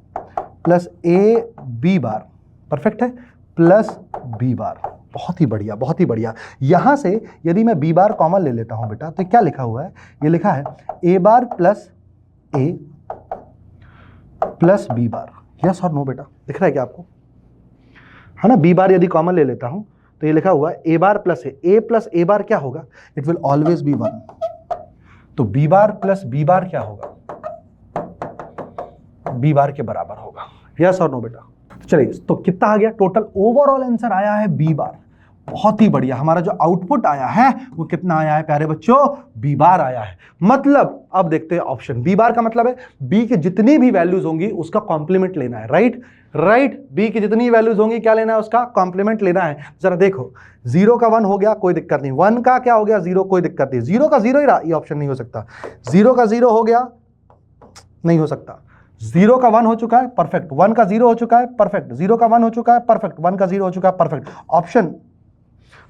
plus A B bar, perfect है, प्लस बी बार। बहुत ही बढ़िया, बहुत ही बढ़िया। यहां से यदि मैं बी बार कॉमन ले लेता हूं बेटा तो क्या लिखा हुआ है? ये लिखा है A bar plus A plus B bar. Yes और नो बेटा? दिख रहा है क्या आपको? है ना? बी बार यदि कॉमन ले लेता हूं तो ये लिखा हुआ है A bar plus A plus A bar क्या होगा? It will always be 1। तो B bar plus B bar क्या होगा? बी बार के बराबर होगा। यस और नो बेटा? चलिए, तो कितना आ गया टोटल? ओवरऑल आंसर आया है बी बार। बहुत ही बढ़िया। हमारा जो आउटपुट आया है वो कितना आया है प्यारे बच्चों? बी बार आया है। मतलब अब देखते हैं ऑप्शन। बी बार का मतलब है बी की जितनी भी वैल्यूज होंगी उसका कॉम्प्लीमेंट लेना है। राइट। बी की जितनी वैल्यूज होंगी क्या लेना है? उसका कॉम्प्लीमेंट लेना है। जरा देखो, 0 का 1 हो गया, कोई दिक्कत नहीं। 1 का क्या हो गया? 0, कोई दिक्कत नहीं। 0 का 0 ही रहा, ये ऑप्शन नहीं हो सकता। 0 का 0 हो गया, नहीं हो सकता। 0 का 1 हो चुका है, परफेक्ट। 1 का 0 हो चुका है, परफेक्ट। 0 का 1 हो चुका है, परफेक्ट। 1 का 0 हो चुका है, परफेक्ट। ऑप्शन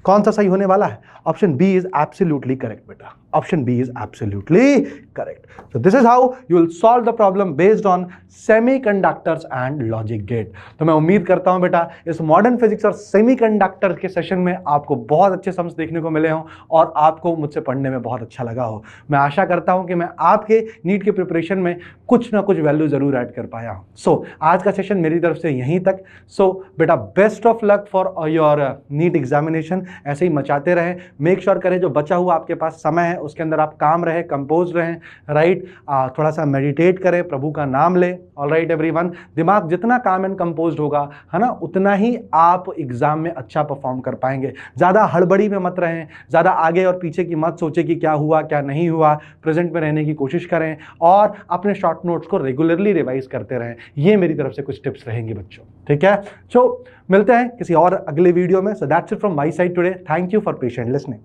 कौन सा सही होने वाला है? Option B is absolutely correct बेटा। Option B is absolutely correct. So this is how you will solve the problem based on semiconductors and logic gate। तो मैं उम्मीद करता हूं बेटा इस मॉडर्न फिजिक्स और सेमीकंडक्टर के सेशन में आपको बहुत अच्छे सम्स देखने को मिले हों और आपको मुझसे पढ़ने में बहुत अच्छा लगा हो। मैं आशा करता हूं कि मैं आपके नीट के प्रिपरेशन में कुछ ना कुछ वैल्यू जरूर ऐड कर पाया हूं। सो आज का सेशन मेरी तरफ से यहीं तक। सो बेटा best of luck for your NEET examination. ऐसे ही मचाते रहें। मेक श्योर करें जो बचा हुआ आपके पास समय है उसके अंदर आप काम रहे, कंपोज रहें, राइट। थोड़ा सा मेडिटेट करें, प्रभु का नाम लें। ऑलराइट एवरीवन, दिमाग जितना काम एंड कंपोज्ड होगा, है ना, उतना ही आप एग्जाम में अच्छा परफॉर्म कर पाएंगे। ज़्यादा हड़बड़ी में मत रहें, ज़्यादा आगे और पीछे की मत सोचें कि क्या हुआ क्या नहीं हुआ। प्रेजेंट में रहने की कोशिश करें और अपने शॉर्ट नोट्स को रेगुलरली रिवाइज करते रहें। ये मेरी तरफ से कुछ टिप्स रहेंगी बच्चों, ठीक है। सो मिलते हैं किसी और अगले वीडियो में। So that's it from my side today. Thank you for patient listening.